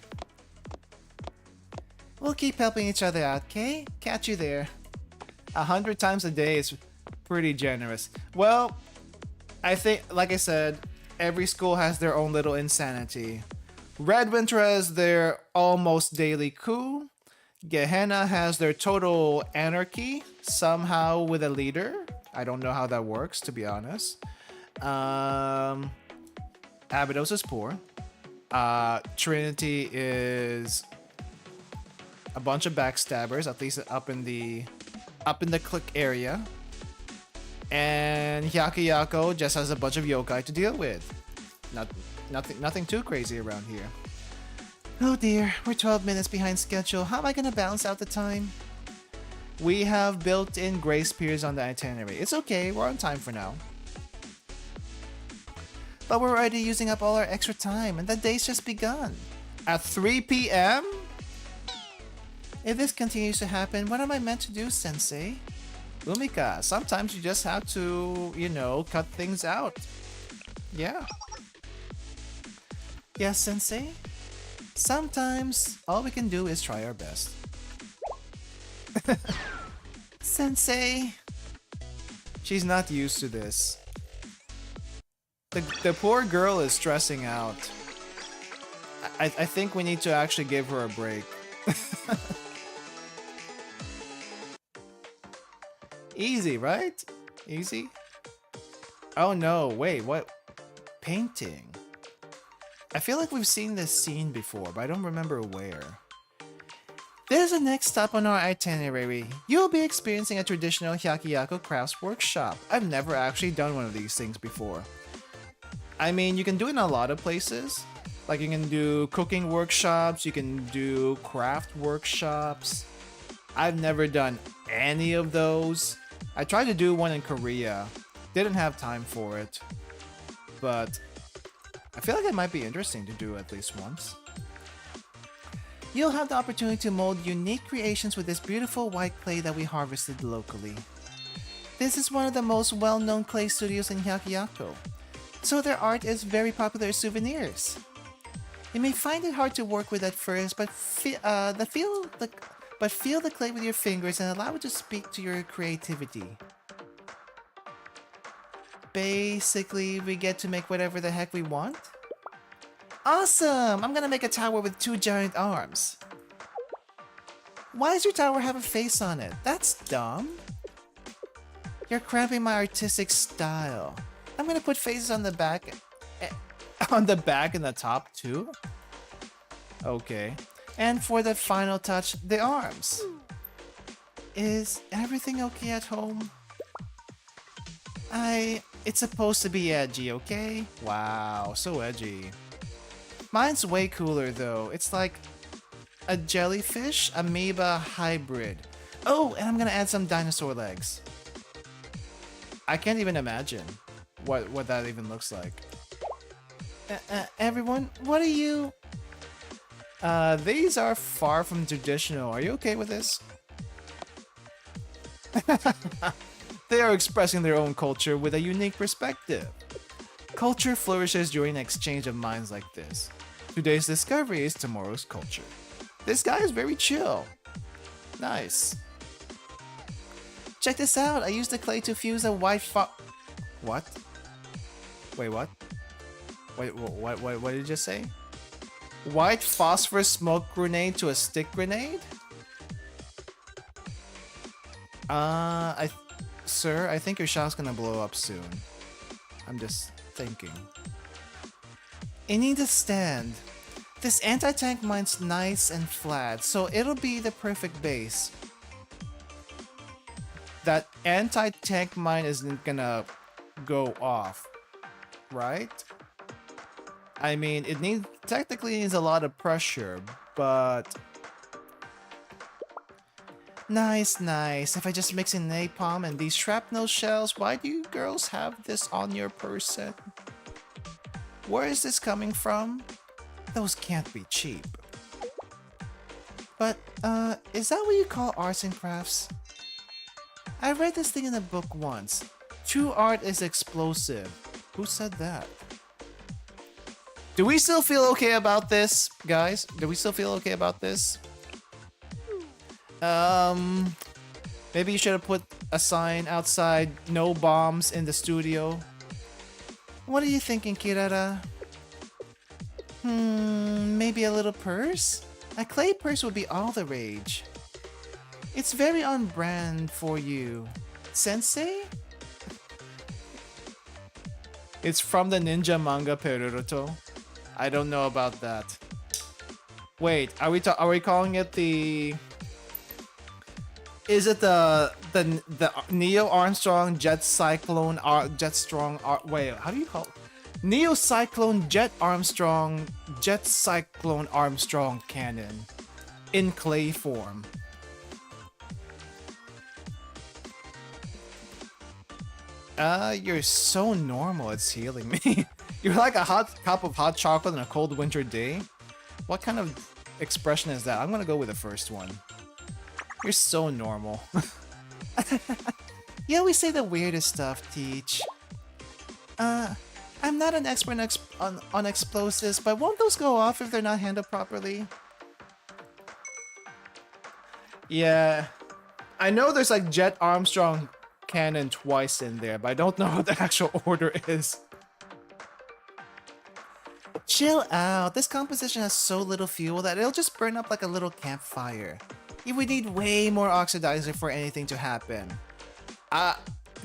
We'll keep helping each other out, okay? Catch you there. 100 times a day is pretty generous. Well, I think, like I said, every school has their own little insanity. Red Winter has their almost daily coup. Gehenna has their total anarchy, somehow with a leader. I don't know how that works, to be honest. Abydos is poor. Trinity is a bunch of backstabbers, at least up in the click area. And Hyakuyako just has a bunch of yokai to deal with. Nothing too crazy around here. Oh dear, we're 12 minutes behind schedule. How am I gonna balance out the time? We have built-in grace periods on the itinerary. It's okay, we're on time for now. But we're already using up all our extra time, and the day's just begun. At 3 p.m.? If this continues to happen, what am I meant to do, Sensei? Umika, sometimes you just have to, you know, cut things out. Yeah. Yes, Sensei? Sometimes, all we can do is try our best. Sensei! She's not used to this. The poor girl is stressing out. I think we need to actually give her a break. Easy, right? Easy? Oh no, wait, what? Painting. I feel like we've seen this scene before, but I don't remember where. There's a next stop on our itinerary. You'll be experiencing a traditional Hyakuyako crafts workshop. I've never actually done one of these things before. I mean, you can do it in a lot of places. Like you can do cooking workshops, you can do craft workshops. I've never done any of those. I tried to do one in Korea. Didn't have time for it. But I feel like it might be interesting to do at least once. You'll have the opportunity to mold unique creations with this beautiful white clay that we harvested locally. This is one of the most well-known clay studios in Hyakuyako, so their art is very popular as souvenirs. You may find it hard to work with at first, but feel the clay with your fingers and allow it to speak to your creativity. Basically, we get to make whatever the heck we want. Awesome! I'm gonna make a tower with 2 giant arms. Why does your tower have a face on it? That's dumb. You're cramping my artistic style. I'm gonna put faces on the back, and the top too. Okay. And for the final touch, the arms. Is everything okay at home? It's supposed to be edgy, okay? Wow, so edgy. Mine's way cooler though. It's like a jellyfish amoeba hybrid. Oh, and I'm gonna add some dinosaur legs. I can't even imagine what that even looks like. Everyone, what are you? These are far from traditional. Are you okay with this? They are expressing their own culture with a unique perspective. Culture flourishes during an exchange of minds like this. Today's discovery is tomorrow's culture. This guy is very chill. Nice. Check this out. I used the clay to fuse a white What? Wait, what? Wait, what did you just say? White phosphorus smoke grenade to a stick grenade? Sir, I think your shop's gonna blow up soon. I'm just thinking. It needs a stand. This anti-tank mine's nice and flat, so it'll be the perfect base. That anti-tank mine isn't gonna go off, right? I mean, it technically needs a lot of pressure, but nice. If I just mix in napalm and these shrapnel shells, why do you girls have this on your person? Where is this coming from? Those can't be cheap. But, is that what you call arts and crafts? I read this thing in a book once. True art is explosive. Who said that? Do we still feel okay about this, guys? Do we still feel okay about this? Maybe you should have put a sign outside, no bombs in the studio. What are you thinking, Kirara? Maybe a little purse? A clay purse would be all the rage. It's very on brand for you. Sensei? It's from the ninja manga Peruroto. I don't know about that. Wait, are we calling it the... Is it the Neo Armstrong Jet Cyclone wait, how do you call it? Neo Cyclone Jet Cyclone Armstrong cannon in clay form. You're so normal, it's healing me. You're like a hot cup of hot chocolate on a cold winter day. What kind of expression is that? I'm gonna go with the first one. You're so normal. You always say the weirdest stuff, Teach. I'm not an expert on explosives, but won't those go off if they're not handled properly? Yeah. I know there's like Jet Armstrong cannon twice in there, but I don't know what the actual order is. Chill out. This composition has so little fuel that it'll just burn up like a little campfire. You would need way more oxidizer for anything to happen.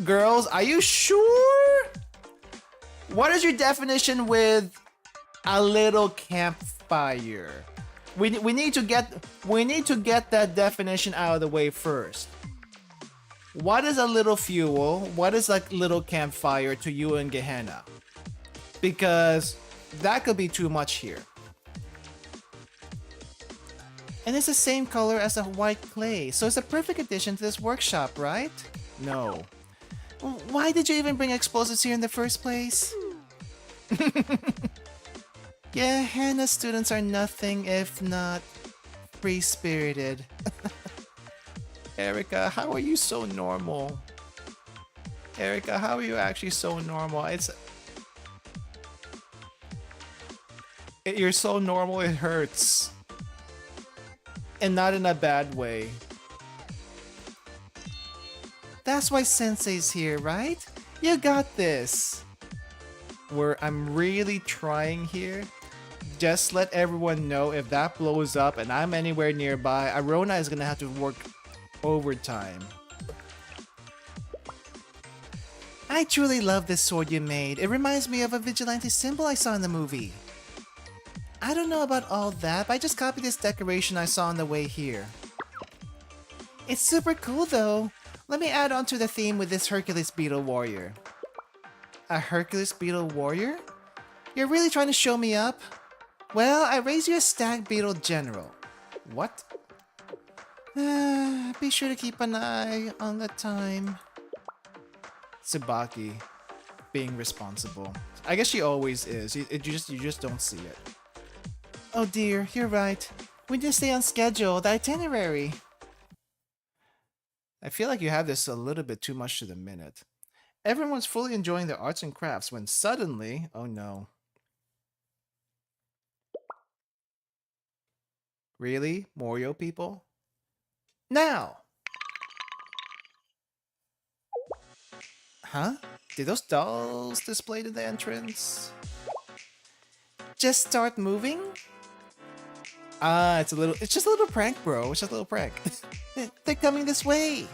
Girls, are you sure? What is your definition with a little campfire? We need to get that definition out of the way first. What is a little fuel? What is like little campfire to you and Gehenna? Because that could be too much here. And it's the same color as the white clay, so it's a perfect addition to this workshop, right? No. Why did you even bring explosives here in the first place? Yeah, Hannah students are nothing if not free-spirited. Erica, how are you so normal? Erica, how are you actually so normal? You're so normal it hurts. And not in a bad way. That's why Sensei's here, right? You got this. I'm really trying here. Just let everyone know if that blows up and I'm anywhere nearby, Arona is gonna have to work overtime. I truly love this sword you made. It reminds me of a vigilante symbol I saw in the movie. I don't know about all that, but I just copied this decoration I saw on the way here. It's super cool though. Let me add on to the theme with this Hercules Beetle Warrior. A Hercules Beetle Warrior? You're really trying to show me up? Well, I raised you a Stag Beetle General. What? Be sure to keep an eye on the time. Tsubaki, being responsible. I guess she always is. You just don't see it. Oh dear, you're right. We need to stay on schedule, the itinerary. I feel like you have this a little bit too much to the minute. Everyone's fully enjoying their arts and crafts when suddenly, oh no. Really? Morio people? Now! Huh? Did those dolls displayed in the entrance just start moving? Ah, it's just a little prank, bro. It's just a little prank. They're coming this way.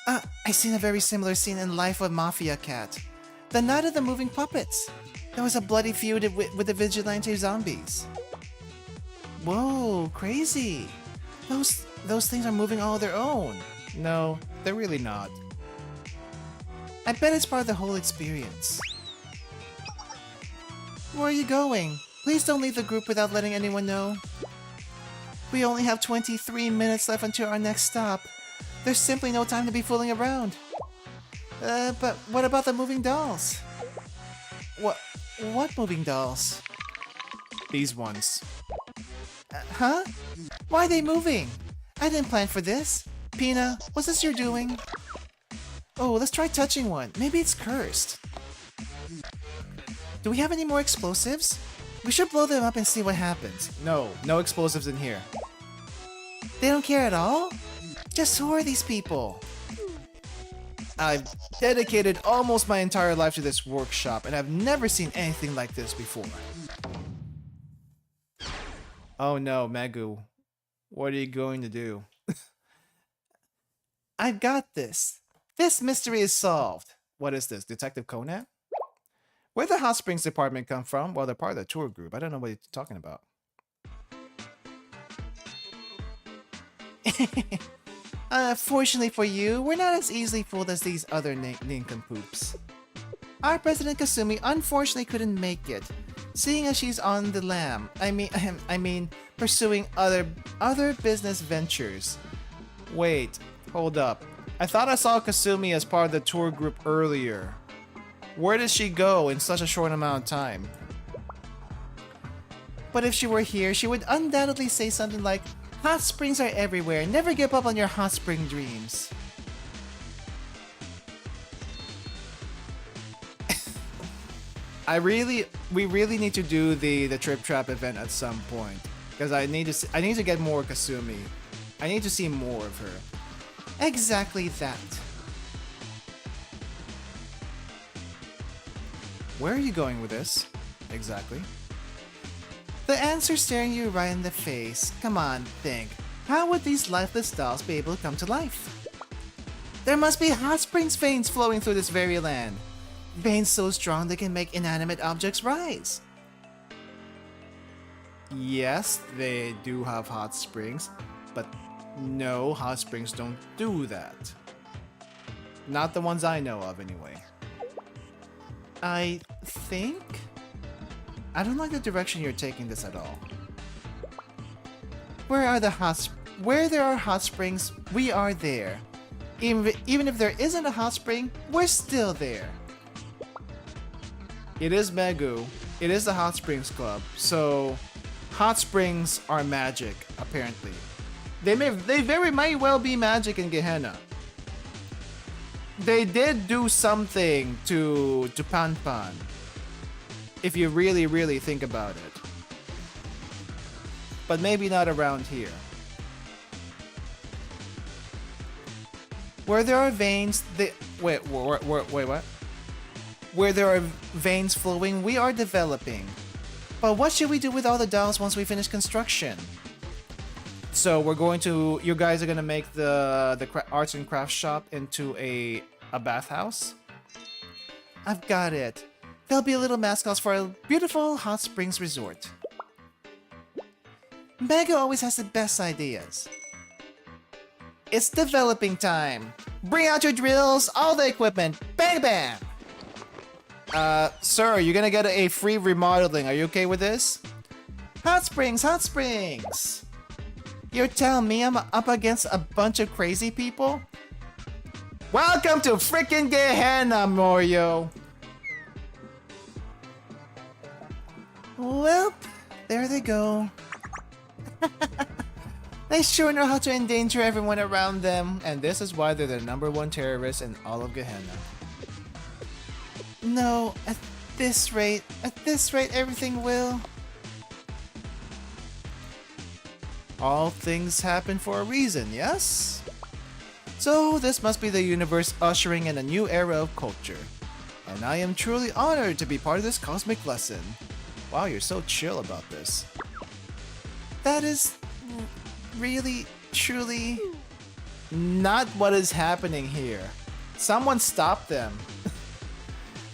I seen a very similar scene in Life of Mafia Cat. The Night of the Moving Puppets. There was a bloody feud with the vigilante zombies. Whoa, crazy. Those things are moving all their own. No, they're really not. I bet it's part of the whole experience. Where are you going? Please don't leave the group without letting anyone know. We only have 23 minutes left until our next stop. There's simply no time to be fooling around. But what about the moving dolls? What moving dolls? These ones. Huh? Why are they moving? I didn't plan for this. Pina, what's this you're doing? Oh, let's try touching one. Maybe it's cursed. Do we have any more explosives? We should blow them up and see what happens. No explosives in here. They don't care at all? Just who are these people? I've dedicated almost my entire life to this workshop, and I've never seen anything like this before. Oh no, Megu. What are you going to do? I've got this. This mystery is solved. What is this, Detective Conan? Where'd the Hot Springs department come from? Well, they're part of the tour group. I don't know what you're talking about. Fortunately for you, we're not as easily fooled as these other nincompoops. Our President Kasumi unfortunately couldn't make it, seeing as she's on the lam. I mean, pursuing other business ventures. Wait, hold up. I thought I saw Kasumi as part of the tour group earlier. Where did she go in such a short amount of time? But if she were here, she would undoubtedly say something like, "Hot springs are everywhere. Never give up on your hot spring dreams." We really need to do the Trip Trap event at some point, because I need to get more Kasumi. I need to see more of her. Exactly that. Where are you going with this? Exactly. The answer's staring you right in the face. Come on, think. How would these lifeless dolls be able to come to life? There must be hot springs veins flowing through this very land. Veins so strong they can make inanimate objects rise. Yes, they do have hot springs, but no, hot springs don't do that. Not the ones I know of, anyway. I think? I don't like the direction you're taking this at all. Where there are hot springs, we are there. Even if there isn't a hot spring, we're still there. It is Megu. It is the Hot Springs Club, so hot springs are magic, apparently. They very might well be magic in Gehenna. They did do something to Pan Pan, if you really think about it. But maybe not around here. Where there are veins, wait, what? Where there are veins flowing, we are developing. But what should we do with all the dolls once we finish construction? So you guys are gonna make the arts and crafts shop into a bathhouse? I've got it. There'll be a little mascots for a beautiful hot springs resort. Mega always has the best ideas. It's developing time. Bring out your drills, all the equipment, bang bang! Sir, you're gonna get a free remodeling. Are you okay with this? Hot springs, hot springs! You're telling me I'm up against a bunch of crazy people? Welcome to frickin' Gehenna, Morio! Well, there they go. They sure know how to endanger everyone around them, and this is why they're the #1 terrorists in all of Gehenna. No, at this rate, everything will. All things happen for a reason, yes? So this must be the universe ushering in a new era of culture. And I am truly honored to be part of this cosmic lesson. Wow, you're so chill about this. That is really, truly not what is happening here. Someone stop them.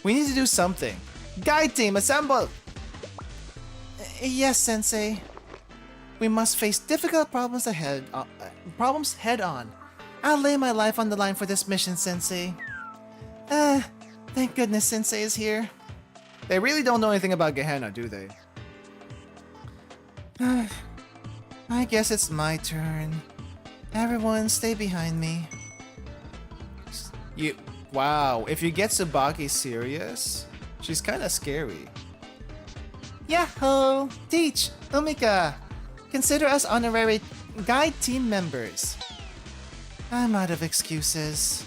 We need to do something. Guide team, assemble! Yes, Sensei. We must face difficult problems head on. I'll lay my life on the line for this mission, Sensei. Thank goodness Sensei is here. They really don't know anything about Gehenna, do they? I guess it's my turn. Everyone, stay behind me. Wow, if you get Tsubaki serious, she's kinda scary. Yahoo! Teach! Umika! Consider us honorary guide team members. I'm out of excuses.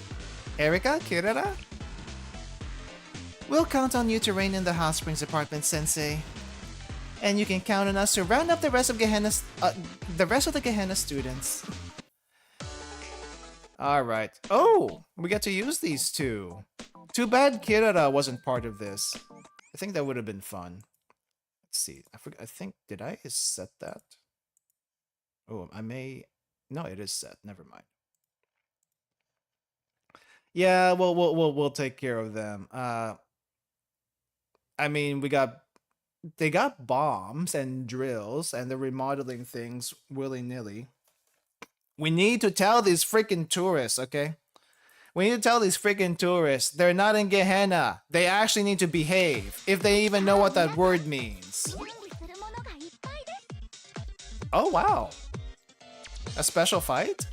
Erika? Kirara? We'll count on you to reign in the Hot Springs Apartment, Sensei. And you can count on us to round up the rest of the Gehenna students. Alright. Oh! We get to use these two. Too bad Kirara wasn't part of this. I think that would have been fun. Let's see. I think, did I set that? Oh, I may... No, it is set. Never mind. Yeah, we'll take care of them. I mean, they got bombs and drills, and they're remodeling things willy-nilly. We need to tell these freaking tourists, okay? We need to tell these freaking tourists they're not in Gehenna. They actually need to behave, if they even know what that word means. Oh, wow. A special fight?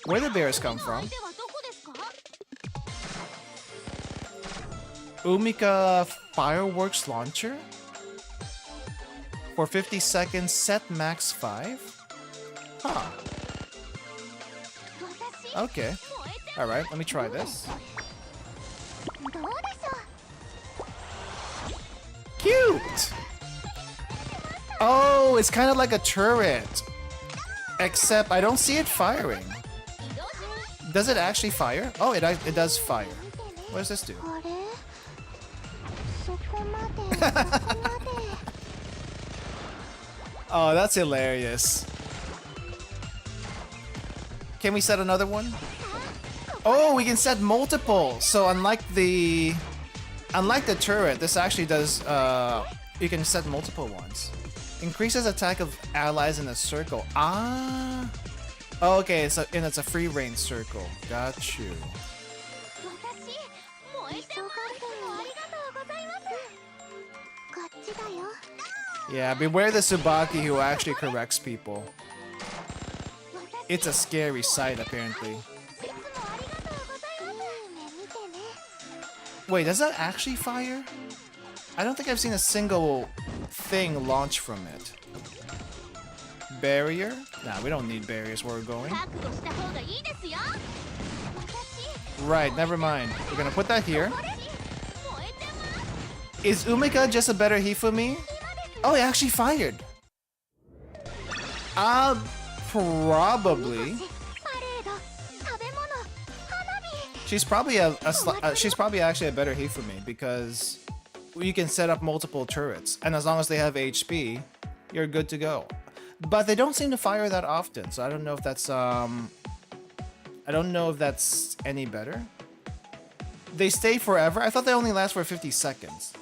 Where the bears come from? Umika fireworks launcher? For 50 seconds, set max 5? Huh. Okay. Alright, let me try this. Cute! Oh, it's kind of like a turret. Except I don't see it firing. Does it actually fire? Oh, it does fire. What does this do? Oh, that's hilarious. Can we set another one? Oh, we can set multiple. So unlike the turret, this actually does you can set multiple ones. Increases attack of allies in a circle. Ah. Oh, okay, it's a free range circle. Got you. Yeah, beware the Tsubaki who actually corrects people. It's a scary sight, apparently. Wait, does that actually fire? I don't think I've seen a single thing launch from it. Barrier? Nah, we don't need barriers where we're going. Right, never mind. We're gonna put that here. Is Umika just a better Hifumi? Oh, it actually fired. Probably. She's probably she's probably actually a better Hifumi because you can set up multiple turrets, and as long as they have HP, you're good to go. But they don't seem to fire that often, so I don't know if that's any better. They stay forever? I thought they only last for 50 seconds.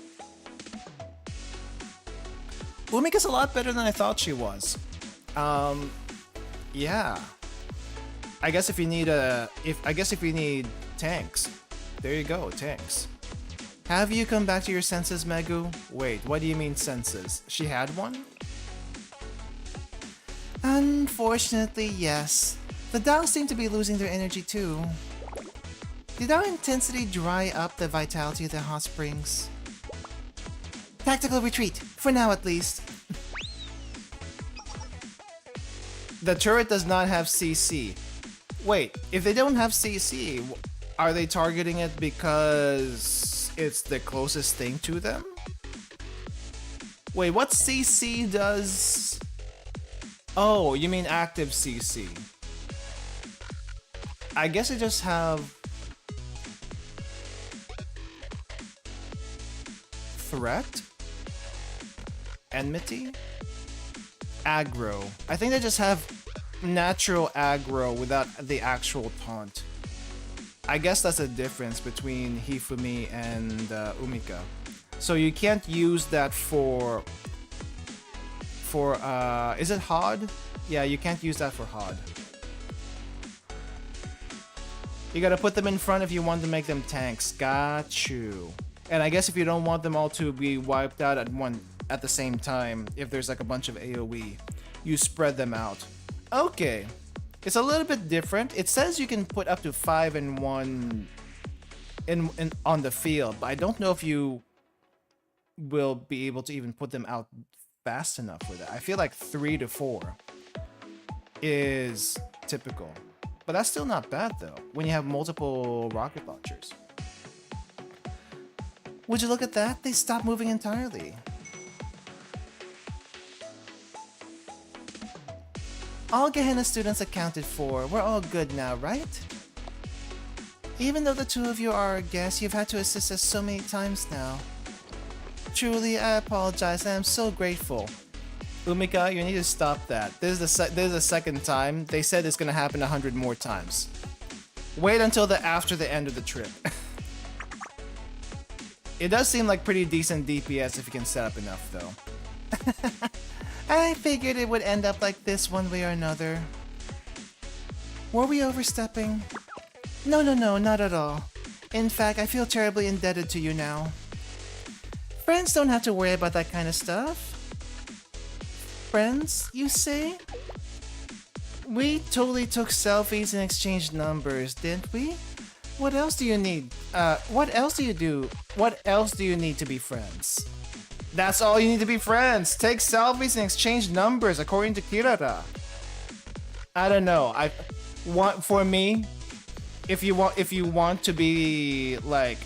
Umika's a lot better than I thought she was. Yeah. I guess if you need tanks, there you go, tanks. Have you come back to your senses, Megu? Wait, what do you mean senses? She had one? Unfortunately, yes. The dogs seem to be losing their energy too. Did our intensity dry up the vitality of the hot springs? Tactical retreat, for now at least. The turret does not have CC. Wait, if they don't have CC, are they targeting it because it's the closest thing to them? Wait, what CC does? Oh, you mean active CC. I guess I just have threat, enmity, aggro. I think they just have natural aggro without the actual taunt. I guess that's the difference between Hifumi and Umika. So you can't use that for is it HOD? Yeah, you can't use that for HOD. You gotta put them in front if you want to make them tanks. Got you. And I guess if you don't want them all to be wiped out at the same time, if there's like a bunch of AoE, you spread them out. Okay. It's a little bit different. It says you can put up to 5 in one on the field, but I don't know if you will be able to even put them out fast enough for that. I feel like 3 to 4 is typical. But that's still not bad though, when you have multiple rocket launchers. Would you look at that? They stopped moving entirely. All Gehenna students accounted for. We're all good now, right? Even though the two of you are our guests, you've had to assist us so many times now. Truly, I apologize. I am so grateful. Umika, you need to stop that. This is the second time. They said it's gonna happen 100 more times. Wait until after the end of the trip. It does seem like pretty decent DPS if you can set up enough, though. I figured it would end up like this one way or another. Were we overstepping? No, not at all. In fact, I feel terribly indebted to you now. Friends don't have to worry about that kind of stuff. Friends, you say? We totally took selfies and exchanged numbers, didn't we? What else do you need? What else do you do? What else do you need to be friends? That's all you need to be friends. Take selfies and exchange numbers, according to Kirara. I don't know. For me, if you want to be like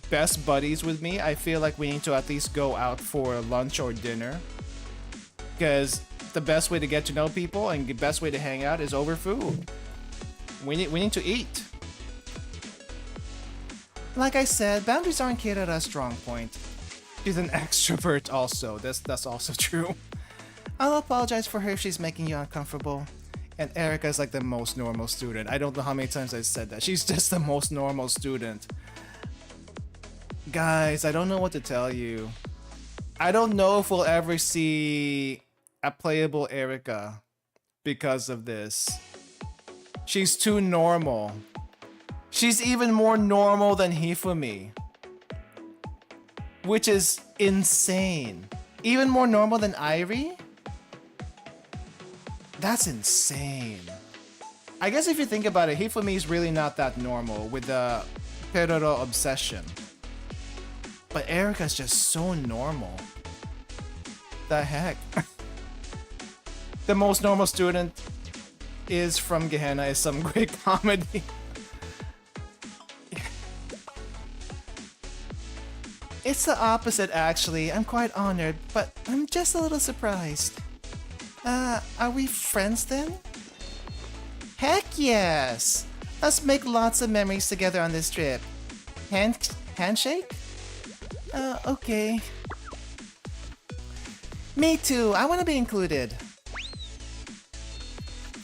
best buddies with me, I feel like we need to at least go out for lunch or dinner. Because the best way to get to know people and the best way to hang out is over food. We need to eat. Like I said, boundaries aren't Kirara's strong point. She's an extrovert also. That's also true. I'll apologize for her if she's making you uncomfortable. And Erica's like the most normal student. I don't know how many times I said that. She's just the most normal student. Guys, I don't know what to tell you. I don't know if we'll ever see a playable Erica because of this. She's too normal. She's even more normal than Hifumi. Which is insane. Even more normal than Irie? That's insane. I guess if you think about it, Hifumi is really not that normal with the Peroro obsession. But Erica's just so normal. The heck? The most normal student is from Gehenna is some great comedy. It's the opposite, actually. I'm quite honored, but I'm just a little surprised. Are we friends then? Heck yes! Let's make lots of memories together on this trip. Handshake? Okay. Me too, I want to be included.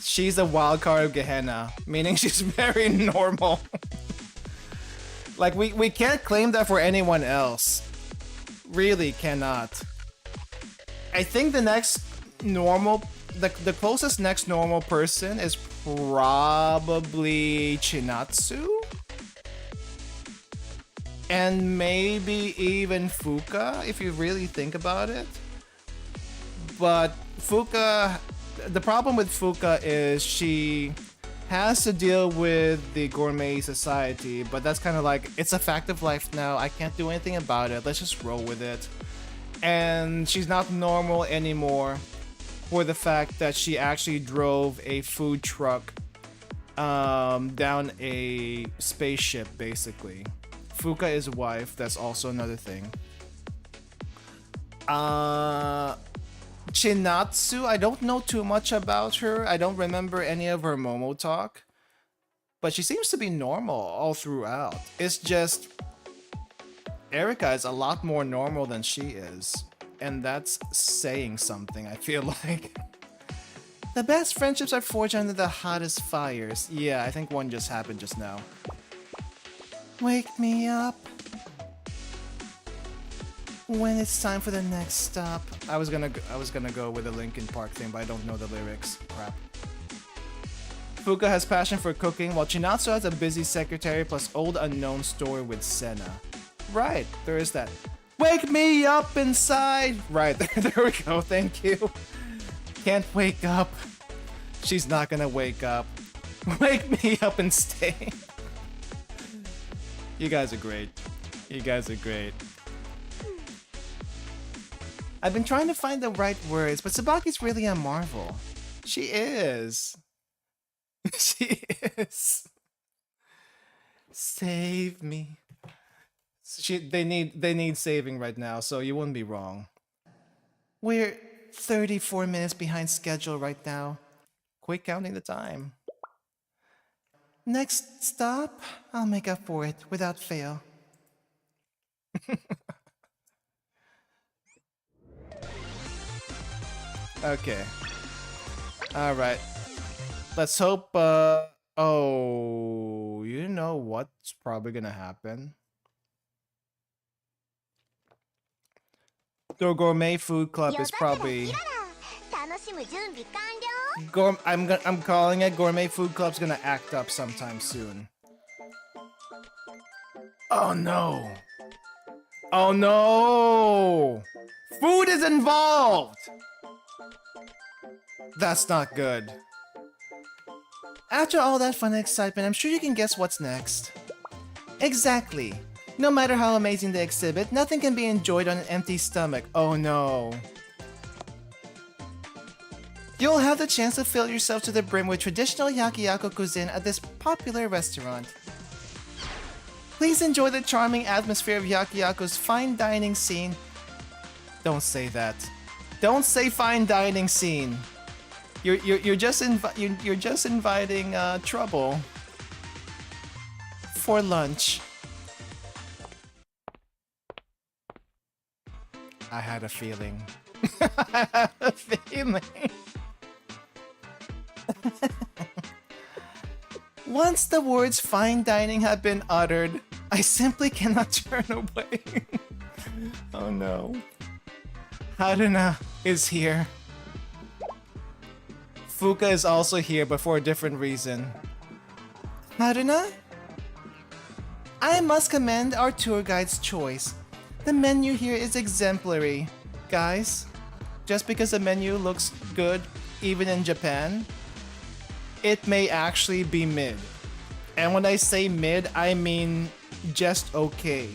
She's a wild card of Gehenna, meaning she's very normal. Like, we can't claim that for anyone else. Really cannot. I think the next normal, the closest next normal person is probably Chinatsu? And maybe even Fuka, if you really think about it. But Fuka, the problem with Fuka is she has to deal with the gourmet society, but that's kind of like, it's a fact of life now. I can't do anything about it. Let's just roll with it. And she's not normal anymore for the fact that she actually drove a food truck down a spaceship, basically. Fuka is wife, that's also another thing. Chinatsu, I don't know too much about her. I don't remember any of her Momo talk. But she seems to be normal all throughout. It's just Erika is a lot more normal than she is. And that's saying something, I feel like. The best friendships are forged under the hottest fires. Yeah, I think one just happened just now. Wake me up when it's time for the next stop. I was gonna go with the Linkin Park thing, but I don't know the lyrics. Crap. Fuka has passion for cooking, while Chinatsu has a busy secretary plus old unknown story with Senna. Right, there is that. Wake me up inside! Right, there we go, thank you. Can't wake up. She's not gonna wake up. Wake me up and stay. You guys are great. You guys are great. I've been trying to find the right words, but Tsubaki's really a marvel. She is. She is. Save me. They need saving right now, so you wouldn't be wrong. We're 34 minutes behind schedule right now. Quick counting the time. Next stop, I'll make up for it without fail. Okay. Alright. Let's hope, oh, you know what's probably gonna happen? The Gourmet Food Club is probably... I'm calling it. Gourmet Food Club's gonna act up sometime soon. Oh no! Oh no! Food is involved! That's not good. After all that fun and excitement, I'm sure you can guess what's next. Exactly. No matter how amazing the exhibit, nothing can be enjoyed on an empty stomach. Oh no. You'll have the chance to fill yourself to the brim with traditional Yakiako cuisine at this popular restaurant. Please enjoy the charming atmosphere of Yakiyako's fine dining scene. Don't say that. Don't say fine dining scene. You're just inviting trouble for lunch. I had a feeling. I had a feeling. Once the words fine dining have been uttered, I simply cannot turn away. Oh no. Haruna is here. Fuka is also here, but for a different reason. Haruna? I must commend our tour guide's choice. The menu here is exemplary. Guys, just because the menu looks good, even in Japan, it may actually be mid. And when I say mid, I mean just okay.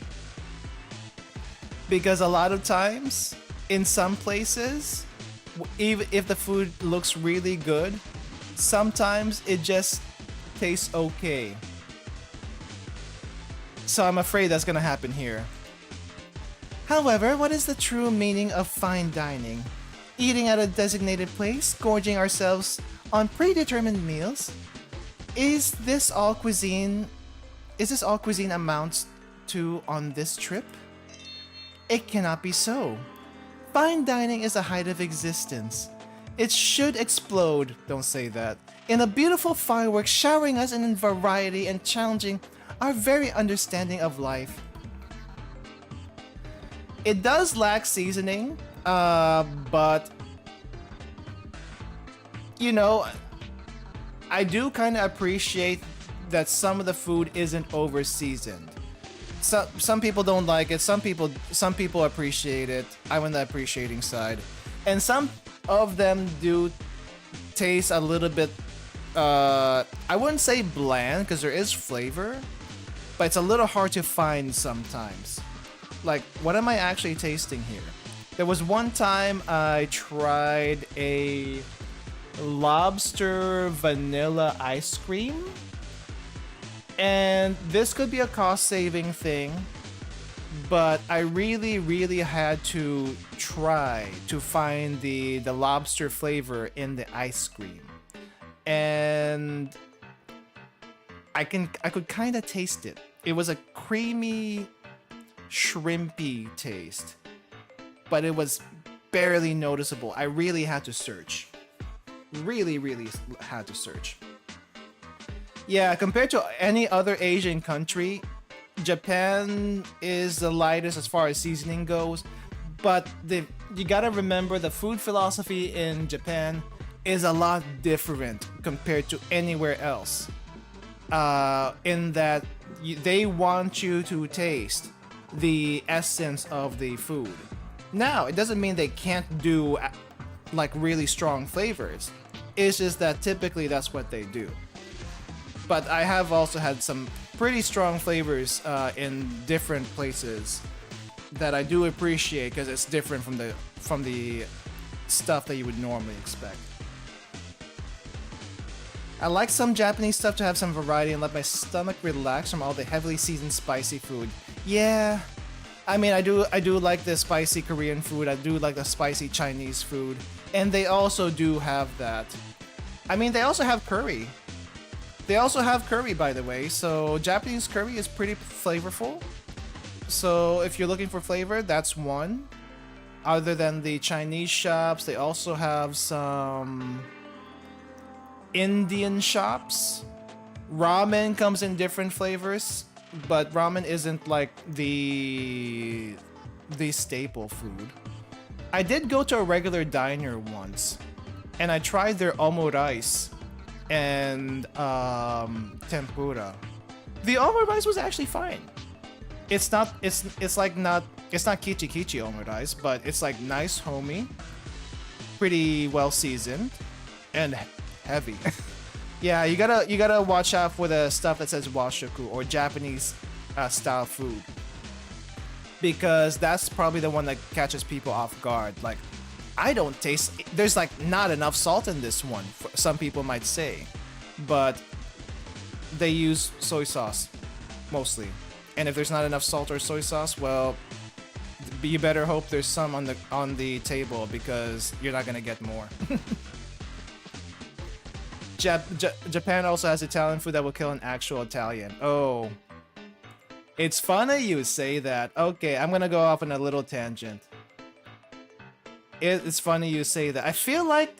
Because a lot of times, in some places, even if the food looks really good, sometimes it just tastes okay. So I'm afraid that's gonna happen here. However, what is the true meaning of fine dining? Eating at a designated place, gorging ourselves on predetermined meals? Is this all cuisine amounts to on this trip? It cannot be so. Fine dining is the height of existence. It should explode, don't say that, in a beautiful fireworks showering us in variety and challenging our very understanding of life. It does lack seasoning, but you know, I do kind of appreciate that some of the food isn't over seasoned. Some people don't like it. Some people appreciate it. I'm on the appreciating side, and some of them do taste a little bit. I wouldn't say bland because there is flavor, but it's a little hard to find sometimes. Like, what am I actually tasting here? There was one time I tried a lobster vanilla ice cream. And this could be a cost-saving thing, but I really had to try to find the lobster flavor in the ice cream, and I could kind of taste it. It was a creamy, shrimpy taste, but it was barely noticeable. I really had to search. Really had to search. Yeah, compared to any other Asian country, Japan is the lightest as far as seasoning goes, but you gotta remember the food philosophy in Japan is a lot different compared to anywhere else. In that they want you to taste the essence of the food. Now, it doesn't mean they can't do like really strong flavors. It's just that typically that's what they do. But I have also had some pretty strong flavors in different places that I do appreciate because it's different from the stuff that you would normally expect. I like some Japanese stuff to have some variety and let my stomach relax from all the heavily seasoned spicy food. Yeah, I mean I do like the spicy Korean food. I do like the spicy Chinese food, and they also do have that. I mean they also have curry. They also have curry, by the way, so Japanese curry is pretty flavorful. So if you're looking for flavor, that's one. Other than the Chinese shops, they also have some Indian shops. Ramen comes in different flavors, but ramen isn't like the staple food. I did go to a regular diner once, and I tried their omurice and tempura. The omurice was actually fine. It's not kichi kichi omurice, but it's like nice, homey, pretty well seasoned, and heavy. Yeah, you gotta watch out for the stuff that says washoku or Japanese style food, because that's probably the one that catches people off guard. Like, I don't taste. There's like not enough salt in this one. Some people might say, but they use soy sauce mostly. And if there's not enough salt or soy sauce, well, you better hope there's some on the table, because you're not gonna get more. Japan also has Italian food that will kill an actual Italian. Oh, it's funny you say that. Okay, I'm gonna go off on a little tangent. It's funny you say that. I feel like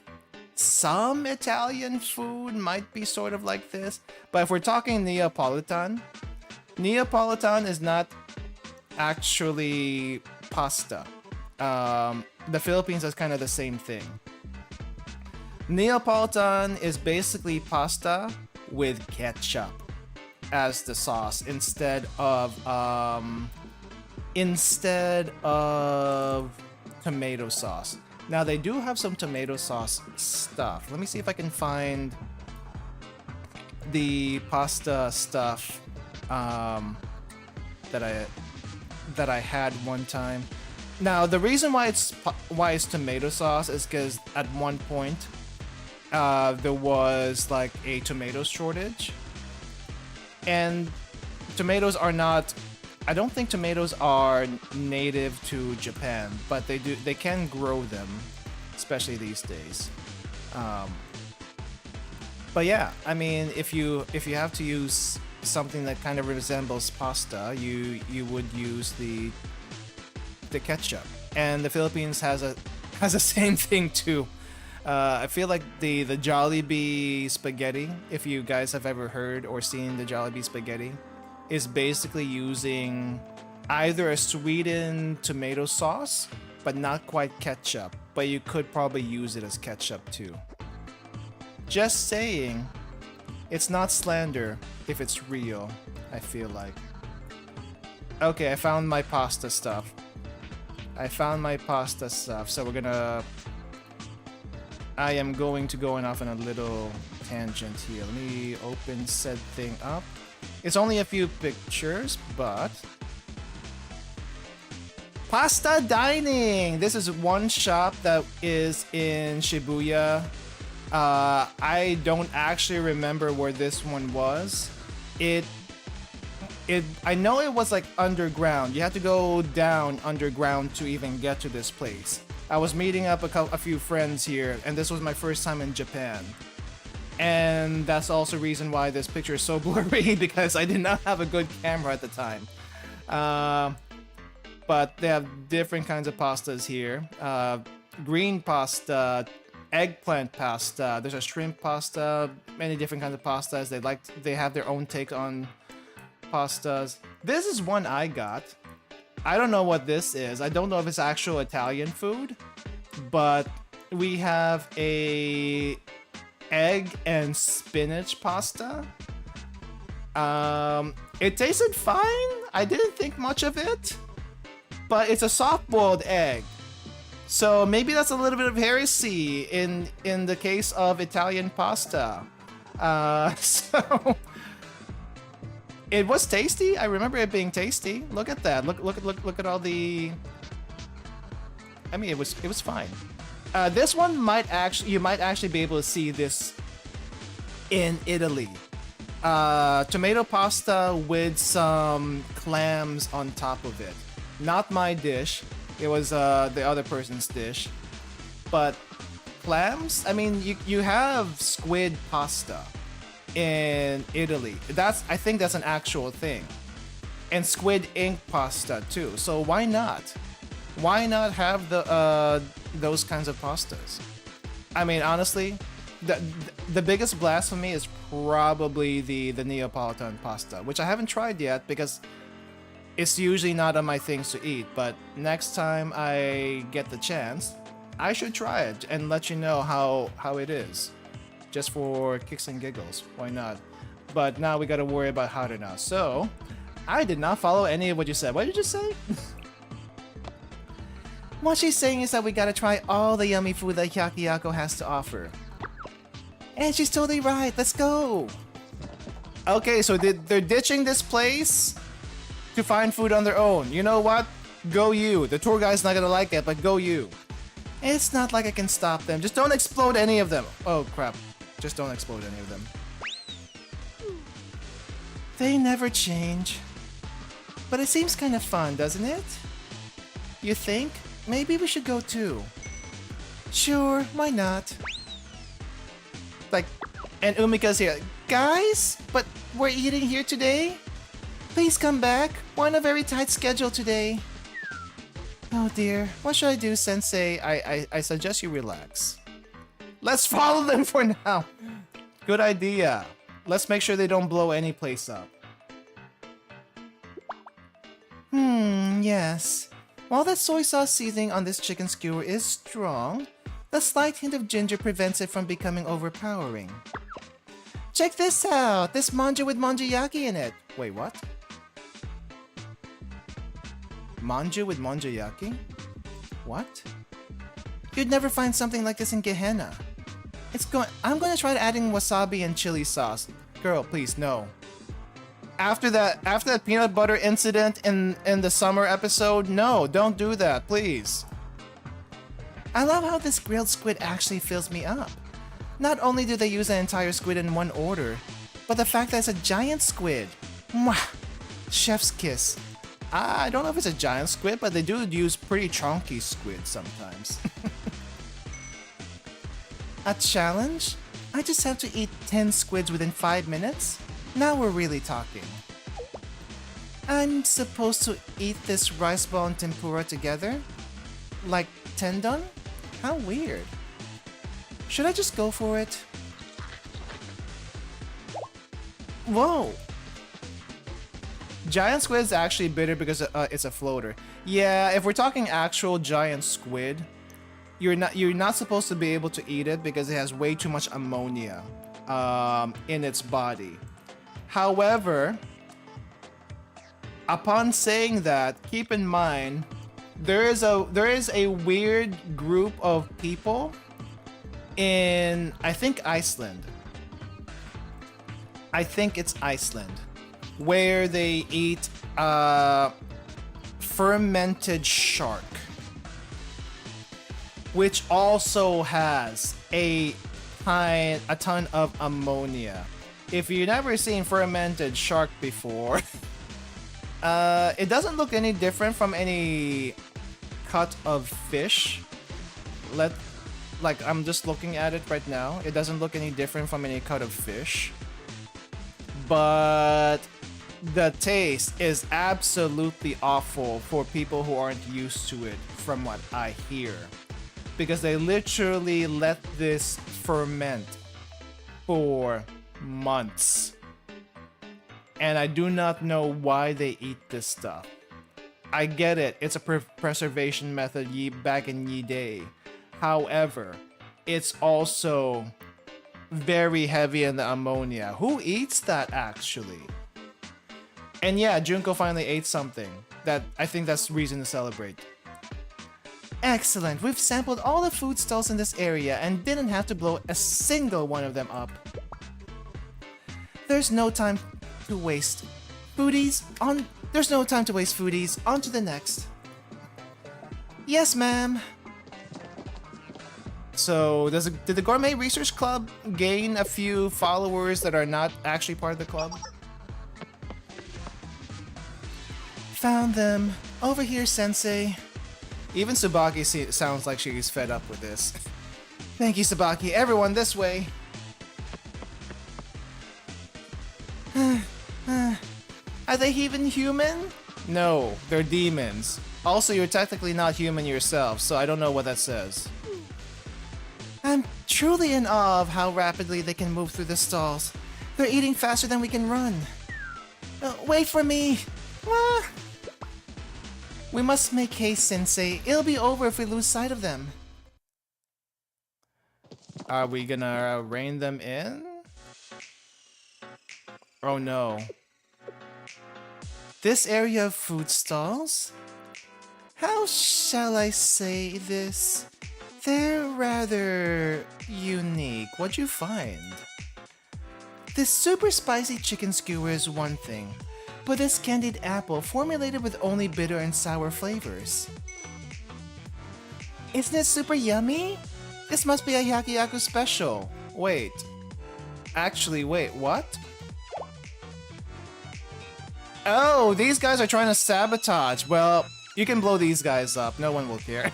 some Italian food might be sort of like this, but if we're talking Neapolitan is not actually pasta. The Philippines has kind of the same thing. Neapolitan is basically pasta with ketchup as the sauce instead of tomato sauce. Now they do have some tomato sauce stuff. Let me see if I can find the pasta stuff that I had one time. Now the reason why it's tomato sauce is because at one point there was like a tomato shortage, and tomatoes are not. I don't think tomatoes are native to Japan, but they can grow them, especially these days. But yeah, I mean, if you have to use something that kind of resembles pasta, you would use the ketchup. And the Philippines has the same thing too. I feel like the Jollibee spaghetti, if you guys have ever heard or seen the Jollibee spaghetti, is basically using either a sweetened tomato sauce, but not quite ketchup. But you could probably use it as ketchup too. Just saying, it's not slander if it's real, I feel like. Okay, I found my pasta stuff. So I am going to go off on a little tangent here. Let me open said thing up. It's only a few pictures, but Pasta Dining! This is one shop that is in Shibuya. I don't actually remember where this one was. I know it was like underground. You had to go down underground to even get to this place. I was meeting up a few friends here, and this was my first time in Japan. And that's also the reason why this picture is so blurry, because I did not have a good camera at the time. But they have different kinds of pastas here. Green pasta, eggplant pasta, there's a shrimp pasta, many different kinds of pastas. They have their own take on pastas. This is one I got. I don't know what this is. I don't know if it's actual Italian food, but we have a egg and spinach pasta. It tasted fine. I didn't think much of it, but it's a soft-boiled egg. So maybe that's a little bit of heresy in the case of Italian pasta. So it was tasty. I remember it being tasty. Look at that. Look at all the. I mean, it was fine. This one you might actually be able to see this in Italy. Tomato pasta with some clams on top of it. Not my dish. It was the other person's dish. But clams? I mean, you have squid pasta in Italy. I think that's an actual thing. And squid ink pasta too. So why not? Why not have those kinds of pastas? I mean, honestly, the biggest blasphemy is probably the Neapolitan pasta, which I haven't tried yet because it's usually not on my things to eat. But next time I get the chance, I should try it and let you know how it is. Just for kicks and giggles, why not? But now we gotta worry about Haruna. So, I did not follow any of what you said. What did you say? What she's saying is that we gotta try all the yummy food that Hyakiyako has to offer. And she's totally right, let's go! Okay, so they're ditching this place to find food on their own. You know what? Go you. The tour guide's not gonna like it, but go you. It's not like I can stop them. Just don't explode any of them. Oh crap. Just don't explode any of them. They never change. But it seems kind of fun, doesn't it? You think? Maybe we should go too. Sure, why not? Like, and Umika's here. Guys, but we're eating here today? Please come back. We're on a very tight schedule today. Oh dear, what should I do, Sensei? I suggest you relax. Let's follow them for now. Good idea. Let's make sure they don't blow any place up. Yes. While that soy sauce seasoning on this chicken skewer is strong, the slight hint of ginger prevents it from becoming overpowering. Check this out! This manja with manjayaki in it! Wait, what? Manja with manjayaki? What? You'd never find something like this in Gehenna. I'm gonna try adding wasabi and chili sauce. Girl, please, no. After that peanut butter incident in the summer episode, no, don't do that, please. I love how this grilled squid actually fills me up. Not only do they use an entire squid in one order, but the fact that it's a giant squid. Mwah! Chef's kiss. I don't know if it's a giant squid, but they do use pretty chunky squid sometimes. A challenge? I just have to eat 10 squids within 5 minutes? Now we're really talking. I'm supposed to eat this rice ball and tempura together? Like tendon? How weird. Should I just go for it? Whoa! Giant squid is actually bitter because it's a floater. Yeah, if we're talking actual giant squid, you're not supposed to be able to eat it because it has way too much ammonia in its body. However, upon saying that, keep in mind there is a weird group of people in, I think, Iceland. I think it's Iceland, where they eat fermented shark, which also has a ton of ammonia. If you've never seen fermented shark before, It doesn't look any different from any cut of fish. Like, I'm just looking at it right now. It doesn't look any different from any cut of fish. But the taste is absolutely awful for people who aren't used to it, from what I hear. Because they literally let this ferment for months. And I do not know why they eat this stuff. I get it, it's a preservation method back in ye day. However, it's also very heavy in the ammonia. Who eats that actually? And yeah, Junko finally ate something. I think that's reason to celebrate. Excellent, we've sampled all the food stalls in this area and didn't have to blow a single one of them up. There's no time to waste. There's no time to waste, foodies. On to the next. Yes, ma'am. So, did the Gourmet Research Club gain a few followers that are not actually part of the club? Found them. Over here, sensei. Even Tsubaki sounds like she's fed up with this. Thank you, Tsubaki. Everyone, this way. Are they even human? No, they're demons. Also, you're technically not human yourself, so I don't know what that says. I'm truly in awe of how rapidly they can move through the stalls. They're eating faster than we can run. Wait for me! Ah. We must make haste, Sensei. It'll be over if we lose sight of them. Are we gonna rein them in? Oh no. This area of food stalls? How shall I say this? They're rather unique. What'd you find? This super spicy chicken skewer is one thing, but this candied apple formulated with only bitter and sour flavors. Isn't it super yummy? This must be a Yakiyaku special. Wait. Actually, wait, what? Oh, these guys are trying to sabotage. Well, you can blow these guys up. No one will care.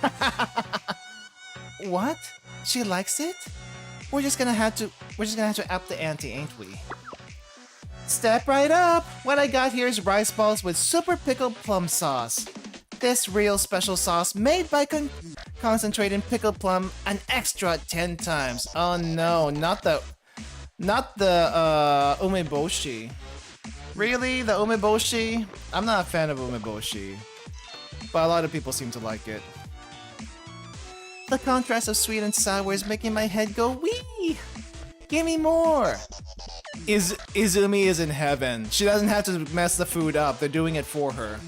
What? She likes it? We're just gonna have to up the ante, ain't we? Step right up! What I got here is rice balls with super pickled plum sauce. This real special sauce made by concentrated pickled plum an extra 10 times. Oh no, not the umeboshi. Really? The umeboshi? I'm not a fan of umeboshi, but a lot of people seem to like it. The contrast of sweet and sour is making my head go wee! Give me more! Izumi is in heaven. She doesn't have to mess the food up, they're doing it for her.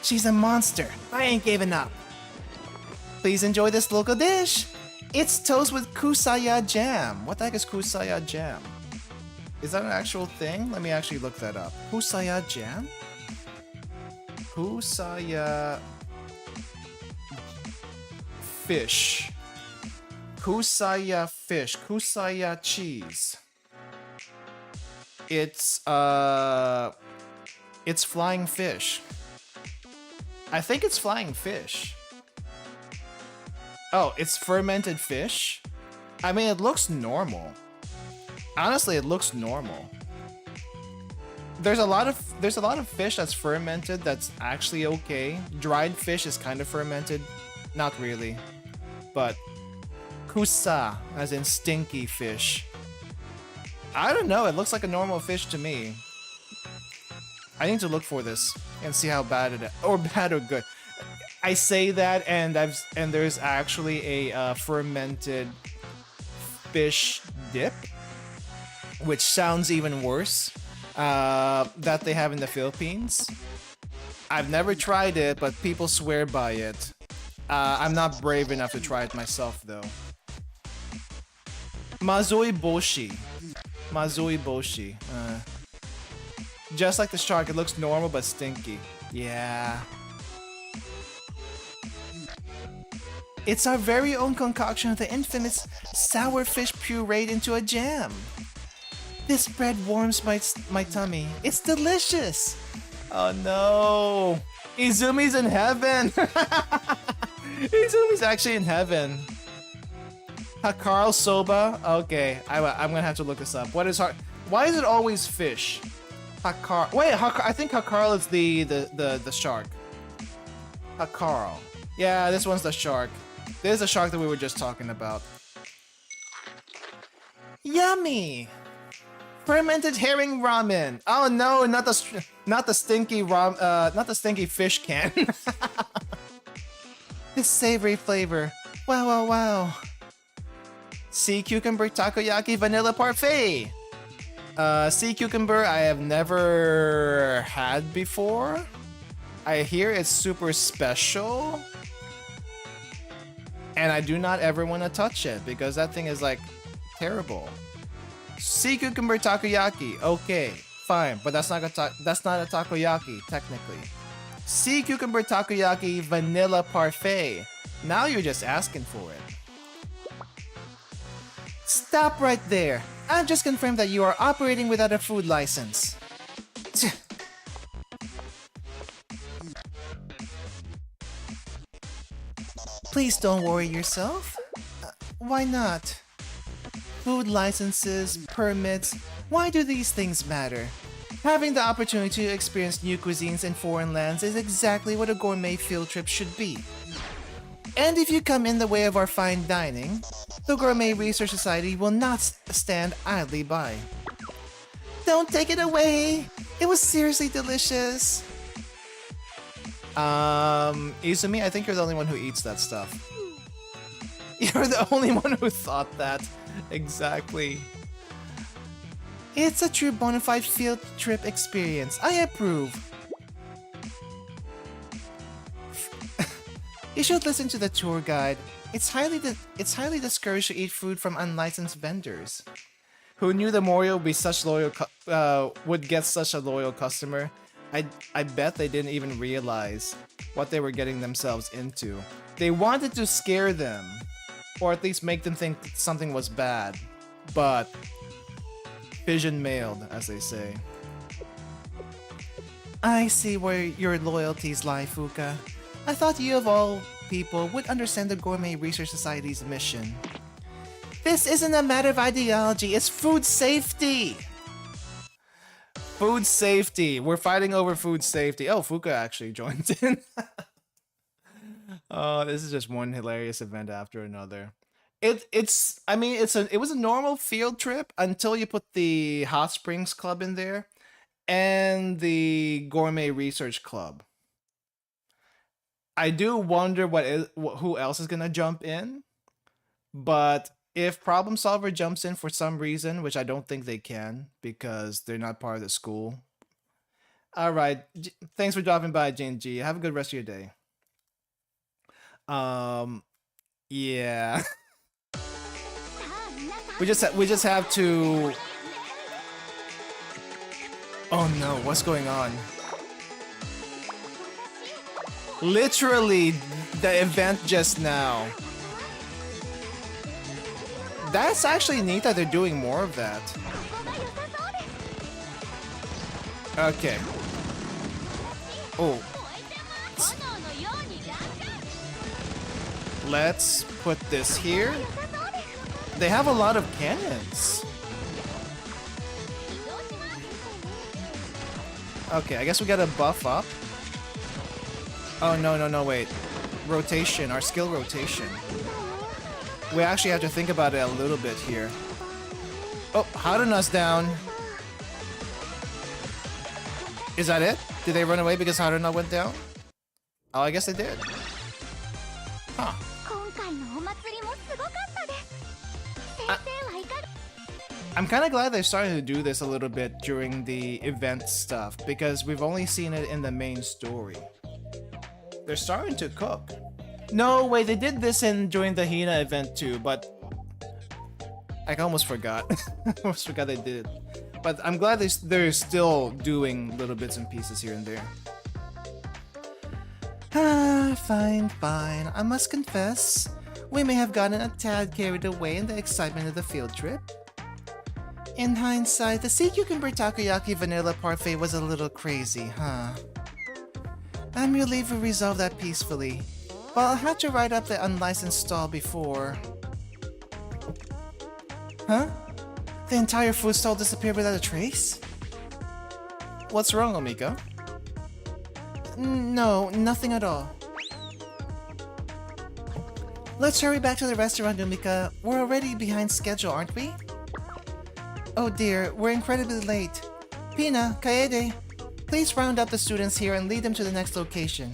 She's a monster. I ain't giving up. Please enjoy this local dish. It's toast with kusaya jam. What the heck is kusaya jam? Is that an actual thing? Let me actually look that up. Kusaya jam? Kusaya fish. Kusaya fish. Kusaya cheese. It's flying fish. I think it's flying fish. Oh, it's fermented fish? I mean, it looks normal. Honestly, it looks normal. There's a lot of fish that's fermented that's actually okay. Dried fish is kind of fermented. Not really. But kusa, as in stinky fish. I don't know, it looks like a normal fish to me. I need to look for this and see how bad it is. Or bad or good. I say that and there's actually a fermented fish dip, which sounds even worse, that they have in the Philippines. I've never tried it, but people swear by it. I'm not brave enough to try it myself though. Mazoi boshi. Mazoi boshi. Just like the shark, it looks normal but stinky. Yeah. It's our very own concoction of the infamous sour fish pureed into a jam. This bread warms my tummy. It's delicious. Oh no. Izumi's in heaven. Izumi's actually in heaven. Hakaro soba? Okay, I'm gonna have to look this up. What is why is it always fish? Hakaro. Wait, I think Hakaro is the shark. Hakaro. Yeah, this one's the shark. This is the shark that we were just talking about. Yummy! Fermented herring ramen. Oh no, not the stinky not the stinky fish can. This savory flavor. Wow, wow, wow. Sea cucumber takoyaki vanilla parfait. Sea cucumber I have never had before. I hear it's super special. And I do not ever want to touch it because that thing is like terrible. Sea cucumber takoyaki. Okay, fine, but that's not a takoyaki technically. Sea cucumber takoyaki vanilla parfait. Now you're just asking for it. Stop right there. I've just confirmed that you are operating without a food license. Please don't worry yourself. Why not? Food licenses, permits, why do these things matter? Having the opportunity to experience new cuisines in foreign lands is exactly what a gourmet field trip should be. And if you come in the way of our fine dining, the Gourmet Research Society will not stand idly by. Don't take it away! It was seriously delicious! Izumi, I think you're the only one who eats that stuff. You're the only one who thought that. Exactly. It's a true bona fide field trip experience. I approve. You should listen to the tour guide. It's highly discouraged to eat food from unlicensed vendors. Who knew the Morio would be such would get such a loyal customer? I bet they didn't even realize what they were getting themselves into. They wanted to scare them, or at least make them think something was bad. But vision mailed, as they say. I see where your loyalties lie, Fuka. I thought you of all people would understand the Gourmet Research Society's mission. This isn't a matter of ideology, it's food safety! Food safety. We're fighting over food safety. Oh, Fuka actually joined in. Oh, this is just one hilarious event after another. It was a normal field trip until you put the Hot Springs Club in there and the Gourmet Research Club. I do wonder who else is gonna jump in, but if Problem Solver jumps in for some reason, which I don't think they can because they're not part of the school. All right, thanks for dropping by, Jane G. Have a good rest of your day. Yeah. we just have to. Oh no, what's going on? Literally, the event just now. That's actually neat that they're doing more of that. Okay. Oh. Let's put this here. They have a lot of cannons. Okay, I guess we gotta buff up. Oh, no, wait. Rotation, our skill rotation. We actually have to think about it a little bit here. Oh, Haruna's down. Is that it? Did they run away because Haruna went down? Oh, I guess they did. Huh. I'm kind of glad they're starting to do this a little bit during the event stuff because we've only seen it in the main story. They're starting to cook. No, wait, they did this during the Hina event too, but I almost forgot. I almost forgot they did. But I'm glad they're still doing little bits and pieces here and there. Fine. I must confess, we may have gotten a tad carried away in the excitement of the field trip. In hindsight, the sea cucumber takoyaki vanilla parfait was a little crazy, huh? I'm relieved we resolved that peacefully. But I'll have to write up the unlicensed stall before... Huh? The entire food stall disappeared without a trace? What's wrong, Omiko? No, nothing at all. Let's hurry back to the restaurant, Umika. We're already behind schedule, aren't we? Oh dear, we're incredibly late. Pina, Kaede, please round up the students here and lead them to the next location.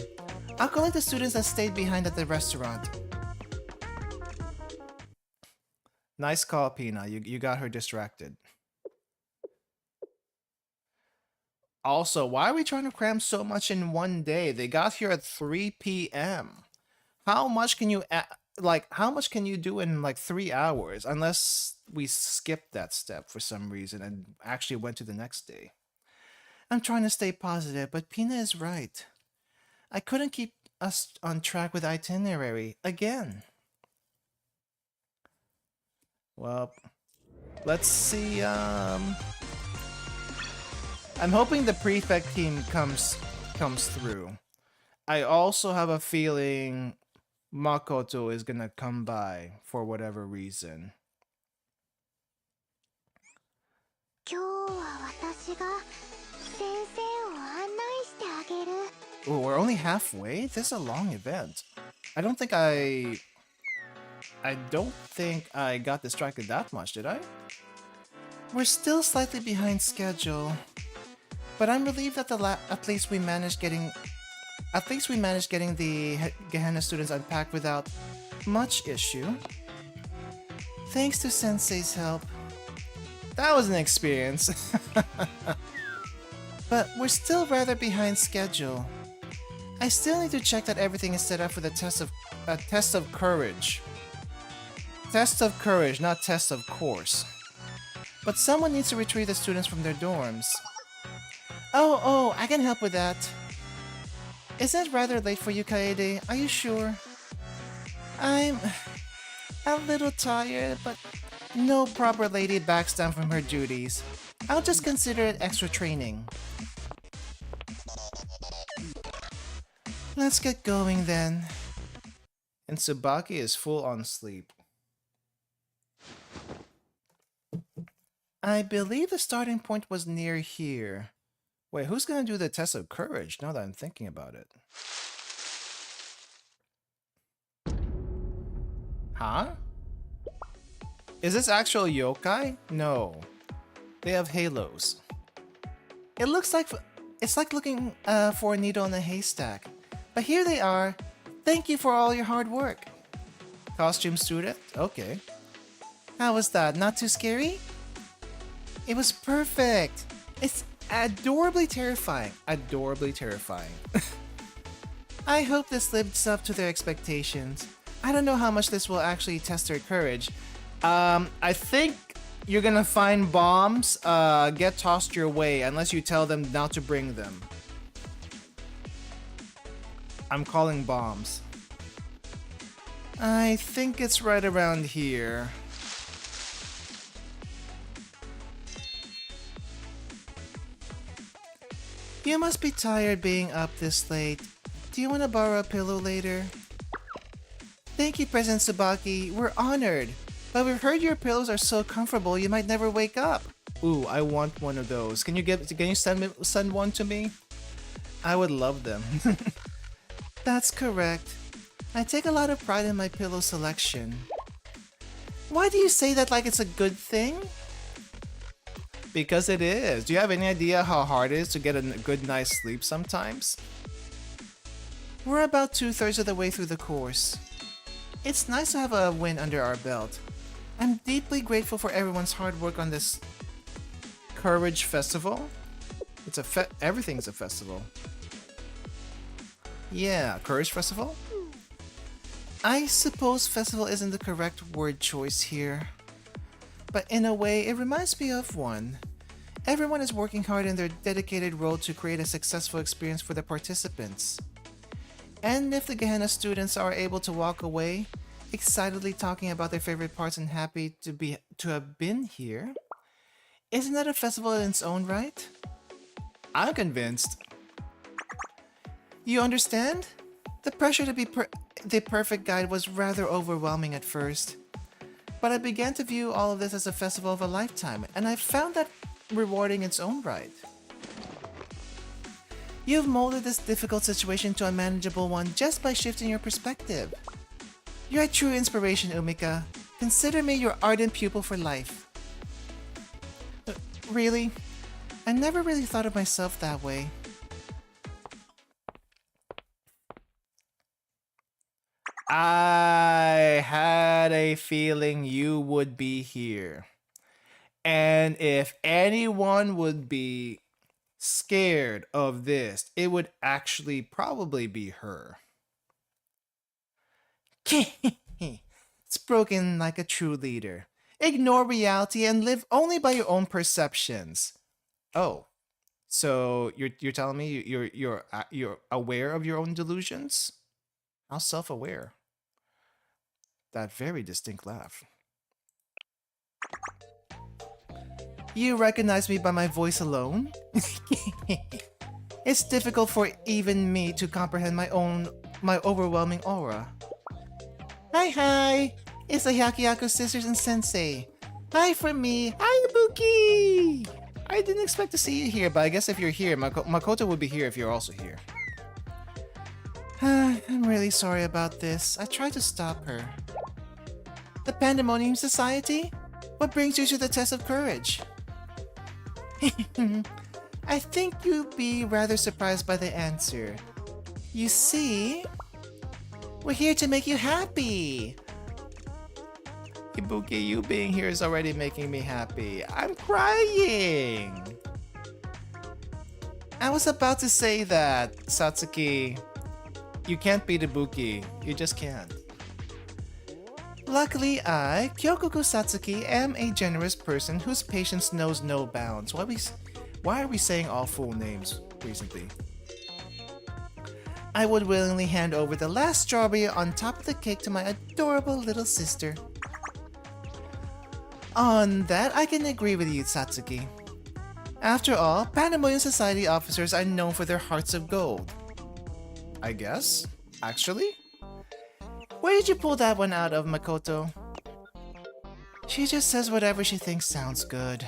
I'll collect the students that stayed behind at the restaurant. Nice call, Pina. You got her distracted. Also, why are we trying to cram so much in one day? They got here at 3 p.m. How much can you how much can you do in like 3 hours unless we skipped that step for some reason and actually went to the next day? I'm trying to stay positive, but Pina is right. I couldn't keep us on track with itinerary again. Well, let's see. I'm hoping the prefect team comes through. I also have a feeling Makoto is gonna come by for whatever reason. Oh, we're only halfway? This is a long event. I don't think I got distracted that much, did I? We're still slightly behind schedule. But I'm relieved that at least we managed getting the Gehenna students unpacked without much issue. Thanks to Sensei's help. That was an experience. But we're still rather behind schedule. I still need to check that everything is set up for the test of courage. Test of courage, not test of course. But someone needs to retrieve the students from their dorms. Oh, I can help with that. Isn't it rather late for you, Kaede? Are you sure? I'm a little tired, but no proper lady backs down from her duties. I'll just consider it extra training. Let's get going then. And Tsubaki is full on sleep. I believe the starting point was near here. Wait, who's gonna do the test of courage now that I'm thinking about it? Huh? Is this actual yokai? No. They have halos. It looks like it's like looking for a needle in a haystack. But here they are. Thank you for all your hard work. Costume student? Okay. How was that? Not too scary? It was perfect. It's adorably terrifying. Adorably terrifying. I hope this lives up to their expectations. I don't know how much this will actually test their courage. I think you're gonna find bombs get tossed your way unless you tell them not to bring them. I'm calling bombs. I think it's right around here. You must be tired being up this late. Do you want to borrow a pillow later? Thank you, President Tsubaki. We're honored. But we've heard your pillows are so comfortable you might never wake up. Ooh, I want one of those. Can you send one to me? I would love them. That's correct. I take a lot of pride in my pillow selection. Why do you say that like it's a good thing? Because it is. Do you have any idea how hard it is to get a good night's sleep sometimes? We're about 2/3 of the way through the course. It's nice to have a win under our belt. I'm deeply grateful for everyone's hard work on this Courage Festival. It's everything's a festival. Yeah, Courage Festival? I suppose festival isn't the correct word choice here. But in a way, it reminds me of one. Everyone is working hard in their dedicated role to create a successful experience for the participants. And if the Gehenna students are able to walk away, excitedly talking about their favorite parts and happy to have been here, Isn't that a festival in its own right? I'm convinced. You understand? The pressure to be the perfect guide was rather overwhelming at first. But I began to view all of this as a festival of a lifetime, and I found that rewarding in its own right. You've molded this difficult situation to a manageable one just by shifting your perspective. You're a true inspiration, Umika. Consider me your ardent pupil for life. Really? I never really thought of myself that way. I had a feeling you would be here. And if anyone would be scared of this, it would actually probably be her. Spoken like a true leader. Ignore reality and live only by your own perceptions. Oh, so you're telling me you're aware of your own delusions? How self-aware? That very distinct laugh. You recognize me by my voice alone? It's difficult for even me to comprehend my overwhelming aura. Hi! It's the Hyakuyaku sisters and sensei. Hi from me. Hi, Ibuki! I didn't expect to see you here, but I guess if you're here, Makoto would be here if you're also here. I'm really sorry about this. I tried to stop her. The Pandemonium Society? What brings you to the test of courage? I think you'll be rather surprised by the answer. You see, we're here to make you happy. Ibuki, you being here is already making me happy. I'm crying. I was about to say that, Satsuki. You can't beat Ibuki. You just can't. Luckily, I, Kyokoku Satsuki, am a generous person whose patience knows no bounds. Why are we saying all full names recently? I would willingly hand over the last strawberry on top of the cake to my adorable little sister. On that, I can agree with you, Satsuki. After all, Pandemonium Society officers are known for their hearts of gold. I guess? Actually? Where did you pull that one out of, Makoto? She just says whatever she thinks sounds good.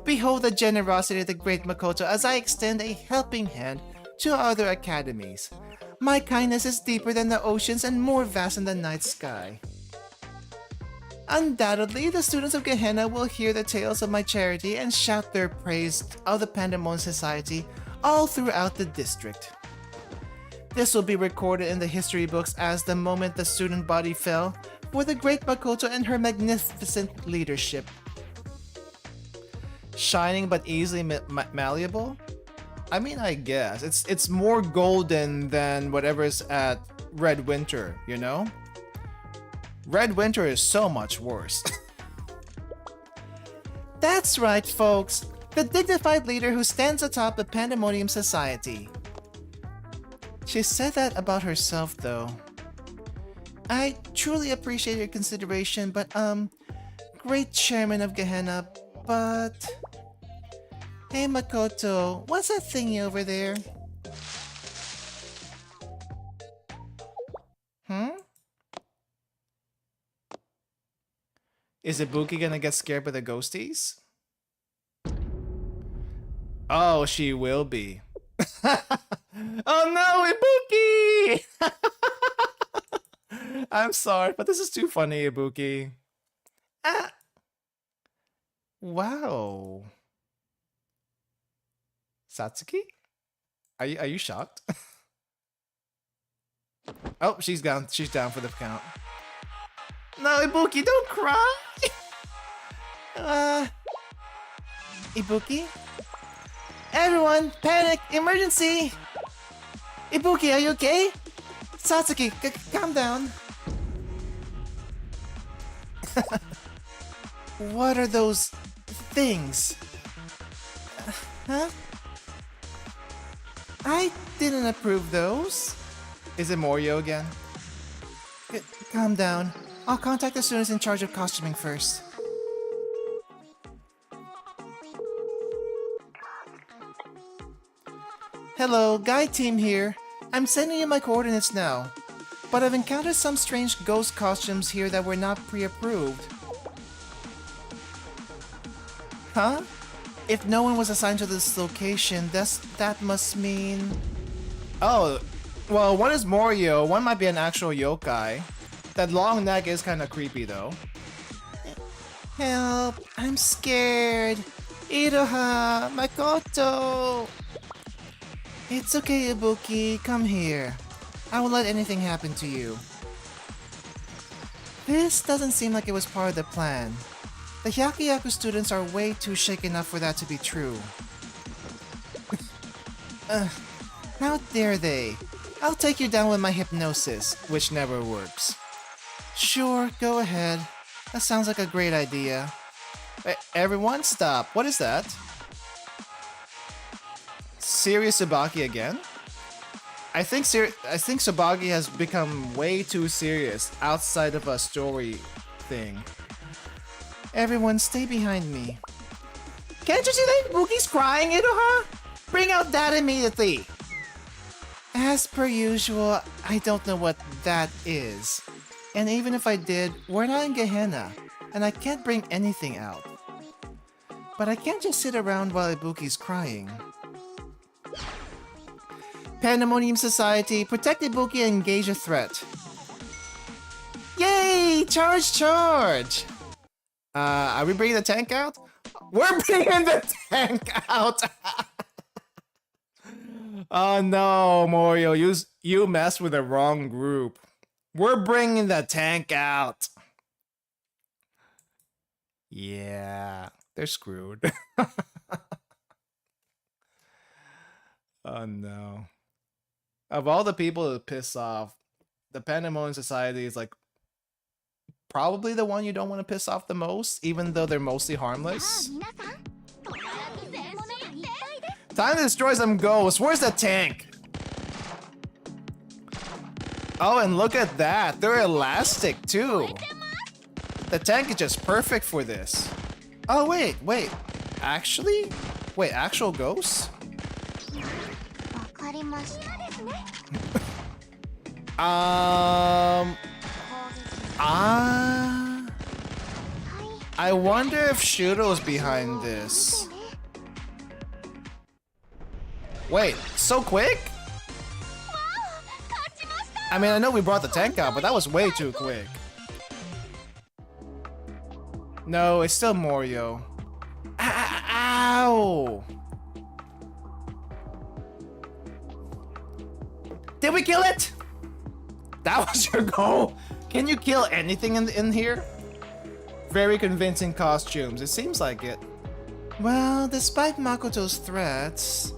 Behold the generosity of the great Makoto as I extend a helping hand to other academies. My kindness is deeper than the oceans and more vast than the night sky. Undoubtedly, the students of Gehenna will hear the tales of my charity and shout their praise of the Pandemonium Society all throughout the district. This will be recorded in the history books as the moment the student body fell for the great Makoto and her magnificent leadership. Shining but easily malleable? I mean, I guess. It's more golden than whatever's at Red Winter, you know? Red Winter is so much worse. That's right, folks. The dignified leader who stands atop the Pandemonium Society. She said that about herself, though. I truly appreciate your consideration, but, great chairman of Gehenna, but... Hey, Makoto, what's that thingy over there? Is Ibuki gonna get scared by the ghosties? Oh, she will be. Oh no, Ibuki! I'm sorry, but this is too funny, Ibuki. Ah! Wow. Satsuki? Are you shocked? Oh, she's down. She's down for the count. No, Ibuki, don't cry! Ibuki? Everyone, panic! Emergency! Ibuki, are you okay? Satsuki, calm down. What are those things? Huh? I didn't approve those. Is it Morio again? Calm down. I'll contact the students in charge of costuming first. Hello, guide team here. I'm sending you my coordinates now. But I've encountered some strange ghost costumes here that were not pre-approved. Huh? If no one was assigned to this location, that must mean... Oh, well, one is Morio, one might be an actual yokai. That long neck is kinda creepy though. Help! I'm scared! Iroha! Makoto! It's okay, Ibuki. Come here. I won't let anything happen to you. This doesn't seem like it was part of the plan. The Hyakuyaku students are way too shaken up for that to be true. How dare they? I'll take you down with my hypnosis, which never works. Sure, go ahead. That sounds like a great idea. Everyone, stop. What is that? Serious Tsubaki again? I think Tsubaki has become way too serious outside of a story thing. Everyone, stay behind me. Can't you see that Ibuki's crying, Iroha? Bring out that immediately! As per usual, I don't know what that is. And even if I did, we're not in Gehenna, and I can't bring anything out. But I can't just sit around while Ibuki's crying. Pandemonium Society, protect Ibuki and engage a threat. Yay! Charge, charge! Are we bringing the tank out? We're bringing the tank out! Oh no, Morio, you messed with the wrong group. We're bringing the tank out. Yeah, they're screwed. Oh no. Of all the people to piss off, the Pandemonium Society is like probably the one you don't want to piss off the most, even though they're mostly harmless. Time to destroy some ghosts. Where's the tank? Oh, and look at that. They're elastic too. The tank is just perfect for this. Oh, wait. Actually? Wait, actual ghosts? I wonder if Shudo's behind this. Wait, so quick? I mean, I know we brought the tank out, but that was way too quick. No, it's still Morio. Ow! Did we kill it? That was your goal? Can you kill anything in here? Very convincing costumes, it seems like it. Well, despite Makoto's threats,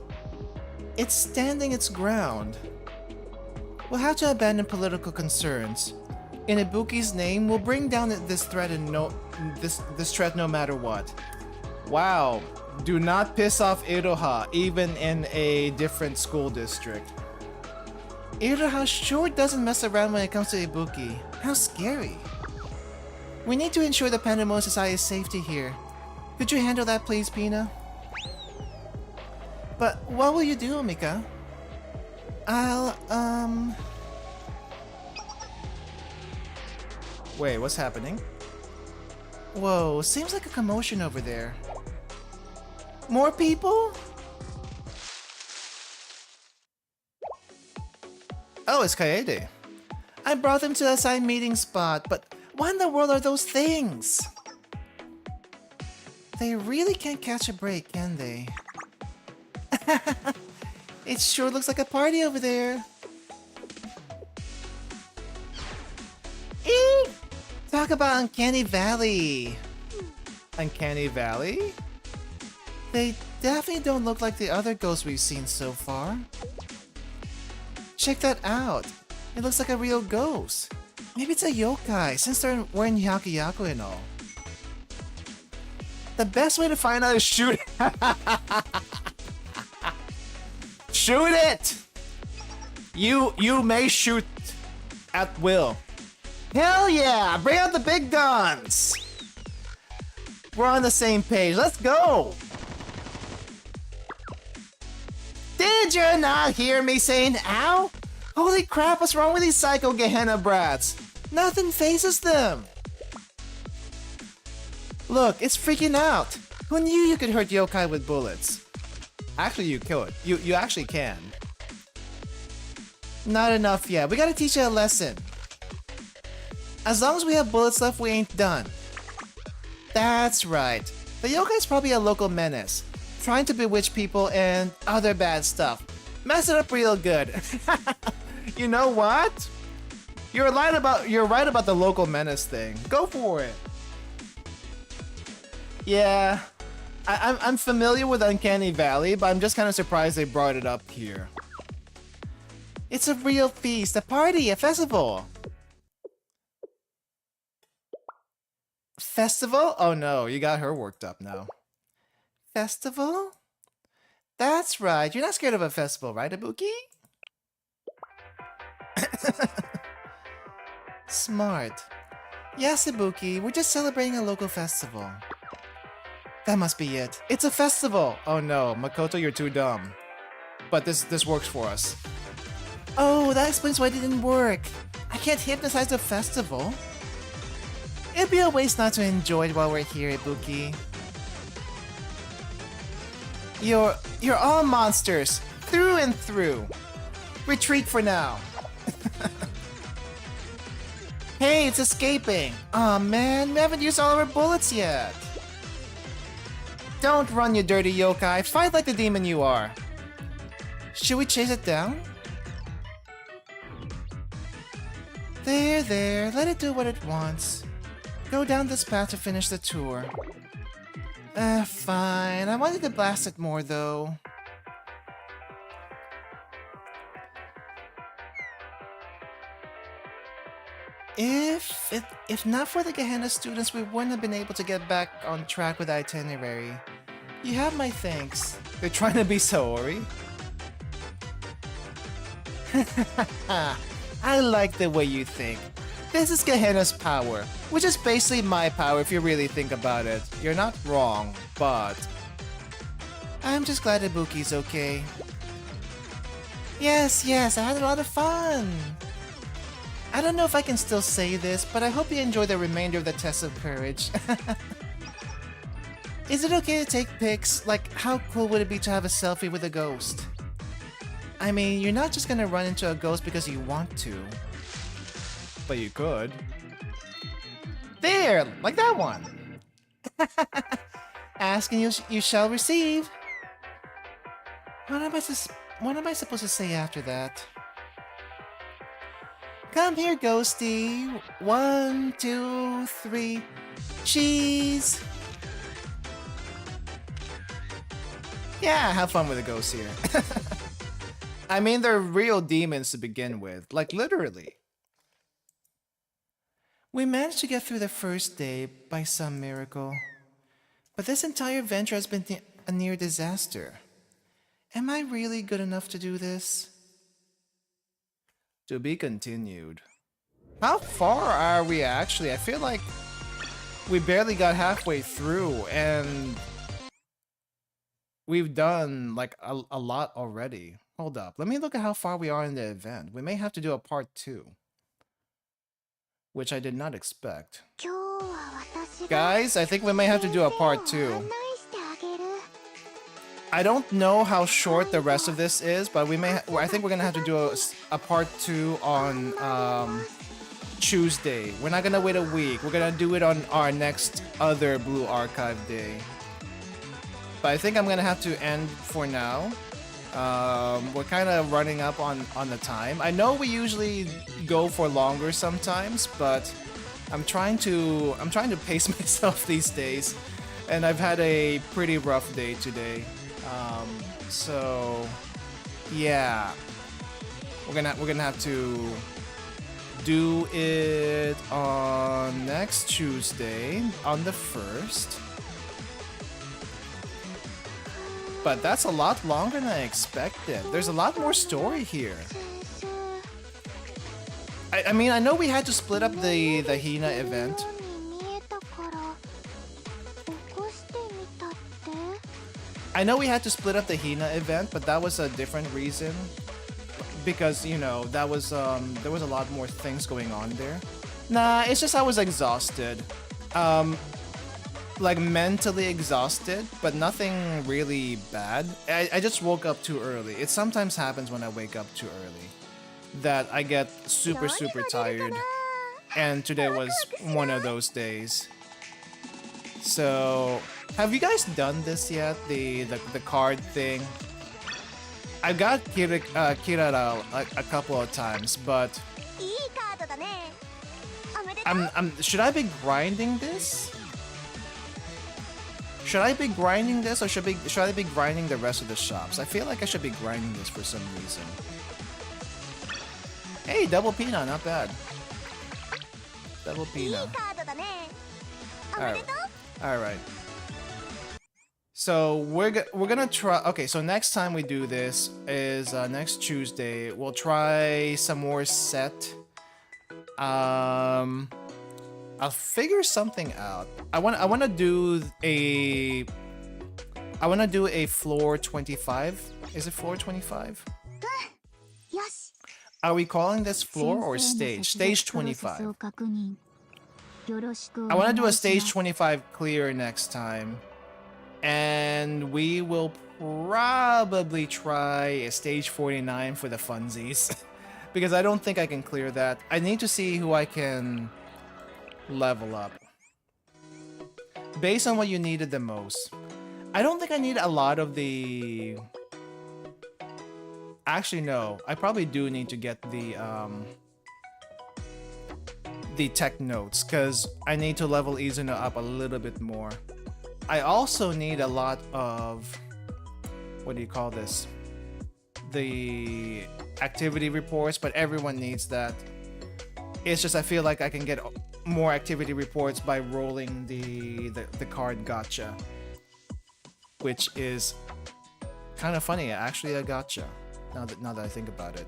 it's standing its ground. We'll have to abandon political concerns. In Ibuki's name, we'll bring down this threat this threat no matter what. Wow, do not piss off Iroha, even in a different school district. Iroha sure doesn't mess around when it comes to Ibuki. How scary. We need to ensure the Pandemonium Society's safety here. Could you handle that please, Pina? But what will you do, Mika? Wait, what's happening? Whoa, seems like a commotion over there. More people? Oh, it's Kaede. I brought them to the assigned meeting spot, but what in the world are those things? They really can't catch a break, can they? It sure looks like a party over there. Eek! Talk about Uncanny Valley. Uncanny Valley? They definitely don't look like the other ghosts we've seen so far. Check that out. It looks like a real ghost. Maybe it's a yokai, since they're wearing Hyakuyaku and all. The best way to find out is shoot it. Shoot it! You may shoot at will. Hell yeah! Bring out the big guns! We're on the same page. Let's go! Did Did you not hear me saying ow? Holy crap, what's wrong with these psycho Gehenna brats? Nothing phases them. Look, it's freaking out. Who knew you could hurt yokai with bullets? Actually, you kill it. You actually can. Not enough yet. We gotta teach you a lesson. As long as we have bullets left, we ain't done. That's right. The yokai's probably a local menace, trying to bewitch people and other bad stuff. Mess it up real good. You know what? You're right about the local menace thing. Go for it. Yeah, I'm familiar with Uncanny Valley, but I'm just kind of surprised they brought it up here. It's a real feast, a party, a festival. Festival? Oh no, you got her worked up now. Festival? That's right, you're not scared of a festival, right, Ibuki? Smart. Yes, Ibuki, we're just celebrating a local festival. That must be it. It's a festival! Oh no, Makoto, you're too dumb. But this works for us. Oh, that explains why it didn't work. I can't hypnotize a festival. It'd be a waste not to enjoy it while we're here, Ibuki. You're all monsters, through and through. Retreat for now. Hey, it's escaping. Aw man, we haven't used all of our bullets yet. Don't run, you dirty yokai. Fight like the demon you are. Should we chase it down? There, let it do what it wants. Go down this path to finish the tour. Fine. I wanted to blast it more though. If not for the Gehenna students, we wouldn't have been able to get back on track with the itinerary. You have my thanks. They're trying to be Saori. I like the way you think. This is Gehenna's power, which is basically my power if you really think about it. You're not wrong, but... I'm just glad Ibuki's okay. Yes, I had a lot of fun! I don't know if I can still say this, but I hope you enjoy the remainder of the test of courage. Is it okay to take pics? Like, how cool would it be to have a selfie with a ghost? I mean, you're not just gonna run into a ghost because you want to. But you could. There! Like that one! Ask and you shall receive. What am I supposed to say after that? Come here, ghosty. 1, 2, 3. Cheese! Yeah, have fun with the ghosts here. I mean, they're real demons to begin with. Like, literally. We managed to get through the first day by some miracle. But this entire venture has been a near disaster. Am I really good enough to do this? To be continued. How far are we actually? I feel like we barely got halfway through and we've done like a lot already. Hold up. Let me look at how far we are in the event. We may have to do a part 2. Which I did not expect. Guys, I think we may have to do a part 2. I don't know how short the rest of this is, but I think we're gonna have to do a part 2 on Tuesday. We're not gonna wait a week. We're gonna do it on our next other Blue Archive day. But I think I'm gonna have to end for now. We're kind of running up on the time. I know we usually go for longer sometimes, but I'm trying to pace myself these days, and I've had a pretty rough day today. So yeah, we're gonna have to do it on next Tuesday on the 1st. But that's a lot longer than I expected. There's a lot more story here. I mean, I know we had to split up the Hina event. I I know we had to split up the Hina event, but that was a different reason. Because, you know, that was, there was a lot more things going on there. Nah, it's just I was exhausted. Like mentally exhausted, but nothing really bad. I just woke up too early. It sometimes happens when I wake up too early that I get super tired, and today was one of those days. So, have you guys done this yet? The card thing? I got Kirara a couple of times, but should I be grinding this? Should I be grinding this, or should I be grinding the rest of the shops? I feel like I should be grinding this for some reason. Hey, double Pina, not bad. Double Pina. Alright. So we're gonna try. Okay, so next time we do this is next Tuesday. We'll try some more set. I'll figure something out. I wanna do a floor 25. Is it floor 25? Are we calling this floor or stage? Stage 25. I wanna do a stage 25 clear next time. And we will probably try a stage 49 for the funsies. Because I don't think I can clear that. I need to see who I can level up. Based on what you needed the most. I don't think I need a lot of the... Actually, no. I probably do need to get the tech notes, because I need to level Izuna up a little bit more. I also need a lot of... What do you call this? The activity reports, but everyone needs that. It's just I feel like I can get more activity reports by rolling the card gacha, which is kind of funny. Actually, a gacha. Now that I think about it.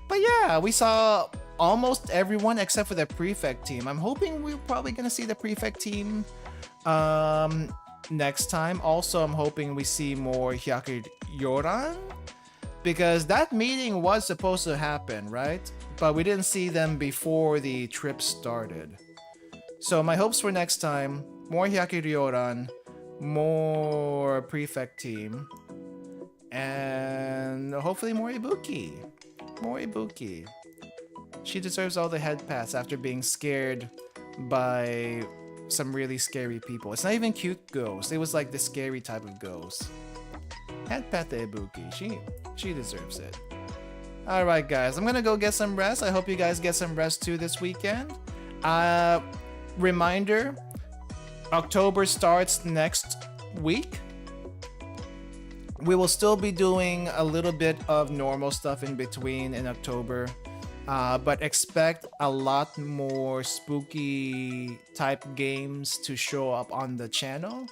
But yeah, we saw almost everyone except for the prefect team. I'm hoping we're probably gonna see the prefect team next time. Also, I'm hoping we see more yuruHYPE, because that meeting was supposed to happen, right? But we didn't see them before the trip started. So my hopes for next time, more yuruHYPE, more prefect team, and hopefully more Ibuki. More Ibuki. She deserves all the head pats after being scared by some really scary people. It's not even cute ghosts. It was like the scary type of ghost. Head pat the Ibuki. She deserves it. Alright guys, I'm gonna go get some rest. I hope you guys get some rest too this weekend. Reminder, October starts next week. We will still be doing a little bit of normal stuff in between in October. But expect a lot more spooky type games to show up on the channel.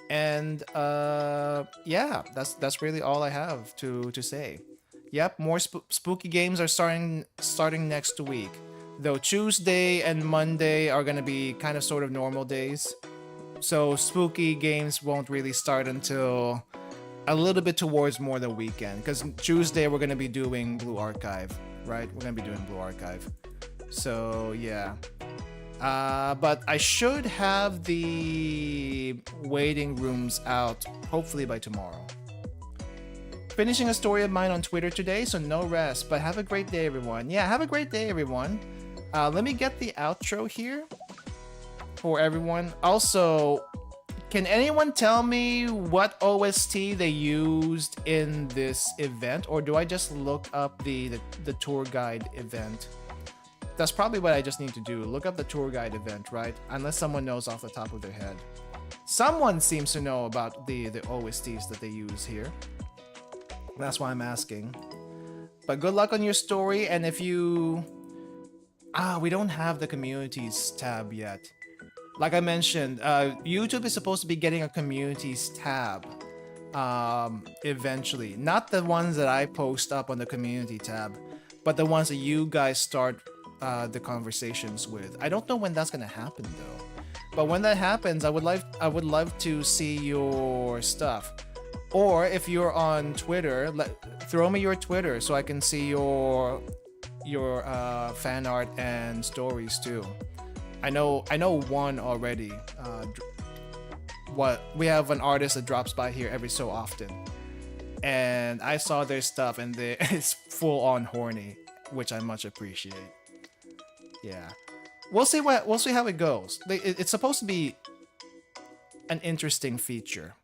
And yeah, that's really all I have to say. Yep, more spooky games are starting next week. Though Tuesday and Monday are gonna be kind of sort of normal days. So spooky games won't really start until a little bit towards more the weekend. Because Tuesday we're gonna be doing Blue Archive. Right, we're gonna be doing Blue Archive. So yeah, but I should have the waiting rooms out hopefully by tomorrow. Finishing a story of mine on Twitter today, so no rest, but have a great day everyone. Yeah, have a great day everyone. Let me get the outro here for everyone. Also, can anyone tell me what OST they used in this event, or do I just look up the tour guide event? That's probably what I just need to do. Look up the tour guide event, right? Unless someone knows off the top of their head. Someone seems to know about the OSTs that they use here. That's why I'm asking. But good luck on your story, and if you... we don't have the communities tab yet. Like I mentioned, YouTube is supposed to be getting a communities tab eventually. Not the ones that I post up on the community tab, but the ones that you guys start the conversations with. I don't know when that's gonna happen though. But when that happens, I would love to see your stuff. Or if you're on Twitter, throw me your Twitter so I can see your fan art and stories too. I know one already. What we have an artist that drops by here every so often, and I saw their stuff and it's full on horny, which I much appreciate. Yeah, we'll see how it goes. It's supposed to be an interesting feature,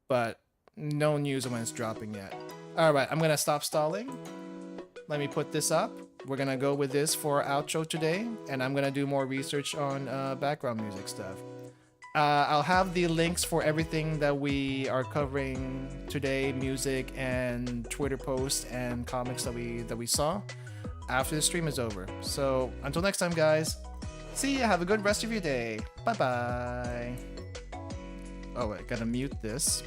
but no news on when it's dropping yet. All right, I'm gonna stop stalling. Let me put this up. We're gonna go with this for our outro today, and I'm gonna do more research on background music stuff. I'll have the links for everything that we are covering today, music and Twitter posts and comics that we saw after the stream is over. So until next time, guys. See ya. Have a good rest of your day. Bye bye. Oh wait, gotta mute this,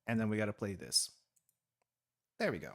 and then we gotta play this. There we go.